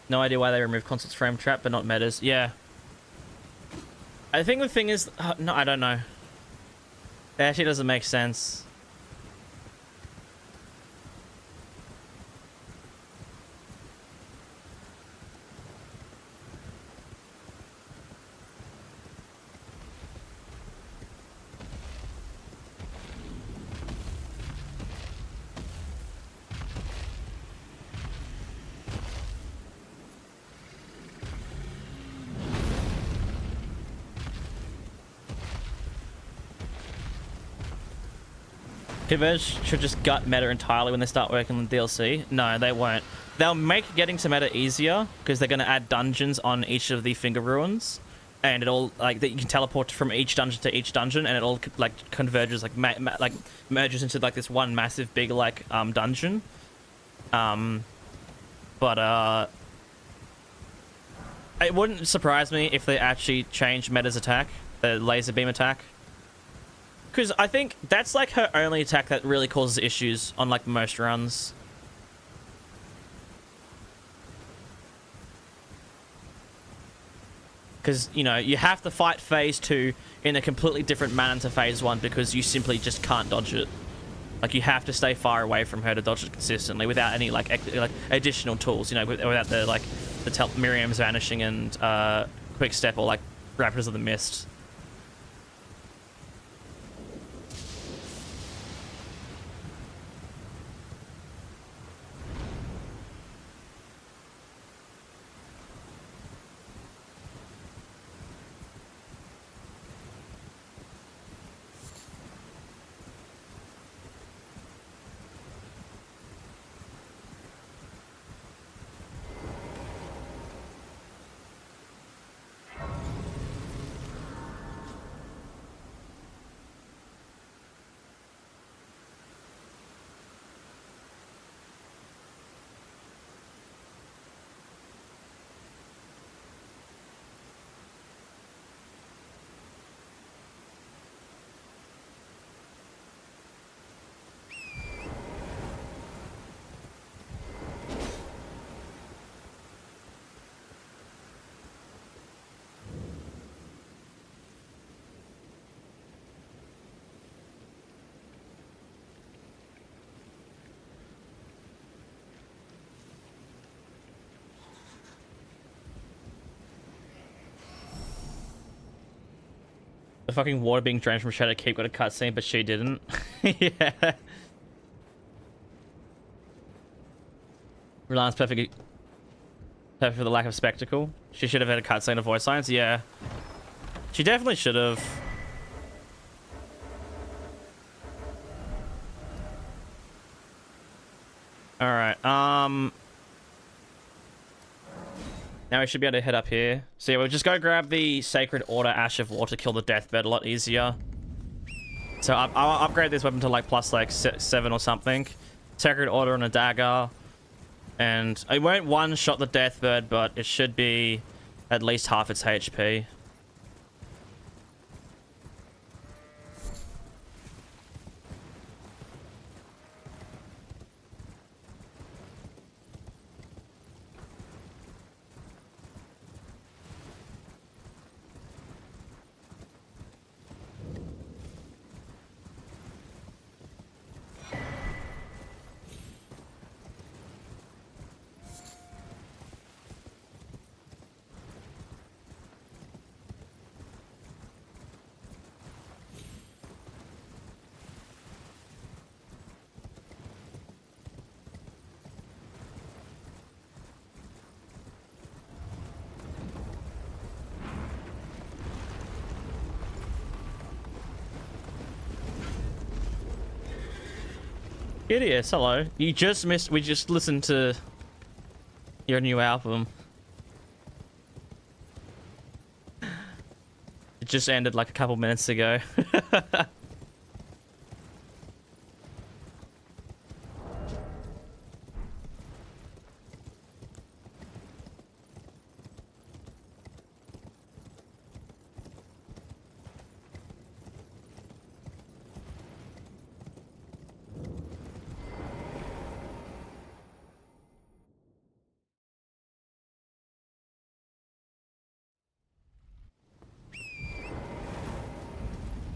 No idea why they removed Consort's frame trap, but not metas. Yeah. I think the thing is... no, I don't know. It actually doesn't make sense. Converge should just gut meta entirely when they start working on DLC. No, they won't. They'll make getting to meta easier because they're going to add dungeons on each of the finger ruins, and it all like that you can teleport from each dungeon to each dungeon, and it all like converges like like merges into like this one massive big like dungeon. But it wouldn't surprise me if they actually changed meta's attack, the laser beam attack. Because I think that's like her only attack that really causes issues on like most runs. Because, you know, you have to fight phase 2 in a completely different manner to phase 1 because you simply just can't dodge it. Like, you have to stay far away from her to dodge it consistently without any like additional tools, you know, without the like the Miriam's vanishing and quick step or like Raptors of the Mist. The fucking water being drained from Shadow Keep got a cutscene, but she didn't. Yeah. Rilan's perfect for the lack of spectacle. She should have had a cutscene of voice lines. Yeah. She definitely should have. Alright, now we should be able to head up here. So yeah, we'll just go grab the Sacred Order Ash of War to kill the Deathbed a lot easier. So I'll upgrade this weapon to like plus like 7 or something. Sacred Order and a dagger. And it won't one-shot the Deathbird, but it should be at least half its HP. Idiots, hello. You just missed. We just listened to Your new album. It just ended like a couple minutes ago.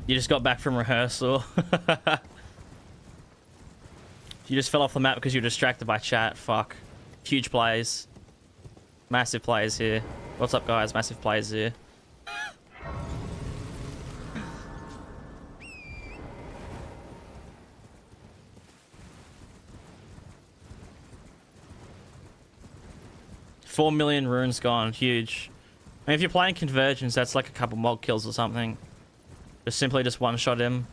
You just got back from rehearsal. You just fell off the map because you were distracted by chat. Fuck. Huge plays. Massive plays here. What's up, guys? Massive plays here. $4 million runes gone. Huge. I mean, if you're playing Convergence, that's like a couple mod kills or something. Just simply just one-shot him.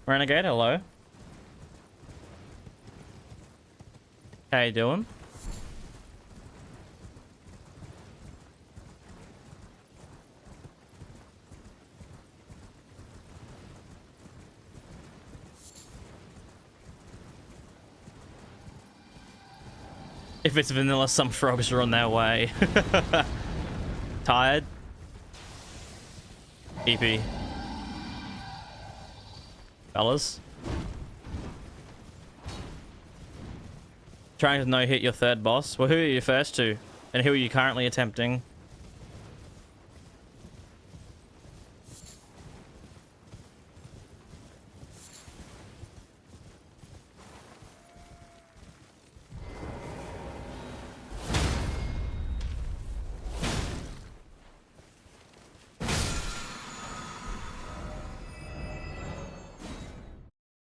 Renegade, hello. How you doing? If it's vanilla, some frogs are on their way. Tired? EP. Fellas? Trying to no-hit your third boss? Well, who are you first to? And who are you currently attempting?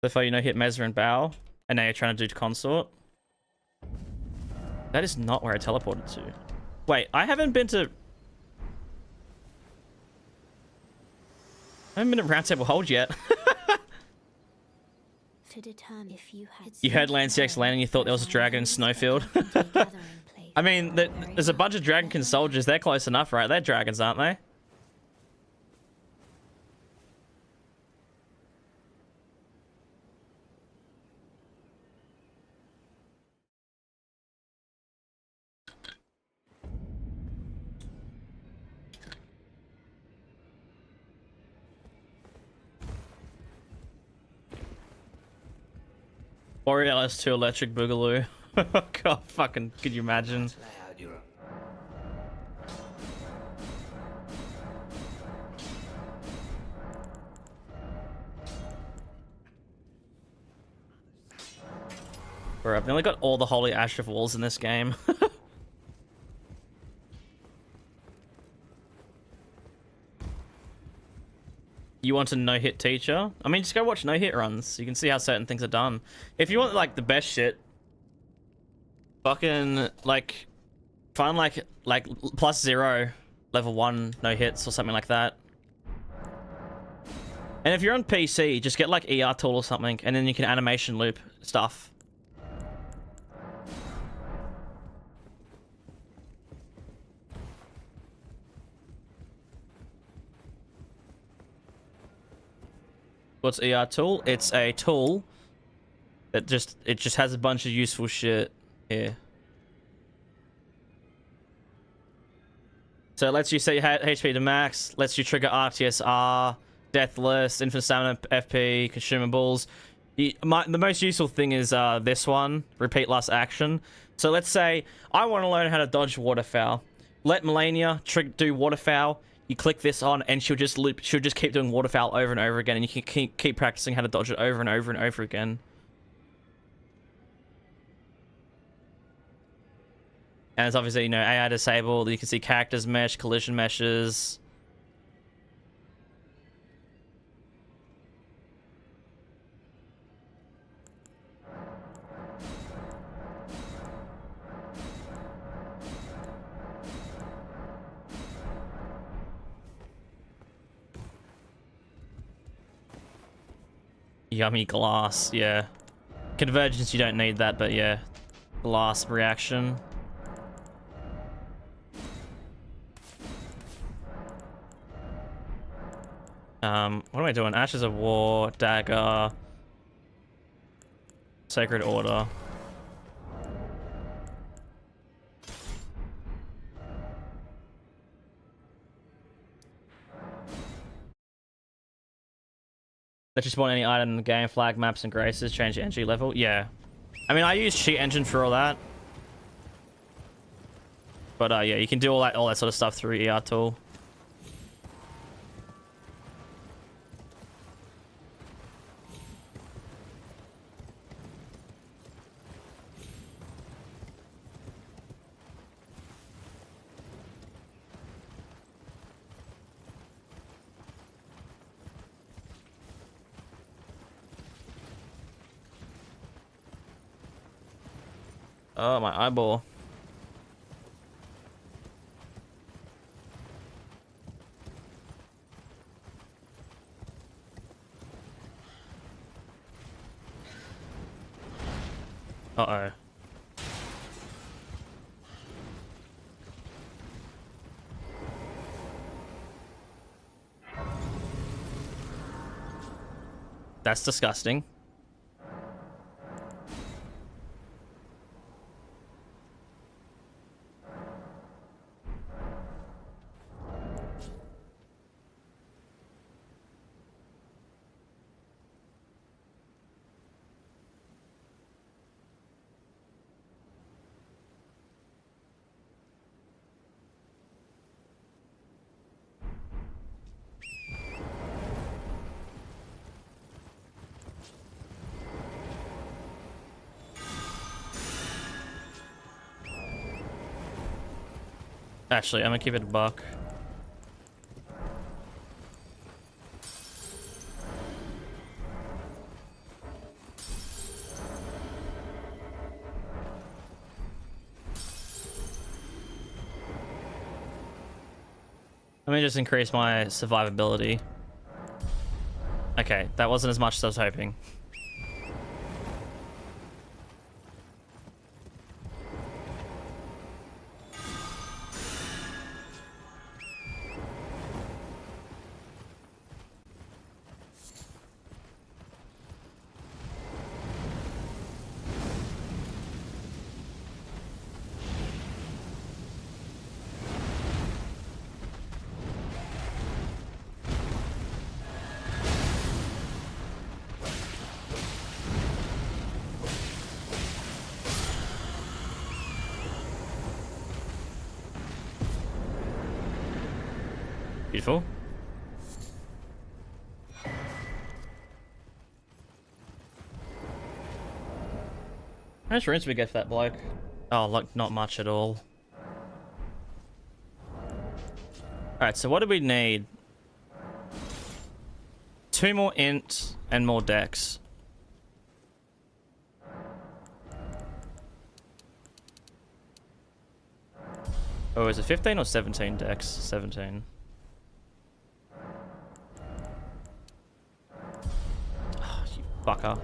So far you no-hit Mezra and Bow, and now you're trying to do Consort. That is not where I teleported to. Wait, I haven't been to Round Table Hold yet. To determine if you had You heard Land CX land and you thought there was a dragon in Snowfield. I mean, there's a bunch of Dragonkin soldiers. They're close enough, right? They're dragons, aren't they? Boreal S2 Electric Boogaloo. God, fucking, could you imagine? Loud, you're Bro, I've nearly got all the Holy Ashraf walls in this game. You want a no-hit teacher? I mean, just go watch no-hit runs. You can see how certain things are done. If you want, like, the best shit, fucking, like, find, like +0 level 1 no-hits or something like that. And if you're on PC, just get, like, ER tool or something, and then you can animation loop stuff. What's ER tool? It's a tool that just has a bunch of useful shit here. So it lets you set your HP to max, lets you trigger RTSR, deathless, infinite stamina, FP, consumables. The most useful thing is this one, repeat last action. So let's say I want to learn how to dodge waterfowl. Let Melania do waterfowl. You click this on and she'll just keep doing waterfowl over and over again, and you can keep practicing how to dodge it over and over and over again. And it's obviously, you know, AI disabled. You can see characters mesh, collision meshes. Yummy glass, yeah. Convergence, you don't need that, but yeah. Glass reaction. What am I doing? Ashes of War, Dagger, Sacred Order. Let you spawn any item in the game, flag, maps, and graces, change the entry level. Yeah. I mean, I use Cheat Engine for all that. But yeah, you can do all that sort of stuff through ER tool. Oh, my eyeball. Uh-oh. That's disgusting. Actually, I'm gonna keep it a buck. Let me just increase my survivability. Okay, that wasn't as much as I was hoping. Beautiful. How much runes do we get for that bloke? Oh, look, not much at all. Alright, so what do we need? 2 more int and more dex. Oh, is it 15 or 17 dex? 17. Oh, you fucker.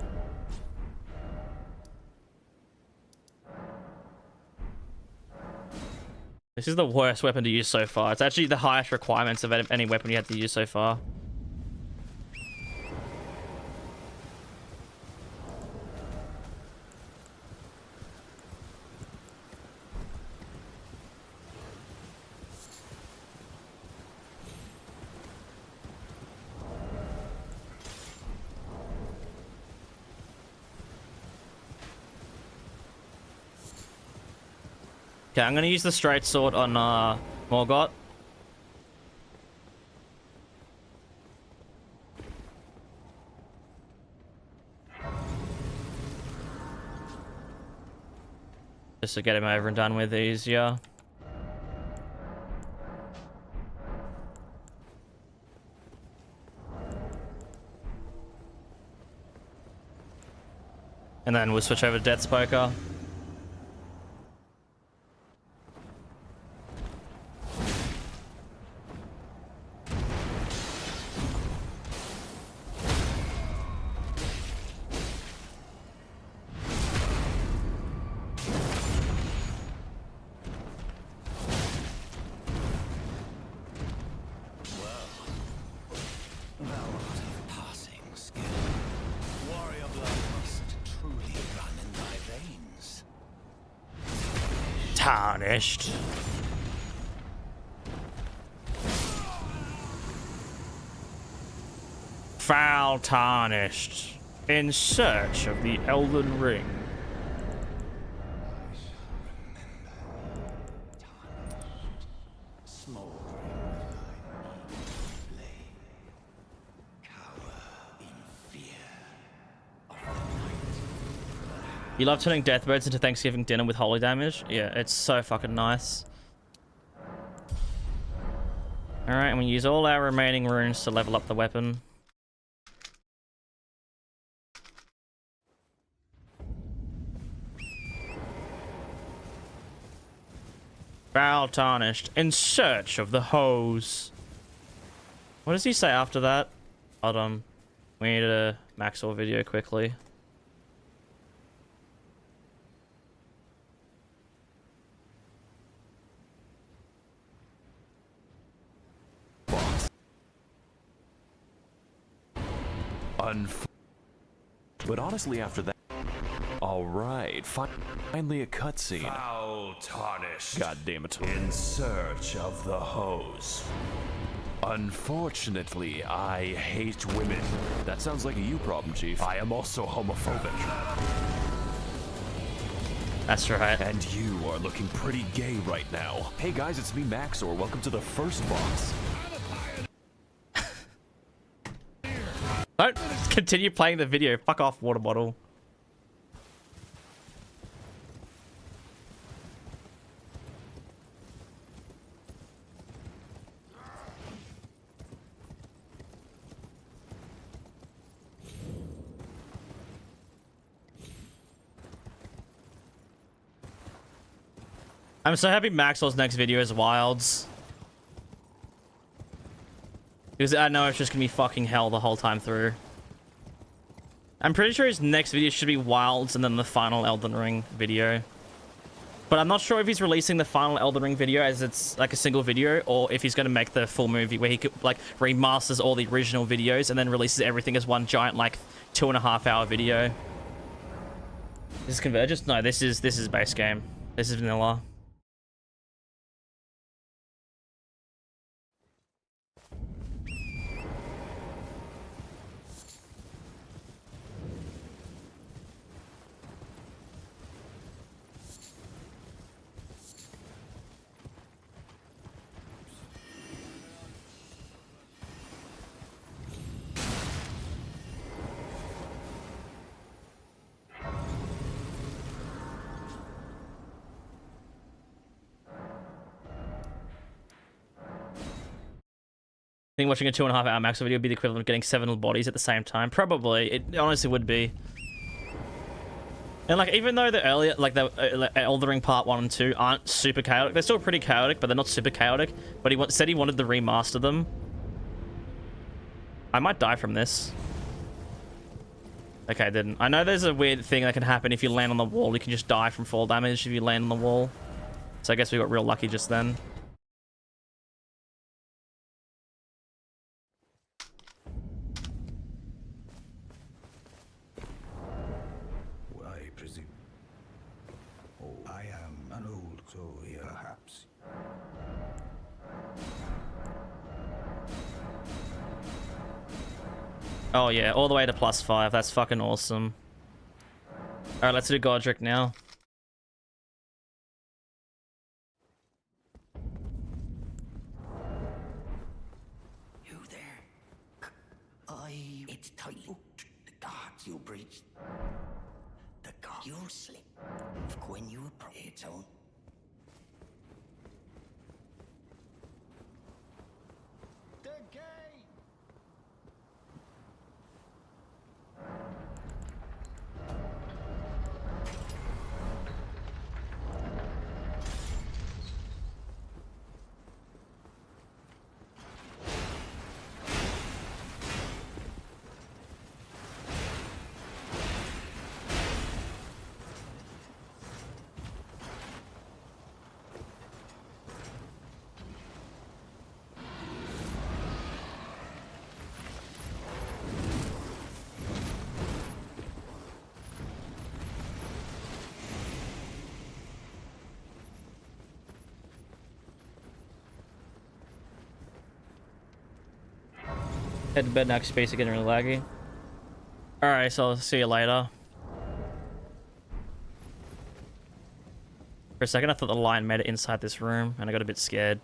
This is the worst weapon to use so far. It's actually the highest requirements of any weapon you have to use so far. Okay, I'm gonna use the straight sword on Morgott. Just to get him over and done with easier. And then we'll switch over to Death's Poker. tarnished. Foul tarnished. In search of the Elden Ring. You love turning deathbirds into Thanksgiving dinner with holy damage? Yeah, it's so fucking nice. Alright, and we use all our remaining runes to level up the weapon. Foul tarnished. In search of the hose. What does he say after that? Hold on. We need a Maxwell video quickly. But honestly, after that, all right, finally a cutscene. Foul tarnished. God damn it! In search of the hose. Unfortunately, I hate women. That sounds like a you problem, Chief. I am also homophobic. That's right. And you are looking pretty gay right now. Hey guys, it's me, Maxor. Welcome to the first boss. Don't continue playing the video. Fuck off, water bottle. I'm so happy Maxwell's next video is Wilds. Because I know it's just gonna be fucking hell the whole time through. I'm pretty sure his next video should be Wilds and then the final Elden Ring video. But I'm not sure if he's releasing the final Elden Ring video as it's like a single video, or if he's gonna make the full movie where he could like remasters all the original videos and then releases everything as one giant like 2.5 hour video. This is Convergence? No, this is base game. This is vanilla. I think watching a 2.5 hour max video would be the equivalent of getting 7 bodies at the same time. Probably. It honestly would be. And like, even though the earlier, like the Elden Ring Part 1 and 2 aren't super chaotic, they're still pretty chaotic, but they're not super chaotic. But he said he wanted to remaster them. I might die from this. Okay, I didn't. I know there's a weird thing that can happen if you land on the wall. You can just die from fall damage if you land on the wall. So I guess we got real lucky just then. I presume. Oh, I am an old soul here, perhaps. Oh yeah, all the way to +5. That's fucking awesome. Alright, let's do Godric now. You there? It's tight. The guards you breached. The guard you'll slip. When you approach its own. The gate! Head to bed now, space getting really laggy. Alright, so I'll see you later. For a second, I thought the lion made it inside this room, and I got a bit scared.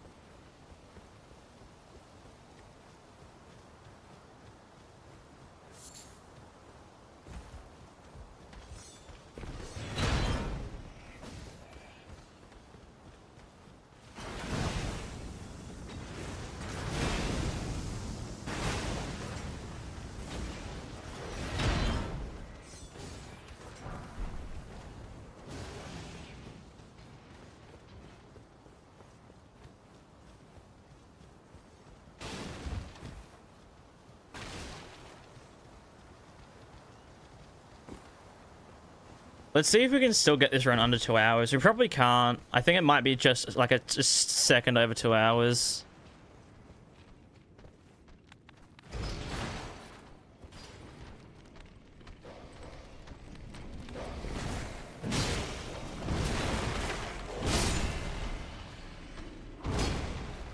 Let's see if we can still get this run under 2 hours. We probably can't. I think it might be just like a just second over 2 hours.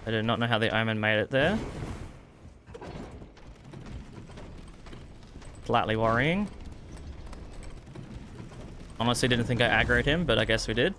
I do not know how the Omen made it there. Slightly worrying. Honestly, didn't think I aggroed him, but I guess we did.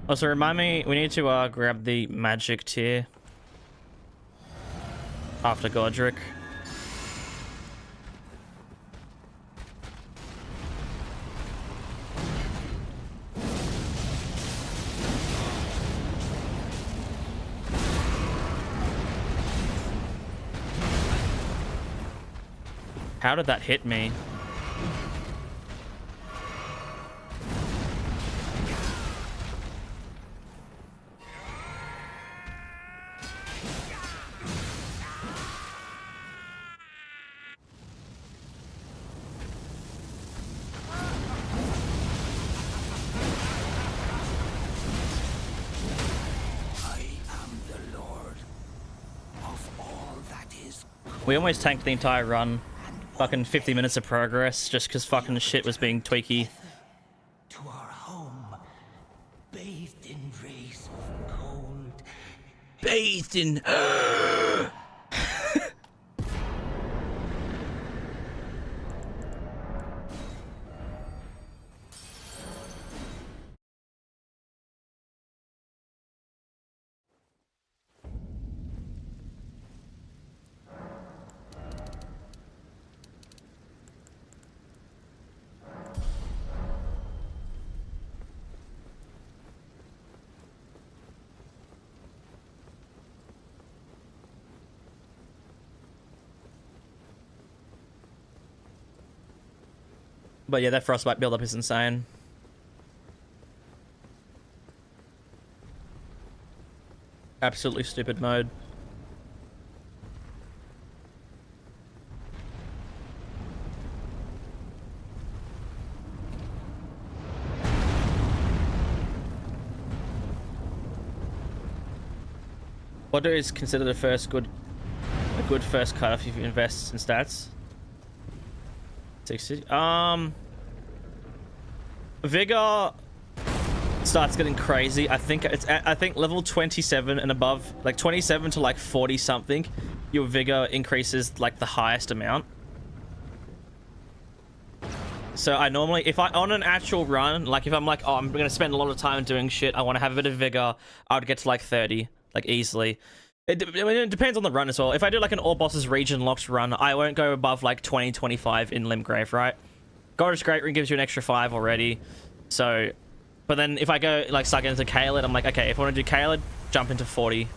Also, remind me, we need to grab the magic tier after Godric. How did that hit me? We almost tanked the entire run. Fucking 50 minutes of progress just because fucking shit was being tweaky. To our home, bathed in rays of cold. Bathed in... But yeah, that frostbite buildup is insane. Absolutely stupid mode. What is considered a good first cut if you invest in stats? 60. Vigor starts getting crazy. I think level 27 and above, like 27 to like 40 something, your vigor increases like the highest amount. So I normally, if I on an actual run, like if I'm like, oh, I'm gonna spend a lot of time doing shit, I want to have a bit of vigor, I would get to like 30, like easily. I mean, it depends on the run as well. If I do like an all bosses region locked run, I won't go above like 20, 25 in Limgrave, right? Goddard's Great Ring gives you an extra 5 already. So, but then if I go like start getting into Caelid, I'm like, okay, if I want to do Caelid, jump into 40.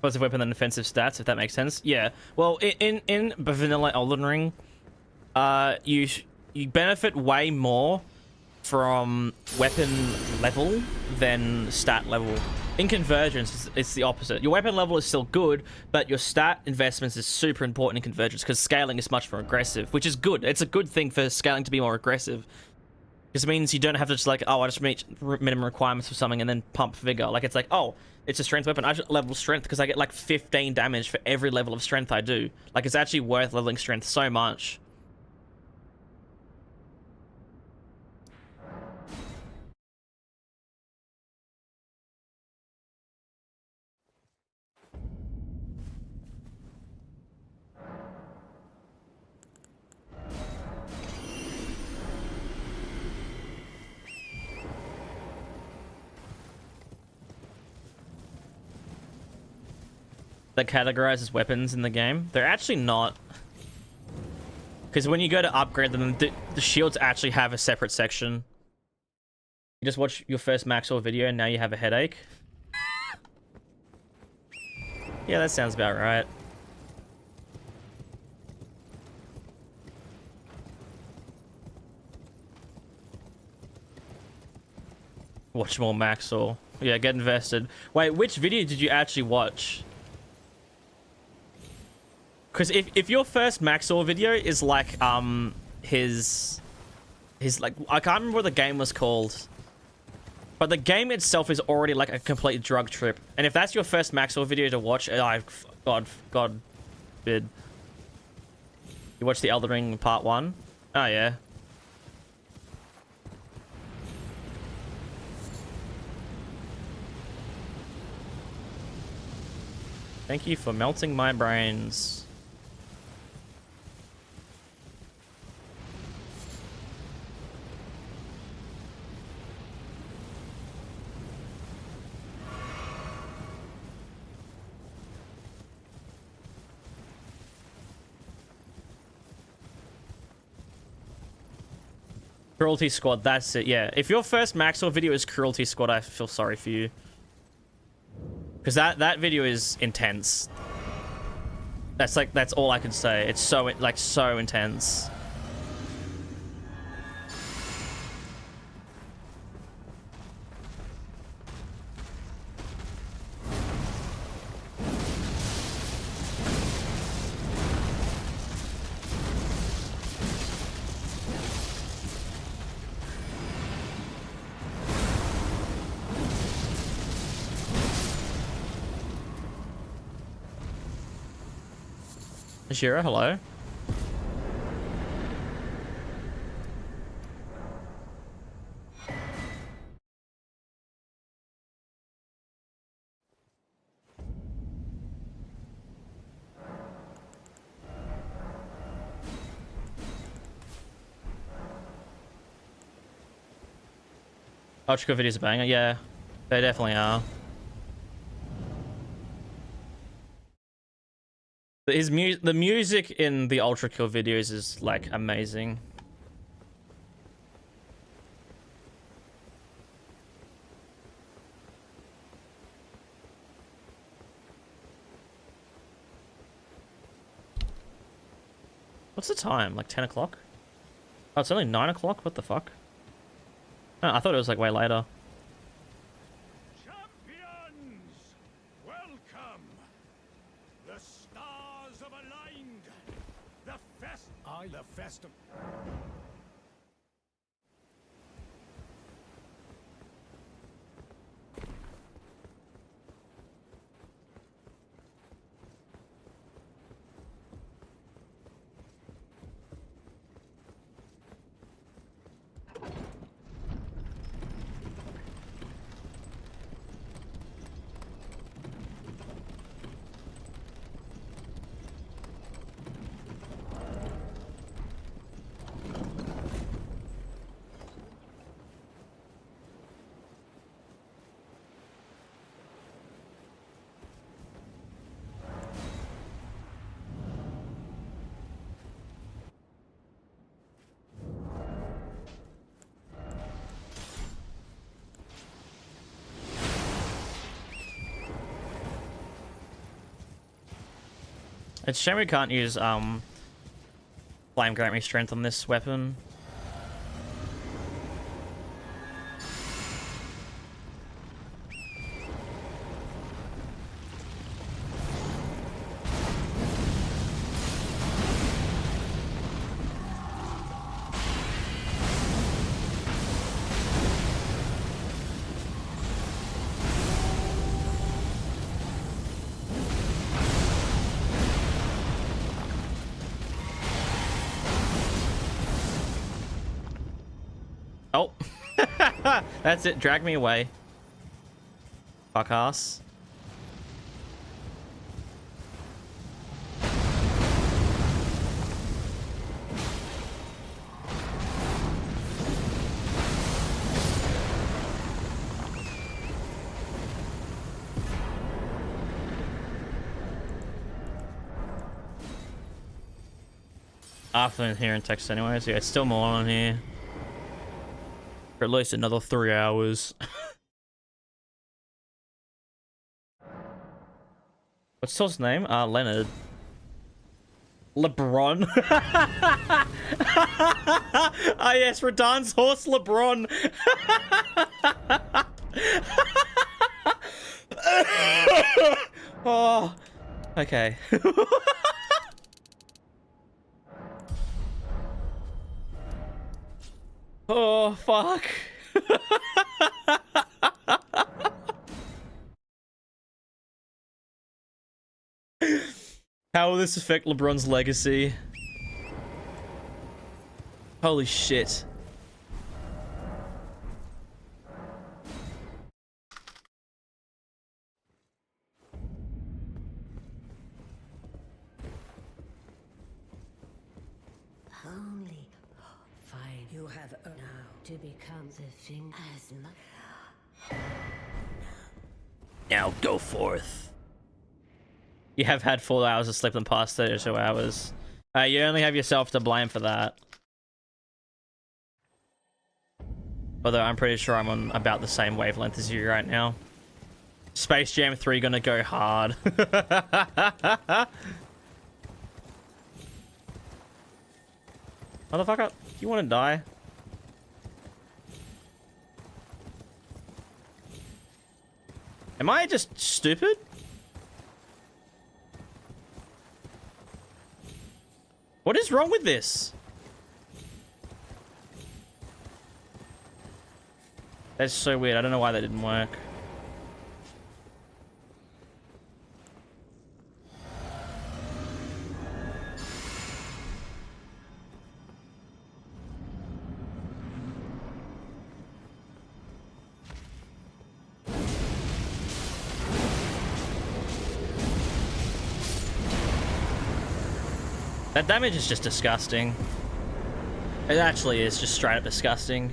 Positive weapon than defensive stats, if that makes sense. Yeah. Well, in vanilla Elden Ring, you benefit way more from weapon level than stat level. In Convergence, it's the opposite. Your weapon level is still good, but your stat investments is super important in Convergence because scaling is much more aggressive, which is good. It's a good thing for scaling to be more aggressive. Because it means you don't have to just like, oh, I just meet minimum requirements for something and then pump vigor. Like, it's like, oh, it's a strength weapon. I just level strength because I get like 15 damage for every level of strength I do. Like, it's actually worth leveling strength so much. That categorizes weapons in the game. They're actually not. Because when you go to upgrade them, the shields actually have a separate section. You just watch your first Maxwell video and now you have a headache. Yeah, that sounds about right. Watch more Maxwell. Yeah, get invested. Wait, which video did you actually watch? Because if your first Maxwell video is like his like, I can't remember what the game was called, but the game itself is already like a complete drug trip. And if that's your first Maxwell video to watch, God forbid. You watch the Elden Ring Part 1? Oh yeah. Thank you for melting my brains. Cruelty Squad, that's it, yeah. If your first Maxwell video is Cruelty Squad, I feel sorry for you. Because that video is intense. That's all I can say. It's so, like, so intense. Shira, hello. Ultra videos are banger, yeah. They definitely are. The music in the Ultra Kill videos is like amazing. What's the time? Like 10 o'clock? Oh, it's only 9 o'clock? What the fuck? Oh, I thought it was like way later. The festival. It's a shame we can't use Flame Grant Me Strength on this weapon. Oh, that's it. Drag me away. Fuck ass. After here in text anyway, so yeah, it's still more on here. For at least another 3 hours. What's his name? Leonard. LeBron. Ah yes, Radahn's horse LeBron. Oh, okay. Oh, fuck. How will this affect LeBron's legacy? Holy shit. Only fine. You have now to become the thing as much. Now go forth. You have had 4 hours of sleep in the past 32 hours. You only have yourself to blame for that. Although I'm pretty sure I'm on about the same wavelength as you right now. Space Jam 3 gonna go hard. Motherfucker, you wanna die? Am I just stupid? What is wrong with this? That's so weird. I don't know why that didn't work. That damage is just disgusting. It actually is just straight up disgusting.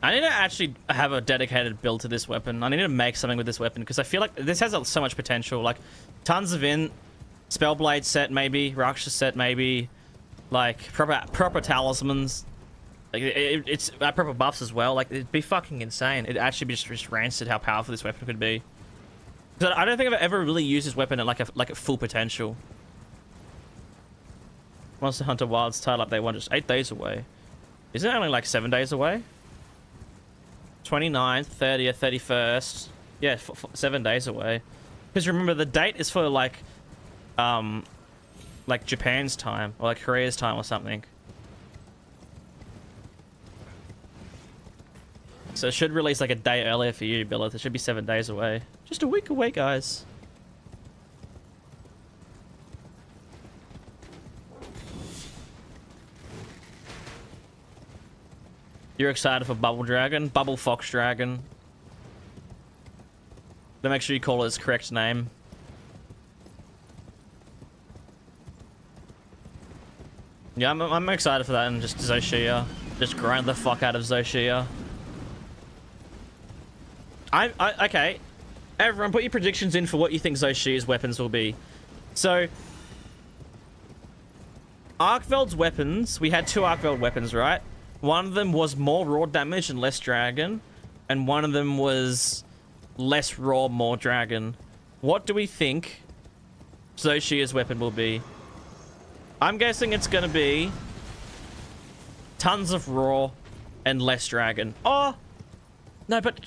I need to actually have a dedicated build to this weapon. I need to make something with this weapon because I feel like this has so much potential. Like, tons of Spellblade set maybe, Rakshas set maybe, like proper talismans. Like it's proper buffs as well. Like it'd be fucking insane. It'd actually be just rancid how powerful this weapon could be. Because I don't think I've ever really used this weapon at like a full potential. Monster Hunter Wilds title update 1 just 8 days away. Isn't it only like 7 days away? 29th, 30th, 31st. Yeah, 7 days away. Because remember, the date is for like Japan's time or like Korea's time or something. So it should release like a day earlier for you, Billith. It should be 7 days away. Just a week away, guys. You're excited for Bubble Dragon? Bubble Fox Dragon. Then make sure you call it its correct name. Yeah, I'm excited for that and just Zoshia. Just grind the fuck out of Zoshia. Okay. Everyone, put your predictions in for what you think Zoshia's weapons will be. So, Arkveld's weapons, we had 2 Arkveld weapons, right? One of them was more raw damage and less dragon, and one of them was less raw, more dragon. What do we think Zoshia's weapon will be? I'm guessing it's gonna be tons of raw and less dragon. Oh! No, but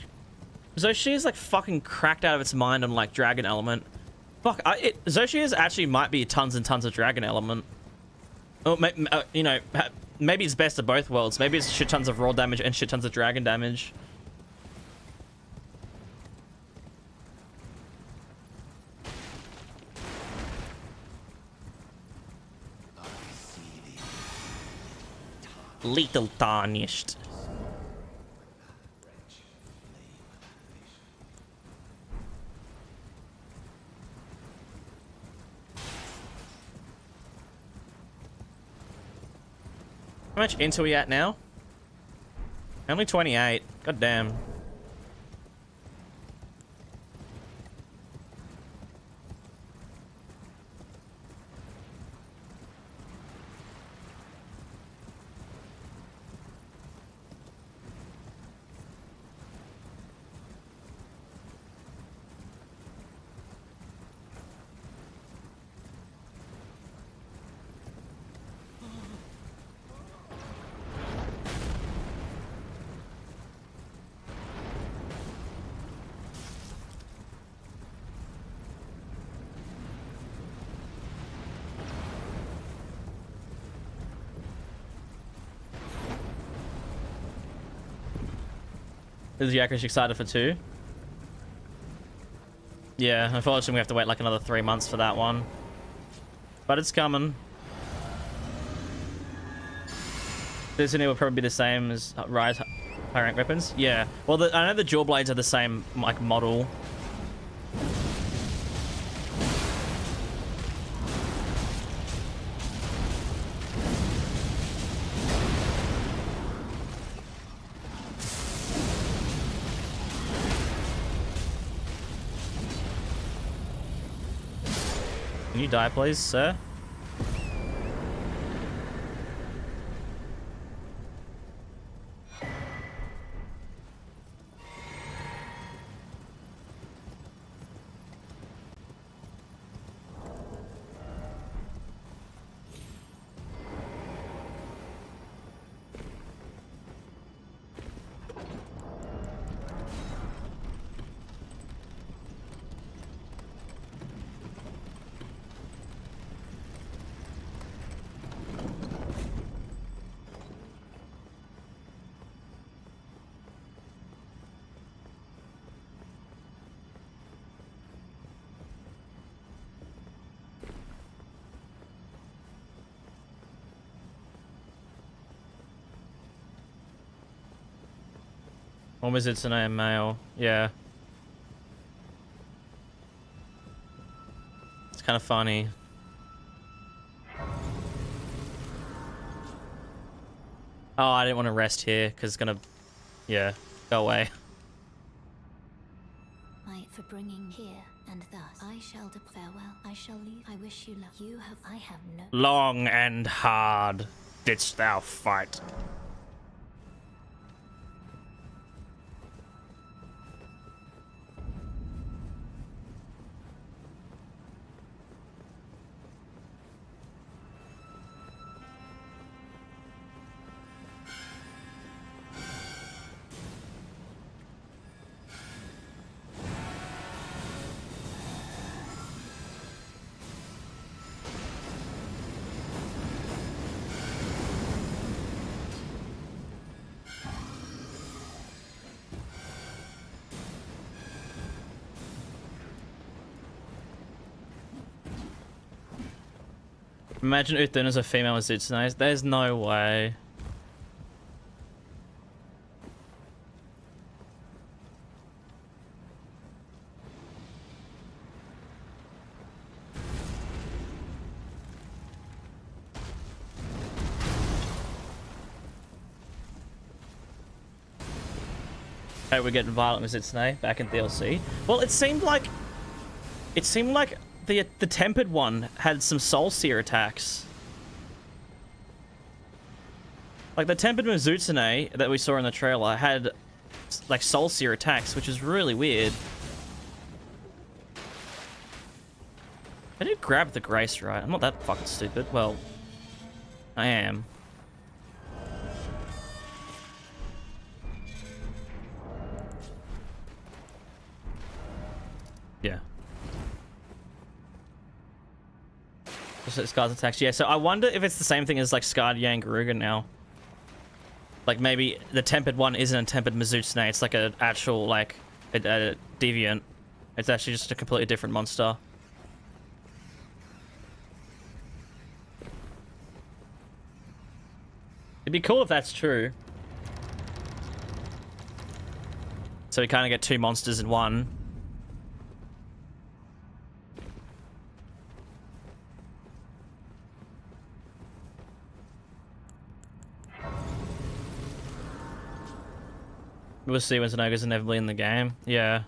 Zoshia's like fucking cracked out of its mind on like dragon element. Fuck, Zoshia's actually might be tons and tons of dragon element. Oh, you know, maybe it's best of both worlds. Maybe it's shit tons of raw damage and shit tons of dragon damage. Lethal tarnished. How much into are we at now? Only 28. God damn. Is Yakush excited for 2? Yeah, unfortunately we have to wait like another 3 months for that one. But it's coming. This will probably be the same as Rise high rank weapons. Yeah. Well, I know the dual blades are the same like model. Can you die, please, sir? Or was it tonight male? Yeah. It's kind of funny. Oh, I didn't want to rest here because it's gonna, yeah, go away. For bringing here and thus I shall farewell. I shall leave. I wish you luck. You have. I have no. Long and hard didst thou fight. Imagine Uthun as a female with Zutsunais. There's no way. Hey, we're getting violent with Zitsune back in DLC. Well, it seemed like the tempered one had some soul seer attacks. Like the tempered Mizutsune that we saw in the trailer had like soul seer attacks, which is really weird. I did grab the grace, right? I'm not that fucking stupid. Well, I am. Yeah. Just Scar's attacks. Yeah, so I wonder if it's the same thing as like Scarred Yangaruga now. Like maybe the tempered one isn't a tempered Mizutsune, it's like an actual like a deviant. It's actually just a completely different monster. It'd be cool if that's true. So we kind of get two monsters in one. We'll see when Zenoga's inevitably in the game. Yeah.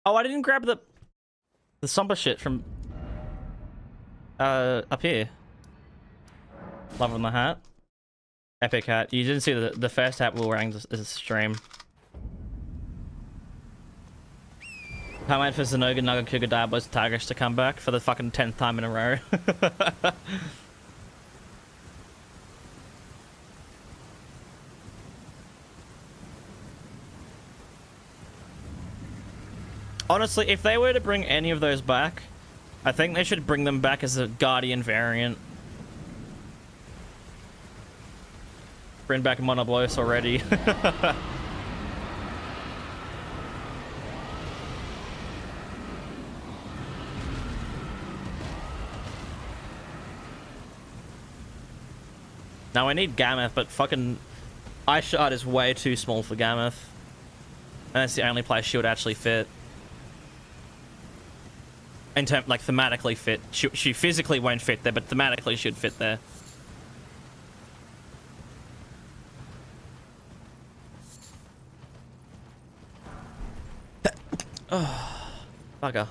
Oh, I didn't grab the somber shit from up here. Love on the hat. Epic hat. You didn't see the first hat we were wearing this stream. Can't wait for Zenoga, Nagakuga, Diablos, Tigers to come back for the fucking 10th time in a row. Honestly, if they were to bring any of those back, I think they should bring them back as a Guardian variant. Bring back Monoblos already. Now I need Gammoth, but fucking Ice Shard is way too small for Gammoth. And that's the only place she would actually fit. In terms, like, thematically fit. She physically won't fit there, but thematically should fit there. Oh, bugger.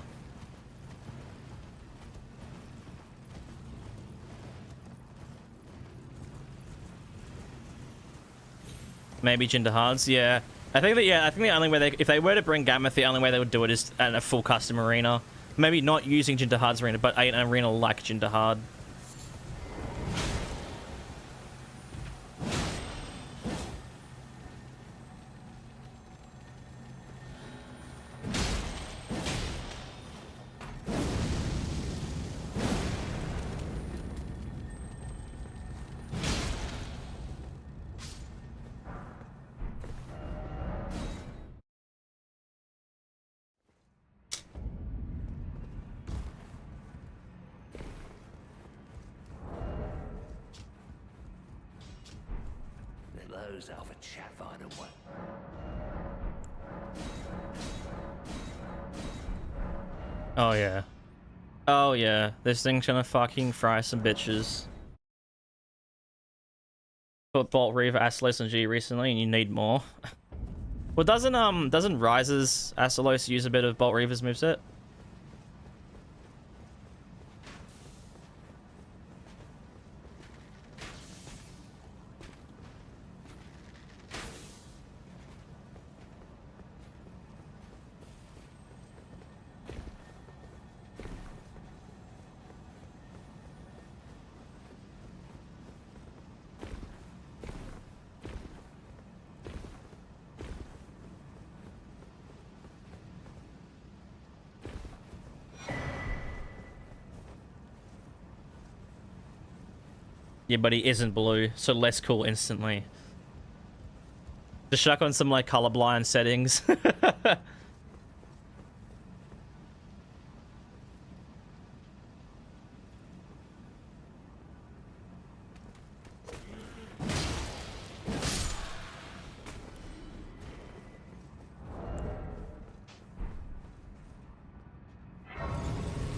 Maybe Jindahards, yeah. I think the only way if they were to bring Gammoth, the only way they would do it is at a full custom arena. Maybe not using Jindahard's arena, but an arena like Jindahard. Those are the chat on the one. Oh yeah. Oh yeah. This thing's gonna fucking fry some bitches. Put Bolt Reaver, Astalos, and G recently, and you need more. Well, doesn't Rise's Astalos use a bit of Bolt Reaver's moveset? Yeah, but he isn't blue, so less cool instantly. Just chuck on some like colorblind settings. I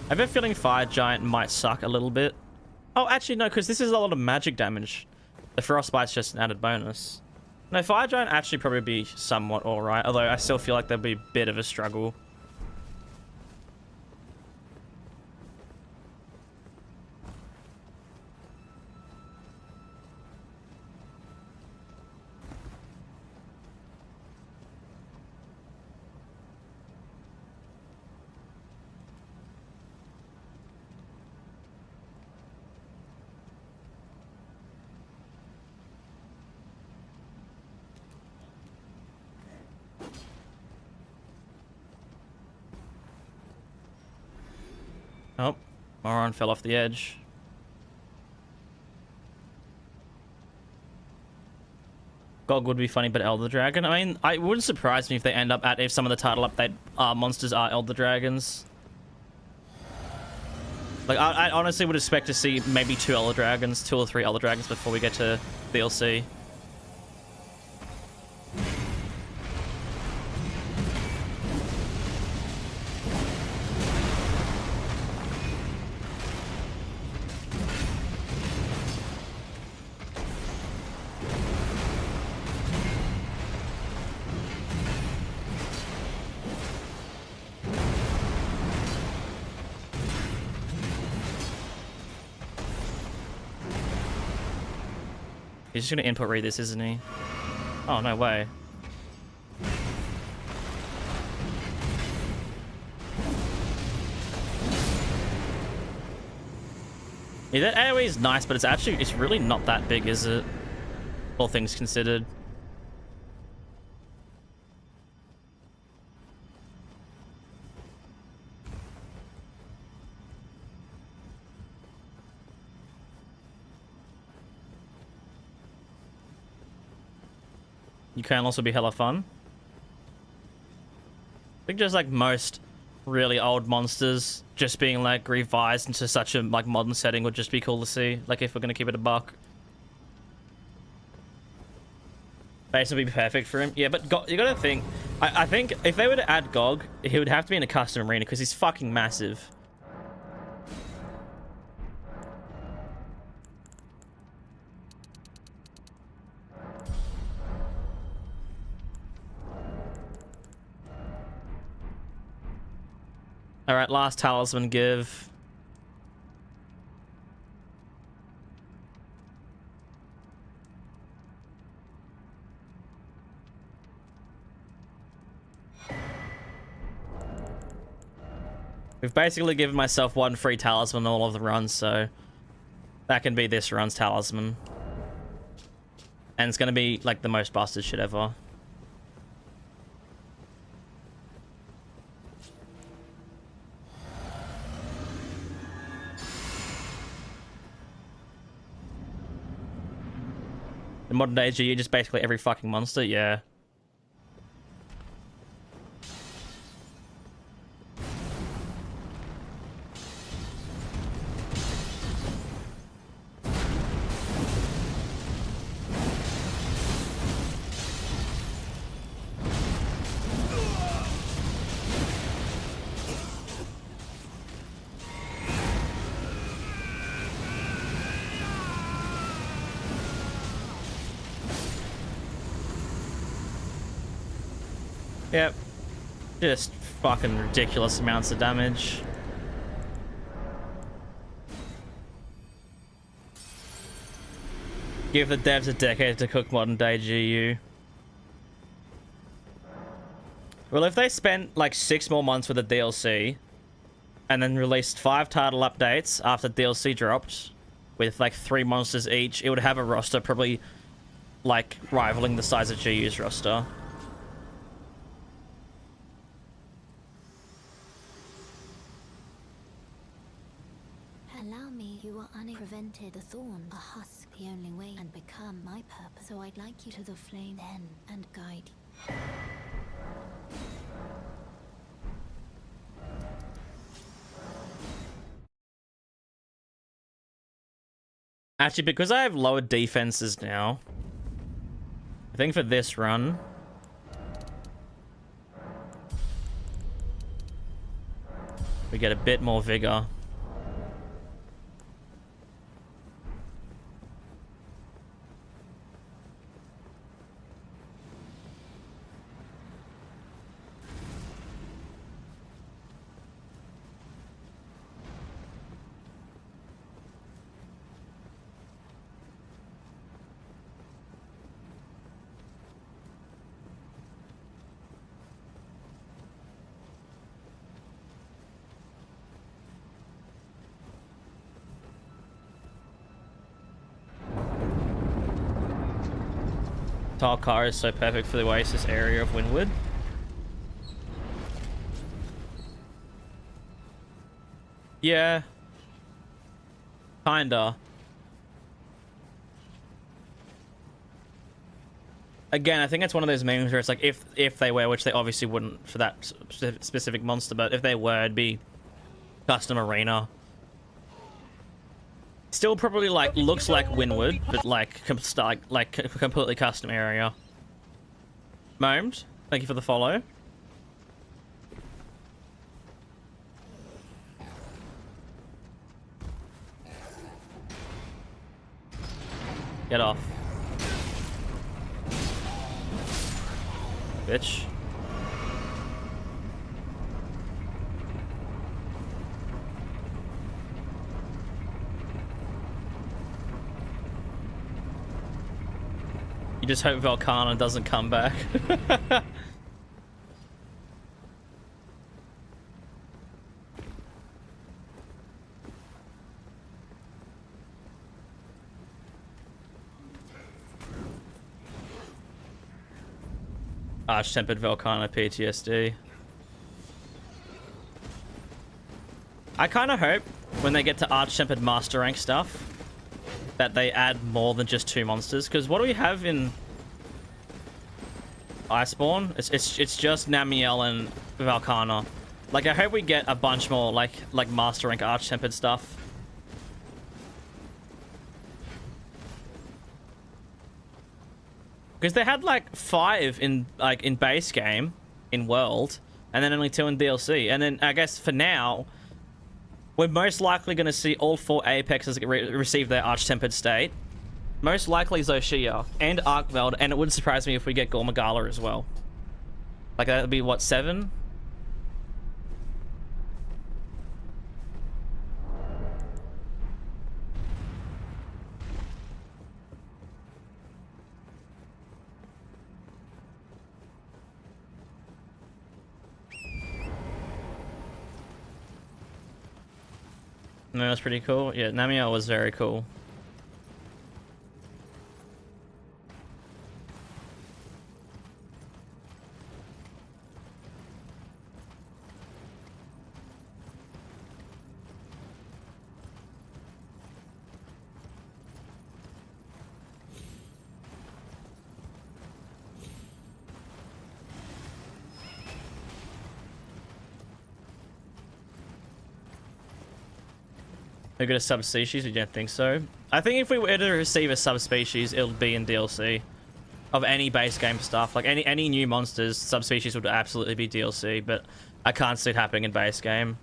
have a feeling Fire Giant might suck a little bit. Oh, actually, no, because this is a lot of magic damage. The Frostbite's just an added bonus. No, Fire Giant actually probably be somewhat alright, although I still feel like there'll be a bit of a struggle. Oh, Moron fell off the edge. Gog would be funny, but Elder Dragon. I mean, it wouldn't surprise me if they end up at if some of the title update monsters are Elder Dragons. Like, I honestly would expect to see maybe 2 or 3 Elder Dragons before we get to DLC. He's just gonna input read this, isn't he? Oh, no way. Yeah, that AoE is nice, but it's really not that big, is it? All things considered. You can also be hella fun. I think just like most really old monsters, just being like revised into such a like modern setting would just be cool to see. Like if we're gonna keep it a buck. Base would be perfect for him. Yeah, but you gotta think. I think if they were to add Gog, he would have to be in a custom arena because he's fucking massive. All right, last talisman give. We've basically given myself 1 free talisman all of the runs, so that can be this run's talisman. And it's gonna be like the most busted shit ever. The modern day GU, just basically every fucking monster, yeah. Yep. Just fucking ridiculous amounts of damage. Give the devs a decade to cook modern day GU. Well, if they spent like 6 more months with the DLC and then released 5 title updates after DLC dropped with like 3 monsters each, it would have a roster probably like rivaling the size of GU's roster. Allow me, you are unprevented. planted the thorn, a husk, the only way, and become my purpose. So I'd like you to the flame then and guide you. Actually, because I have lower defenses now, I think for this run, we get a bit more vigor. Talcar is so perfect for the Oasis area of Windward. Yeah. Kinda. Again, I think it's one of those memes where it's like if they were, which they obviously wouldn't for that specific monster, but if they were, it'd be custom arena. Still probably like looks like Windward, but like completely custom area. Momed, thank you for the follow. Get off, bitch. You just hope Velkhana doesn't come back. Arch-tempered Velkhana PTSD. I kind of hope when they get to Arch-tempered Master Rank stuff that they add more than just 2 monsters, because what do we have in Iceborne? It's just Namiel and Velkhana. Like, I hope we get a bunch more like Master Rank Arch-tempered stuff. Because they had like 5 in base game in World, and then only 2 in DLC. And then I guess for now, we're most likely going to see all 4 Apexes receive their Arch-tempered state. Most likely Zoshia and Arkveld, and it wouldn't surprise me if we get Gormagala as well. Like, that would be, what, 7? No, that's pretty cool. Yeah, Namiel was very cool. They get a subspecies? We don't think so. I think if we were to receive a subspecies, it'll be in DLC of any base game stuff. Like any new monsters, subspecies would absolutely be DLC, but I can't see it happening in base game.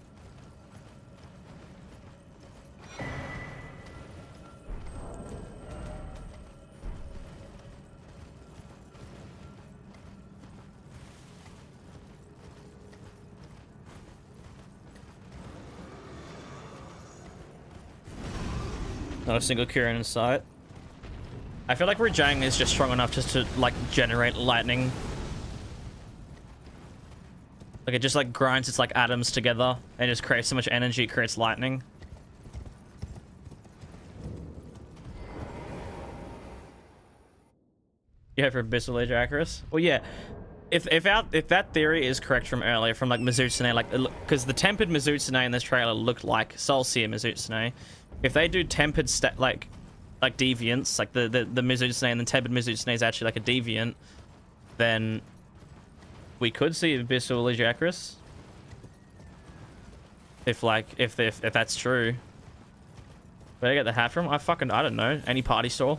Not a single Kieran in sight. I feel like Rajang is just strong enough just to like generate lightning. Like it just like grinds its like atoms together and just creates so much energy it creates lightning. Yeah, for Abyssal Age Acris. Well, yeah. If that theory is correct from earlier, from like Mizutsune, like because the tempered Mizutsune in this trailer looked like Soul Seer Mizutsune, If they do tempered like deviants, like the Mizutsune and the tempered Mizutsune is actually like a deviant, then we could see Abyssal Legiacris. If that's true. Where'd I get the hat from? I don't know. Any party store.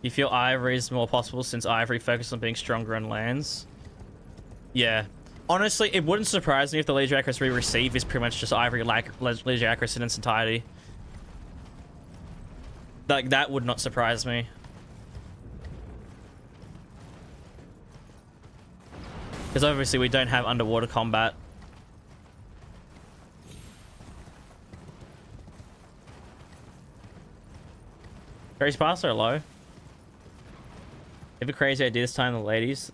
You feel Ivory is more possible since Ivory focused on being stronger on lands? Yeah. Honestly, it wouldn't surprise me if the Legiacris we receive is pretty much just Ivory Legiacris in its entirety. Like, that would not surprise me. Because obviously we don't have underwater combat. Grace pass are low. Have a crazy idea this time, the ladies.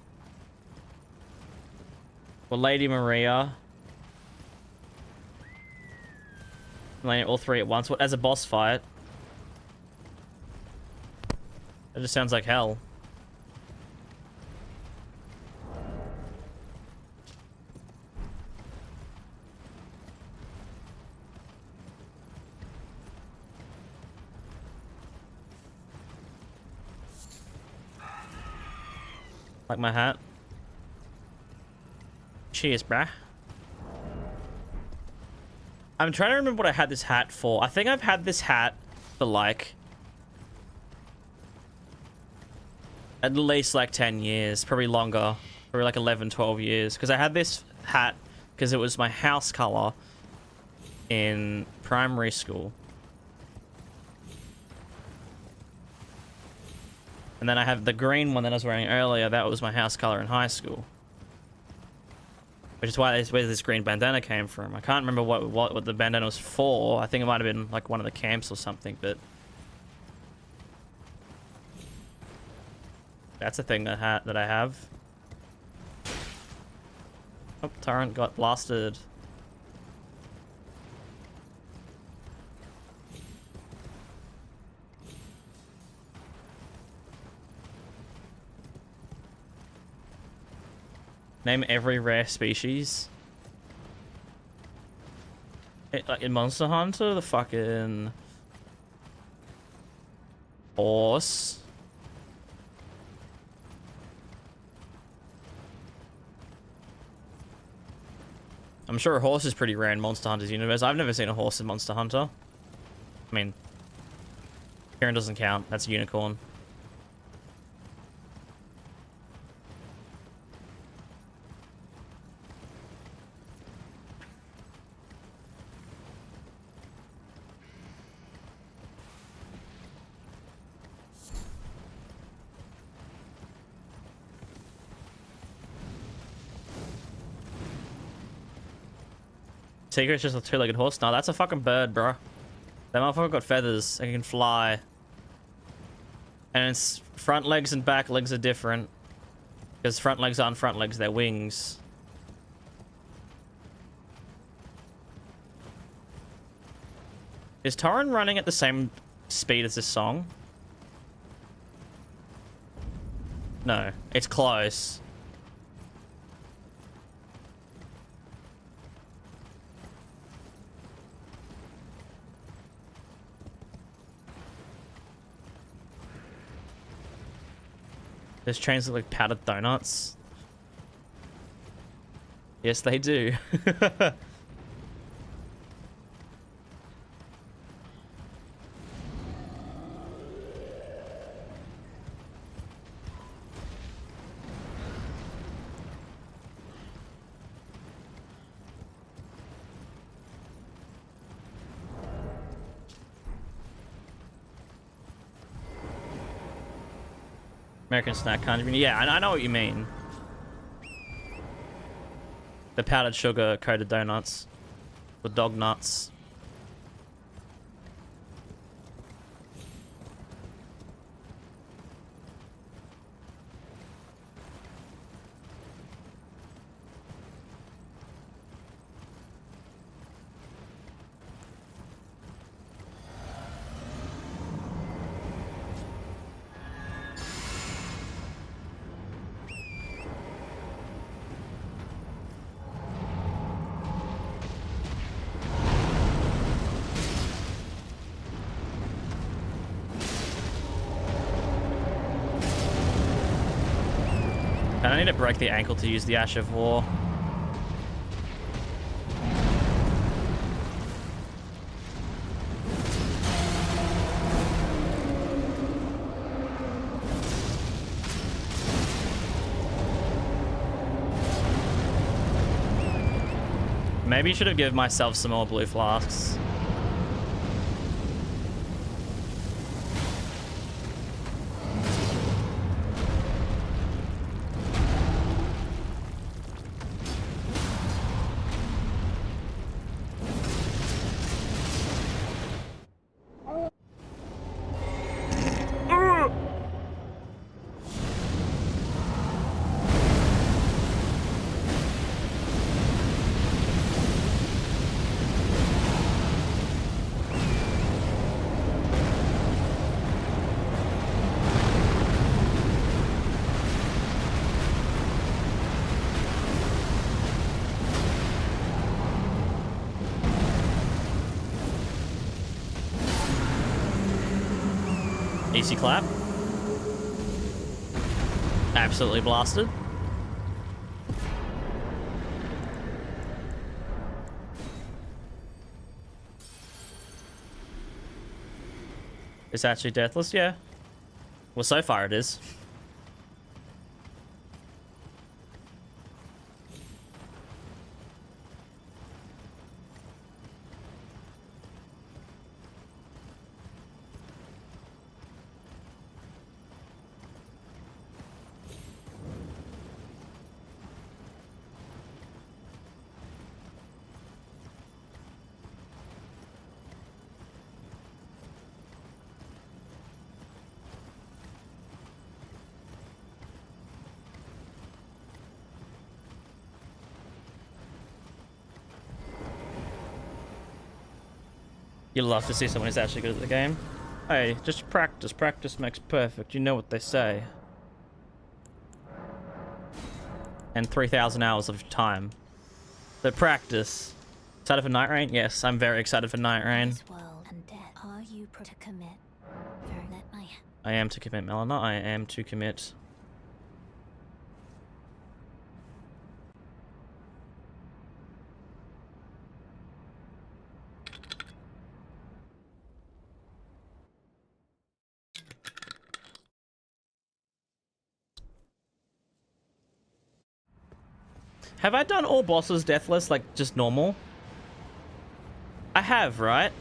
Well, Lady Maria. Laying all three at once. What, as a boss fight? That just sounds like hell. Like my hat. Cheers, bruh. I'm trying to remember what I had this hat for. I think I've had this hat for like at least like 10 years, probably longer, probably like 11, 12 years. Because I had this hat because it was my house color in primary school. And then I have the green one that I was wearing earlier. That was my house color in high school. Which is why where this green bandana came from. I can't remember what the bandana was for. I think it might have been like one of the camps or something, but that's a thing that I have. Oh, Torrent got blasted. Name every rare species. Like in Monster Hunter, the fucking horse. I'm sure a horse is pretty rare in Monster Hunter's universe. I've never seen a horse in Monster Hunter. I mean, Kieran doesn't count. That's a unicorn. Tigre's just a two-legged horse. No, that's a fucking bird, bro. That motherfucker got feathers and can fly. And its front legs and back legs are different. Because front legs aren't front legs, they're wings. Is Torrent running at the same speed as this song? No, it's close. Those trains look like powdered donuts. Yes, they do. American snack kind. Yeah, I know what you mean. The powdered sugar coated donuts. The dog nuts. And I need to break the ankle to use the Ash of War. Maybe I should have given myself some more blue flasks. Easy clap. Absolutely blasted. It's actually deathless, yeah. Well, so far it is. You love to see someone who's actually good at the game. Hey, just practice. Practice makes perfect. You know what they say. And 3,000 hours of time. So practice. Excited for Night Rain? Yes, I'm very excited for Night Rain. This world and death. Are you to commit? Let my I am to commit, Melina. I am to commit. Have I done all bosses deathless, like just normal? I have, right?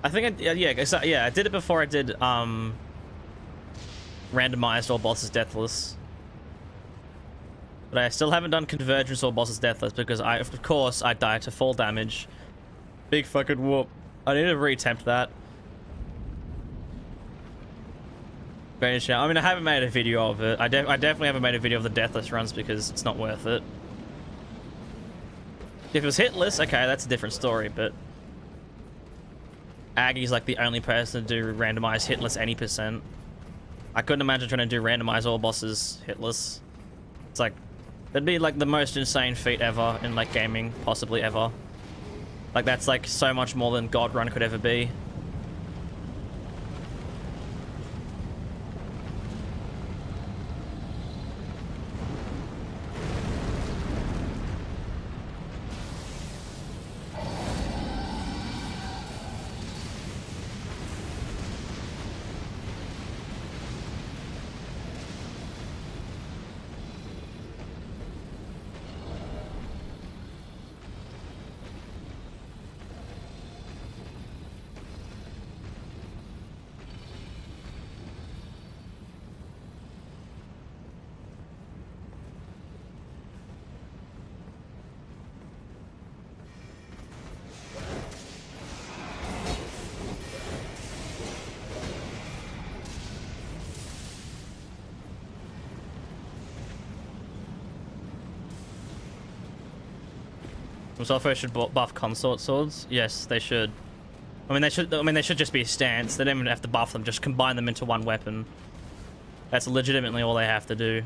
I think yeah, I did it before I did randomized all bosses deathless. But I still haven't done convergence or bosses deathless because of course I die to full damage. Big fucking whoop. I need to reattempt that. I mean, I haven't made a video of it. I definitely haven't made a video of the deathless runs because it's not worth it. If it was hitless, okay, that's a different story, but Aggie's like the only person to do randomized hitless any percent. I couldn't imagine trying to do randomized all bosses hitless. It's like, that'd be like the most insane feat ever in like gaming, possibly ever. Like that's like so much more than God Run could ever be. Software should buff consort swords. Yes, they should. I mean, they should just be a stance. They don't even have to buff them. Just combine them into one weapon. That's legitimately all they have to do.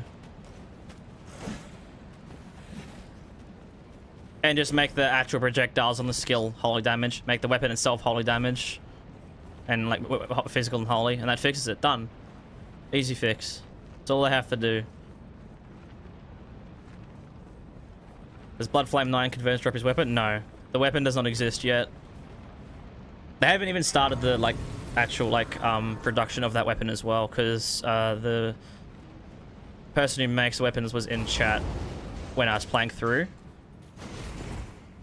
And just make the actual projectiles on the skill holy damage. Make the weapon itself holy damage. And like physical and holy. And that fixes it. Done. Easy fix. That's all they have to do. Does Bloodflame 9 converge drop his weapon? No. The weapon does not exist yet. They haven't even started the like actual like production of that weapon as well, because the person who makes weapons was in chat when I was playing through.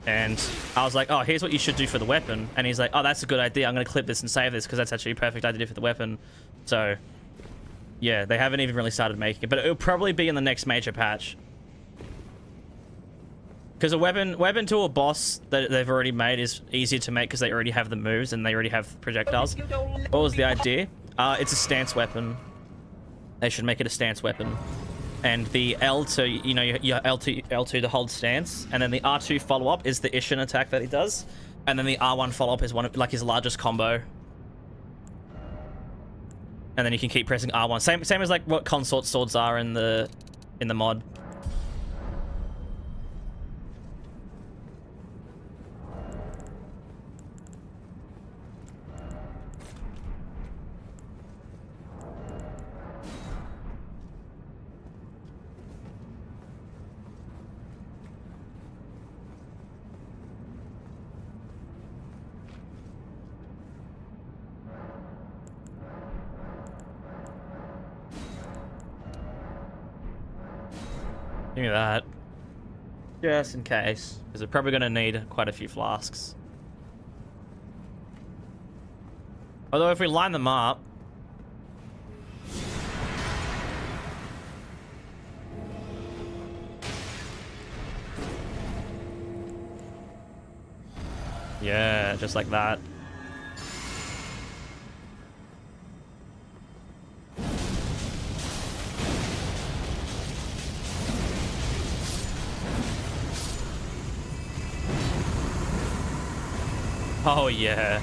And I was like, oh, here's what you should do for the weapon. And he's like, oh, that's a good idea. I'm going to clip this and save this because that's actually a perfect idea for the weapon. So, yeah, they haven't even really started making it. But it'll probably be in the next major patch. Because a weapon to a boss that they've already made is easier to make because they already have the moves and they already have projectiles. What was the idea? It's a stance weapon. They should make it a stance weapon. And the L2, you know, your L2 to hold stance, and then the R2 follow-up is the Ishin attack that he does, and then the R1 follow-up is one of like his largest combo. And then you can keep pressing R1. Same as like what consort swords are in the mod. Give me that. Just in case. Because we're probably going to need quite a few flasks. Although if we line them up... Yeah, just like that. Oh, yeah.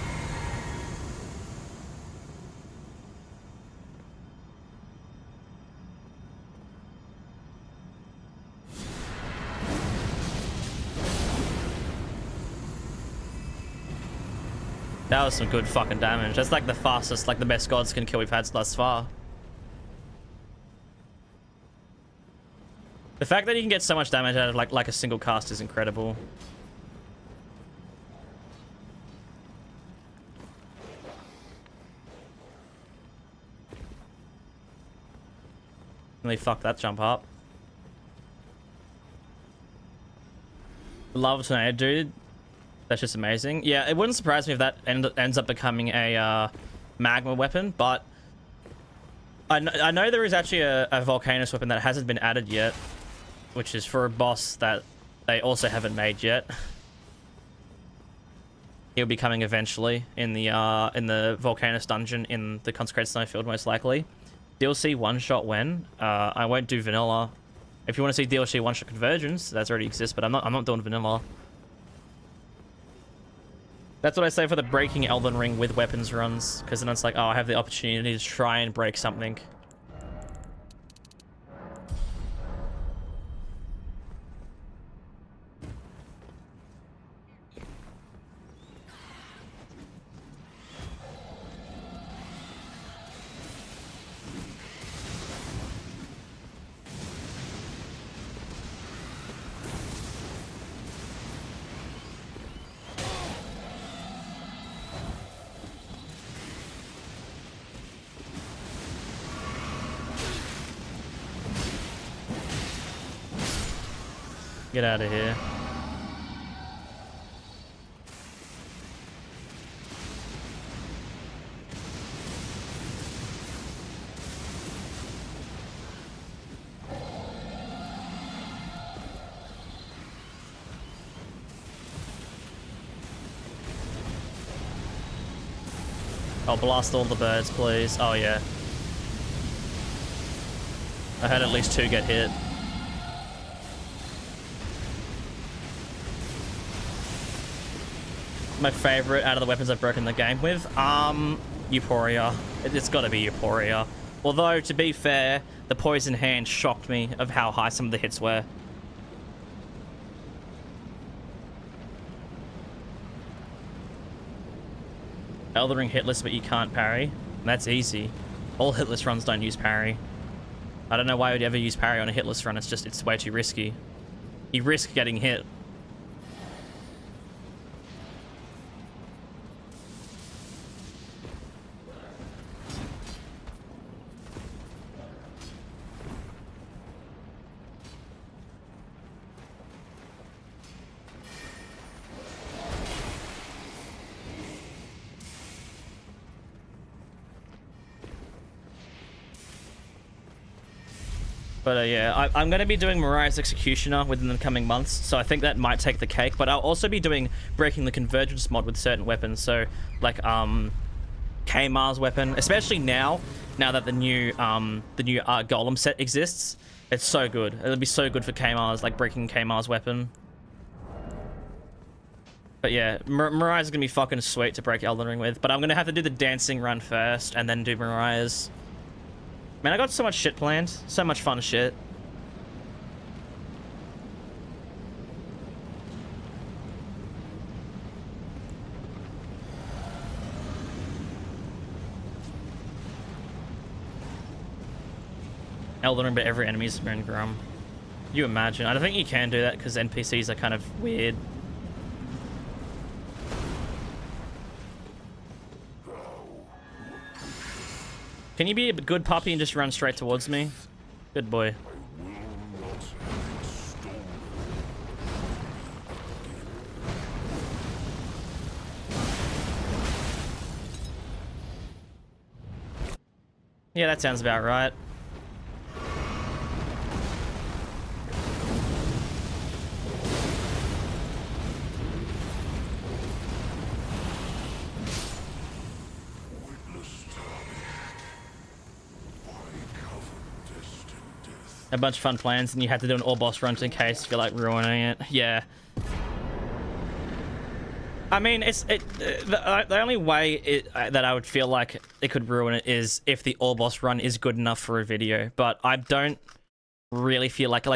That was some good fucking damage. That's like the fastest, like the best gods can kill we've had thus far. The fact that you can get so much damage out of like a single cast is incredible. Really fuck that jump up. Lava tornado, dude. That's just amazing. Yeah, it wouldn't surprise me if that ends up becoming a magma weapon, but I know there is actually a volcanous weapon that hasn't been added yet, which is for a boss that they also haven't made yet. He'll be coming eventually in the volcanous dungeon in the consecrated snowfield, most likely. DLC one-shot when? I won't do vanilla. If you want to see DLC one-shot conversions, that already exists, but I'm not doing vanilla. That's what I say for the breaking Elden Ring with weapons runs, because then it's like, oh, I have the opportunity to try and break something. Get out of here. I'll blast all the birds, please. Oh, yeah. I had at least 2 get hit. my favorite out of the weapons I've broken the game with? Euphoria. It's got to be Euphoria. Although, to be fair, the Poison Hand shocked me of how high some of the hits were. Elden Ring hitless, but you can't parry. That's easy. All hitless runs don't use parry. I don't know why I would ever use parry on a hitless run. It's just, it's way too risky. You risk getting hit. But yeah, I'm going to be doing Mariah's Executioner within the coming months, so I think that might take the cake. But I'll also be doing Breaking the Convergence mod with certain weapons, so like Kmar's weapon, especially now that the new Golem set exists. It's so good. It'll be so good for Kmar's, like breaking Kmar's weapon. But yeah, Mariah's going to be fucking sweet to break Elden Ring with, but I'm going to have to do the dancing run first and then do Mariah's. Man, I got so much shit planned. So much fun shit. Elden Ring, but every enemy is Moongrum. You imagine. I don't think you can do that because NPCs are kind of weird. Can you be a good puppy and just run straight towards me? Good boy. Yeah, that sounds about right. A bunch of fun plans, and you had to do an all boss run in case you feel like ruining it. Yeah. I mean, the only way that I would feel like it could ruin it is if the all boss run is good enough for a video. But I don't really feel like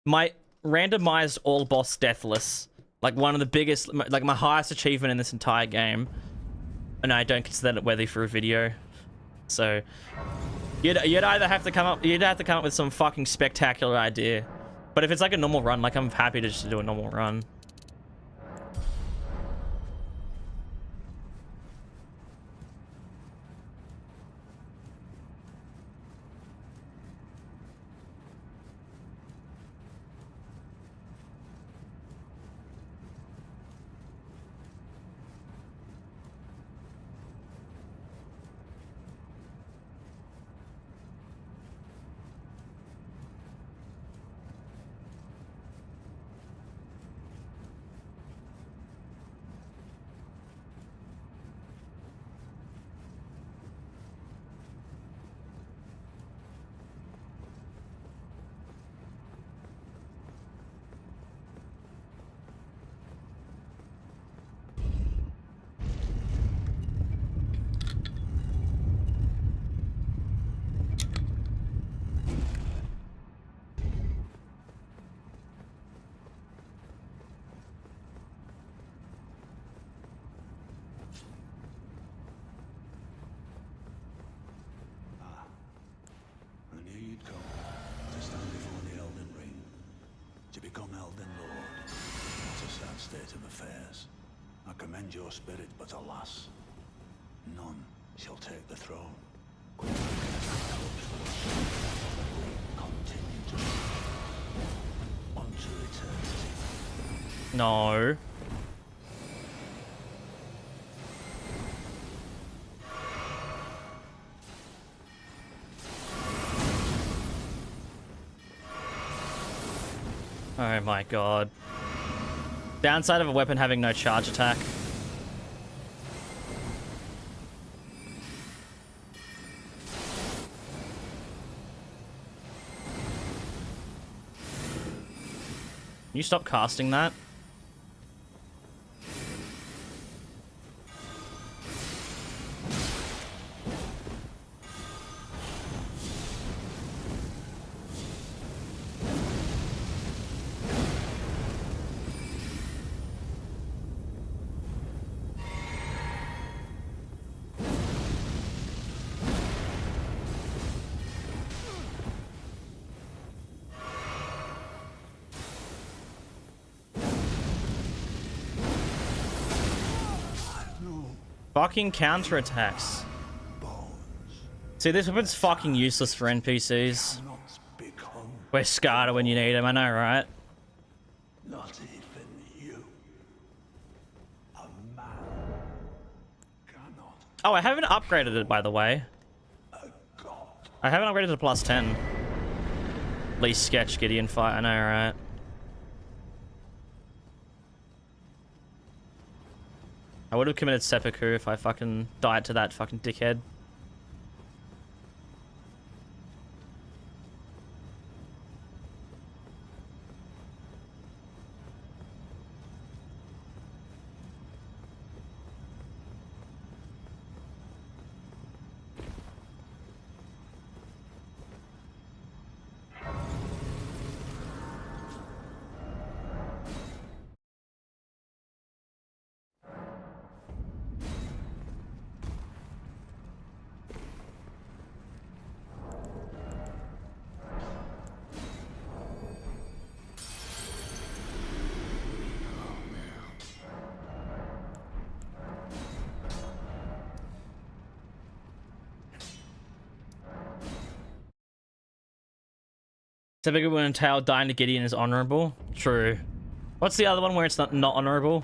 my randomized all boss deathless, like one of the biggest, like my highest achievement in this entire game, and I don't consider it worthy for a video. So. You'd either have to come up with some fucking spectacular idea. But if it's like a normal run, like I'm happy to just do a normal run. Your spirit, but alas, none shall take the throne. Continue to unto eternity. No. Oh my god. Downside of a weapon having no charge attack. Can you stop casting that? Fucking counterattacks. See, this weapon's fucking useless for NPCs. Where's Scarter when you need him? I know, right? Not even you. A man cannot. Oh, I haven't upgraded it, by the way. I haven't upgraded to plus 10. Least sketch Gideon fight, I know, right? I would have committed seppuku if I fucking died to that fucking dickhead. Seppuku when entail dying to Gideon is honorable. True. What's the other one where it's not honorable?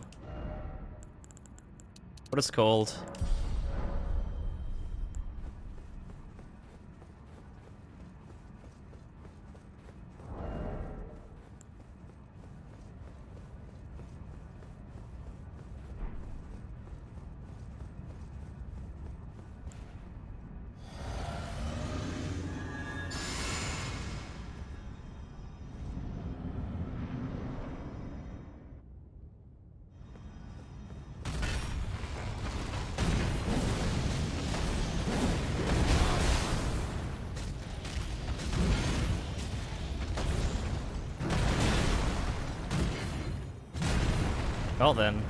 What it's called? Well then.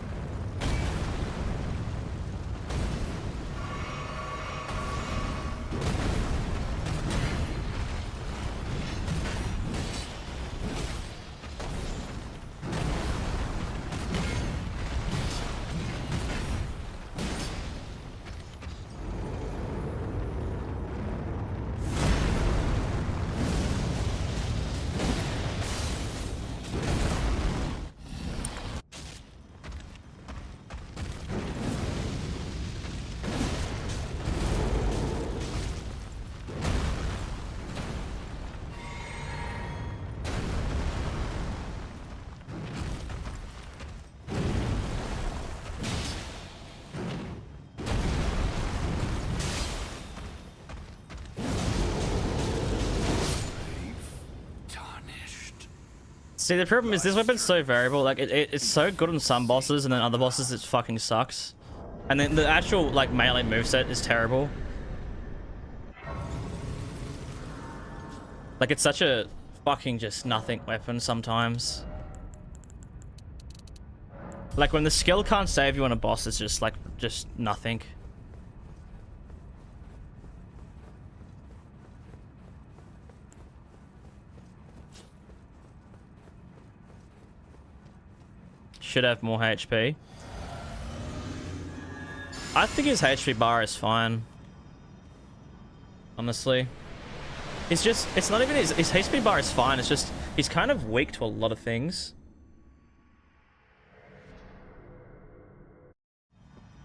See, the problem is this weapon's so variable. Like, it's so good on some bosses, and then other bosses it fucking sucks. And then the actual, like, melee moveset is terrible. Like, it's such a fucking just nothing weapon sometimes. Like, when the skill can't save you on a boss, it's just, like, just nothing. Should have more HP. I think his HP bar is fine. Honestly. It's just, it's not even his HP bar is fine, it's just, he's kind of weak to a lot of things.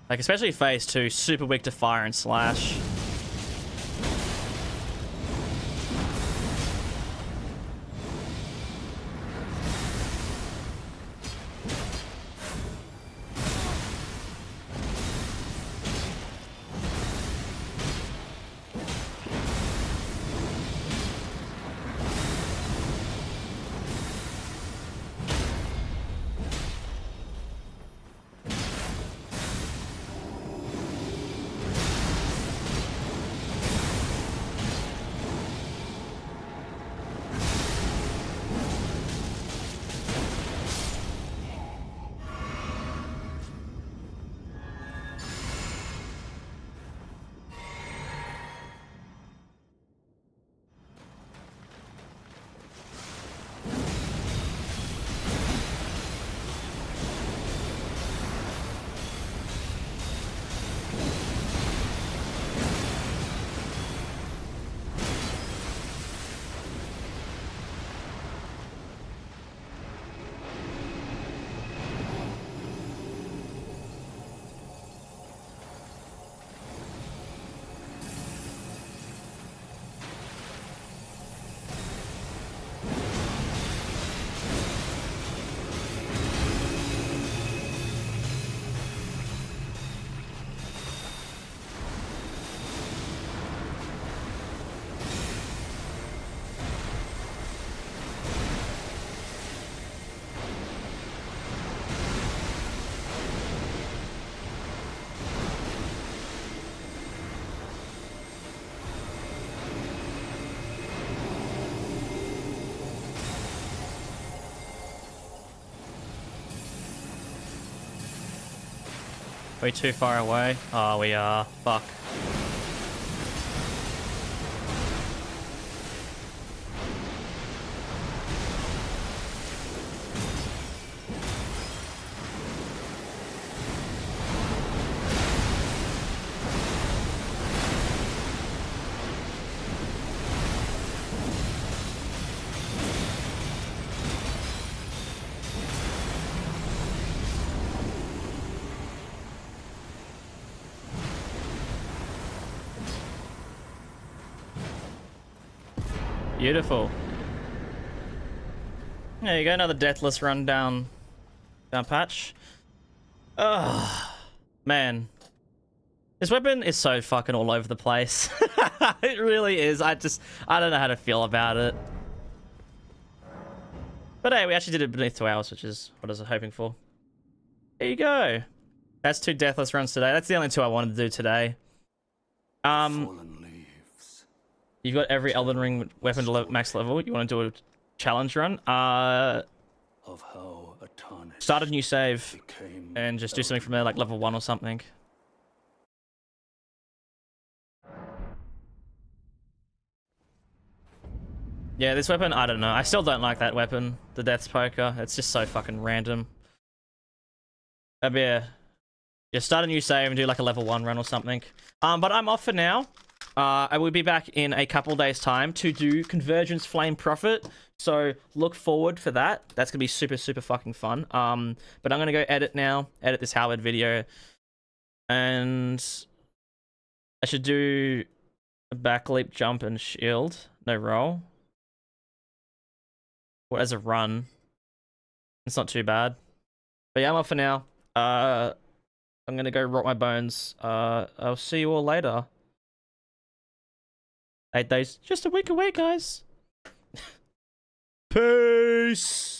Like, especially phase 2, super weak to fire and slash. we too far away? Oh, we are. Fuck. Beautiful. There you go, another deathless run down patch. Ugh, man. This weapon is so fucking all over the place. It really is. I don't know how to feel about it. But hey, we actually did it beneath 2 hours, which is what I was hoping for. There you go. That's 2 deathless runs today. That's the only 2 I wanted to do today. You've got every Elden Ring weapon to max level. You want to do a challenge run? Start a new save and just do something from there, like level 1 or something. Yeah, this weapon, I don't know. I still don't like that weapon, the Death's Poker. It's just so fucking random. Yeah, start a new save and do like a level 1 run or something. But I'm off for now. I will be back in a couple days' time to do Convergence Flame Prophet. So look forward for that. That's gonna be super, super fucking fun. But I'm gonna go edit now, edit this Howard video. And I should do a back leap, jump, and shield. No roll. Or as a run. It's not too bad. But yeah, I'm off for now. I'm gonna go rot my bones. I'll see you all later. 8 days, just a week away, guys. Peace.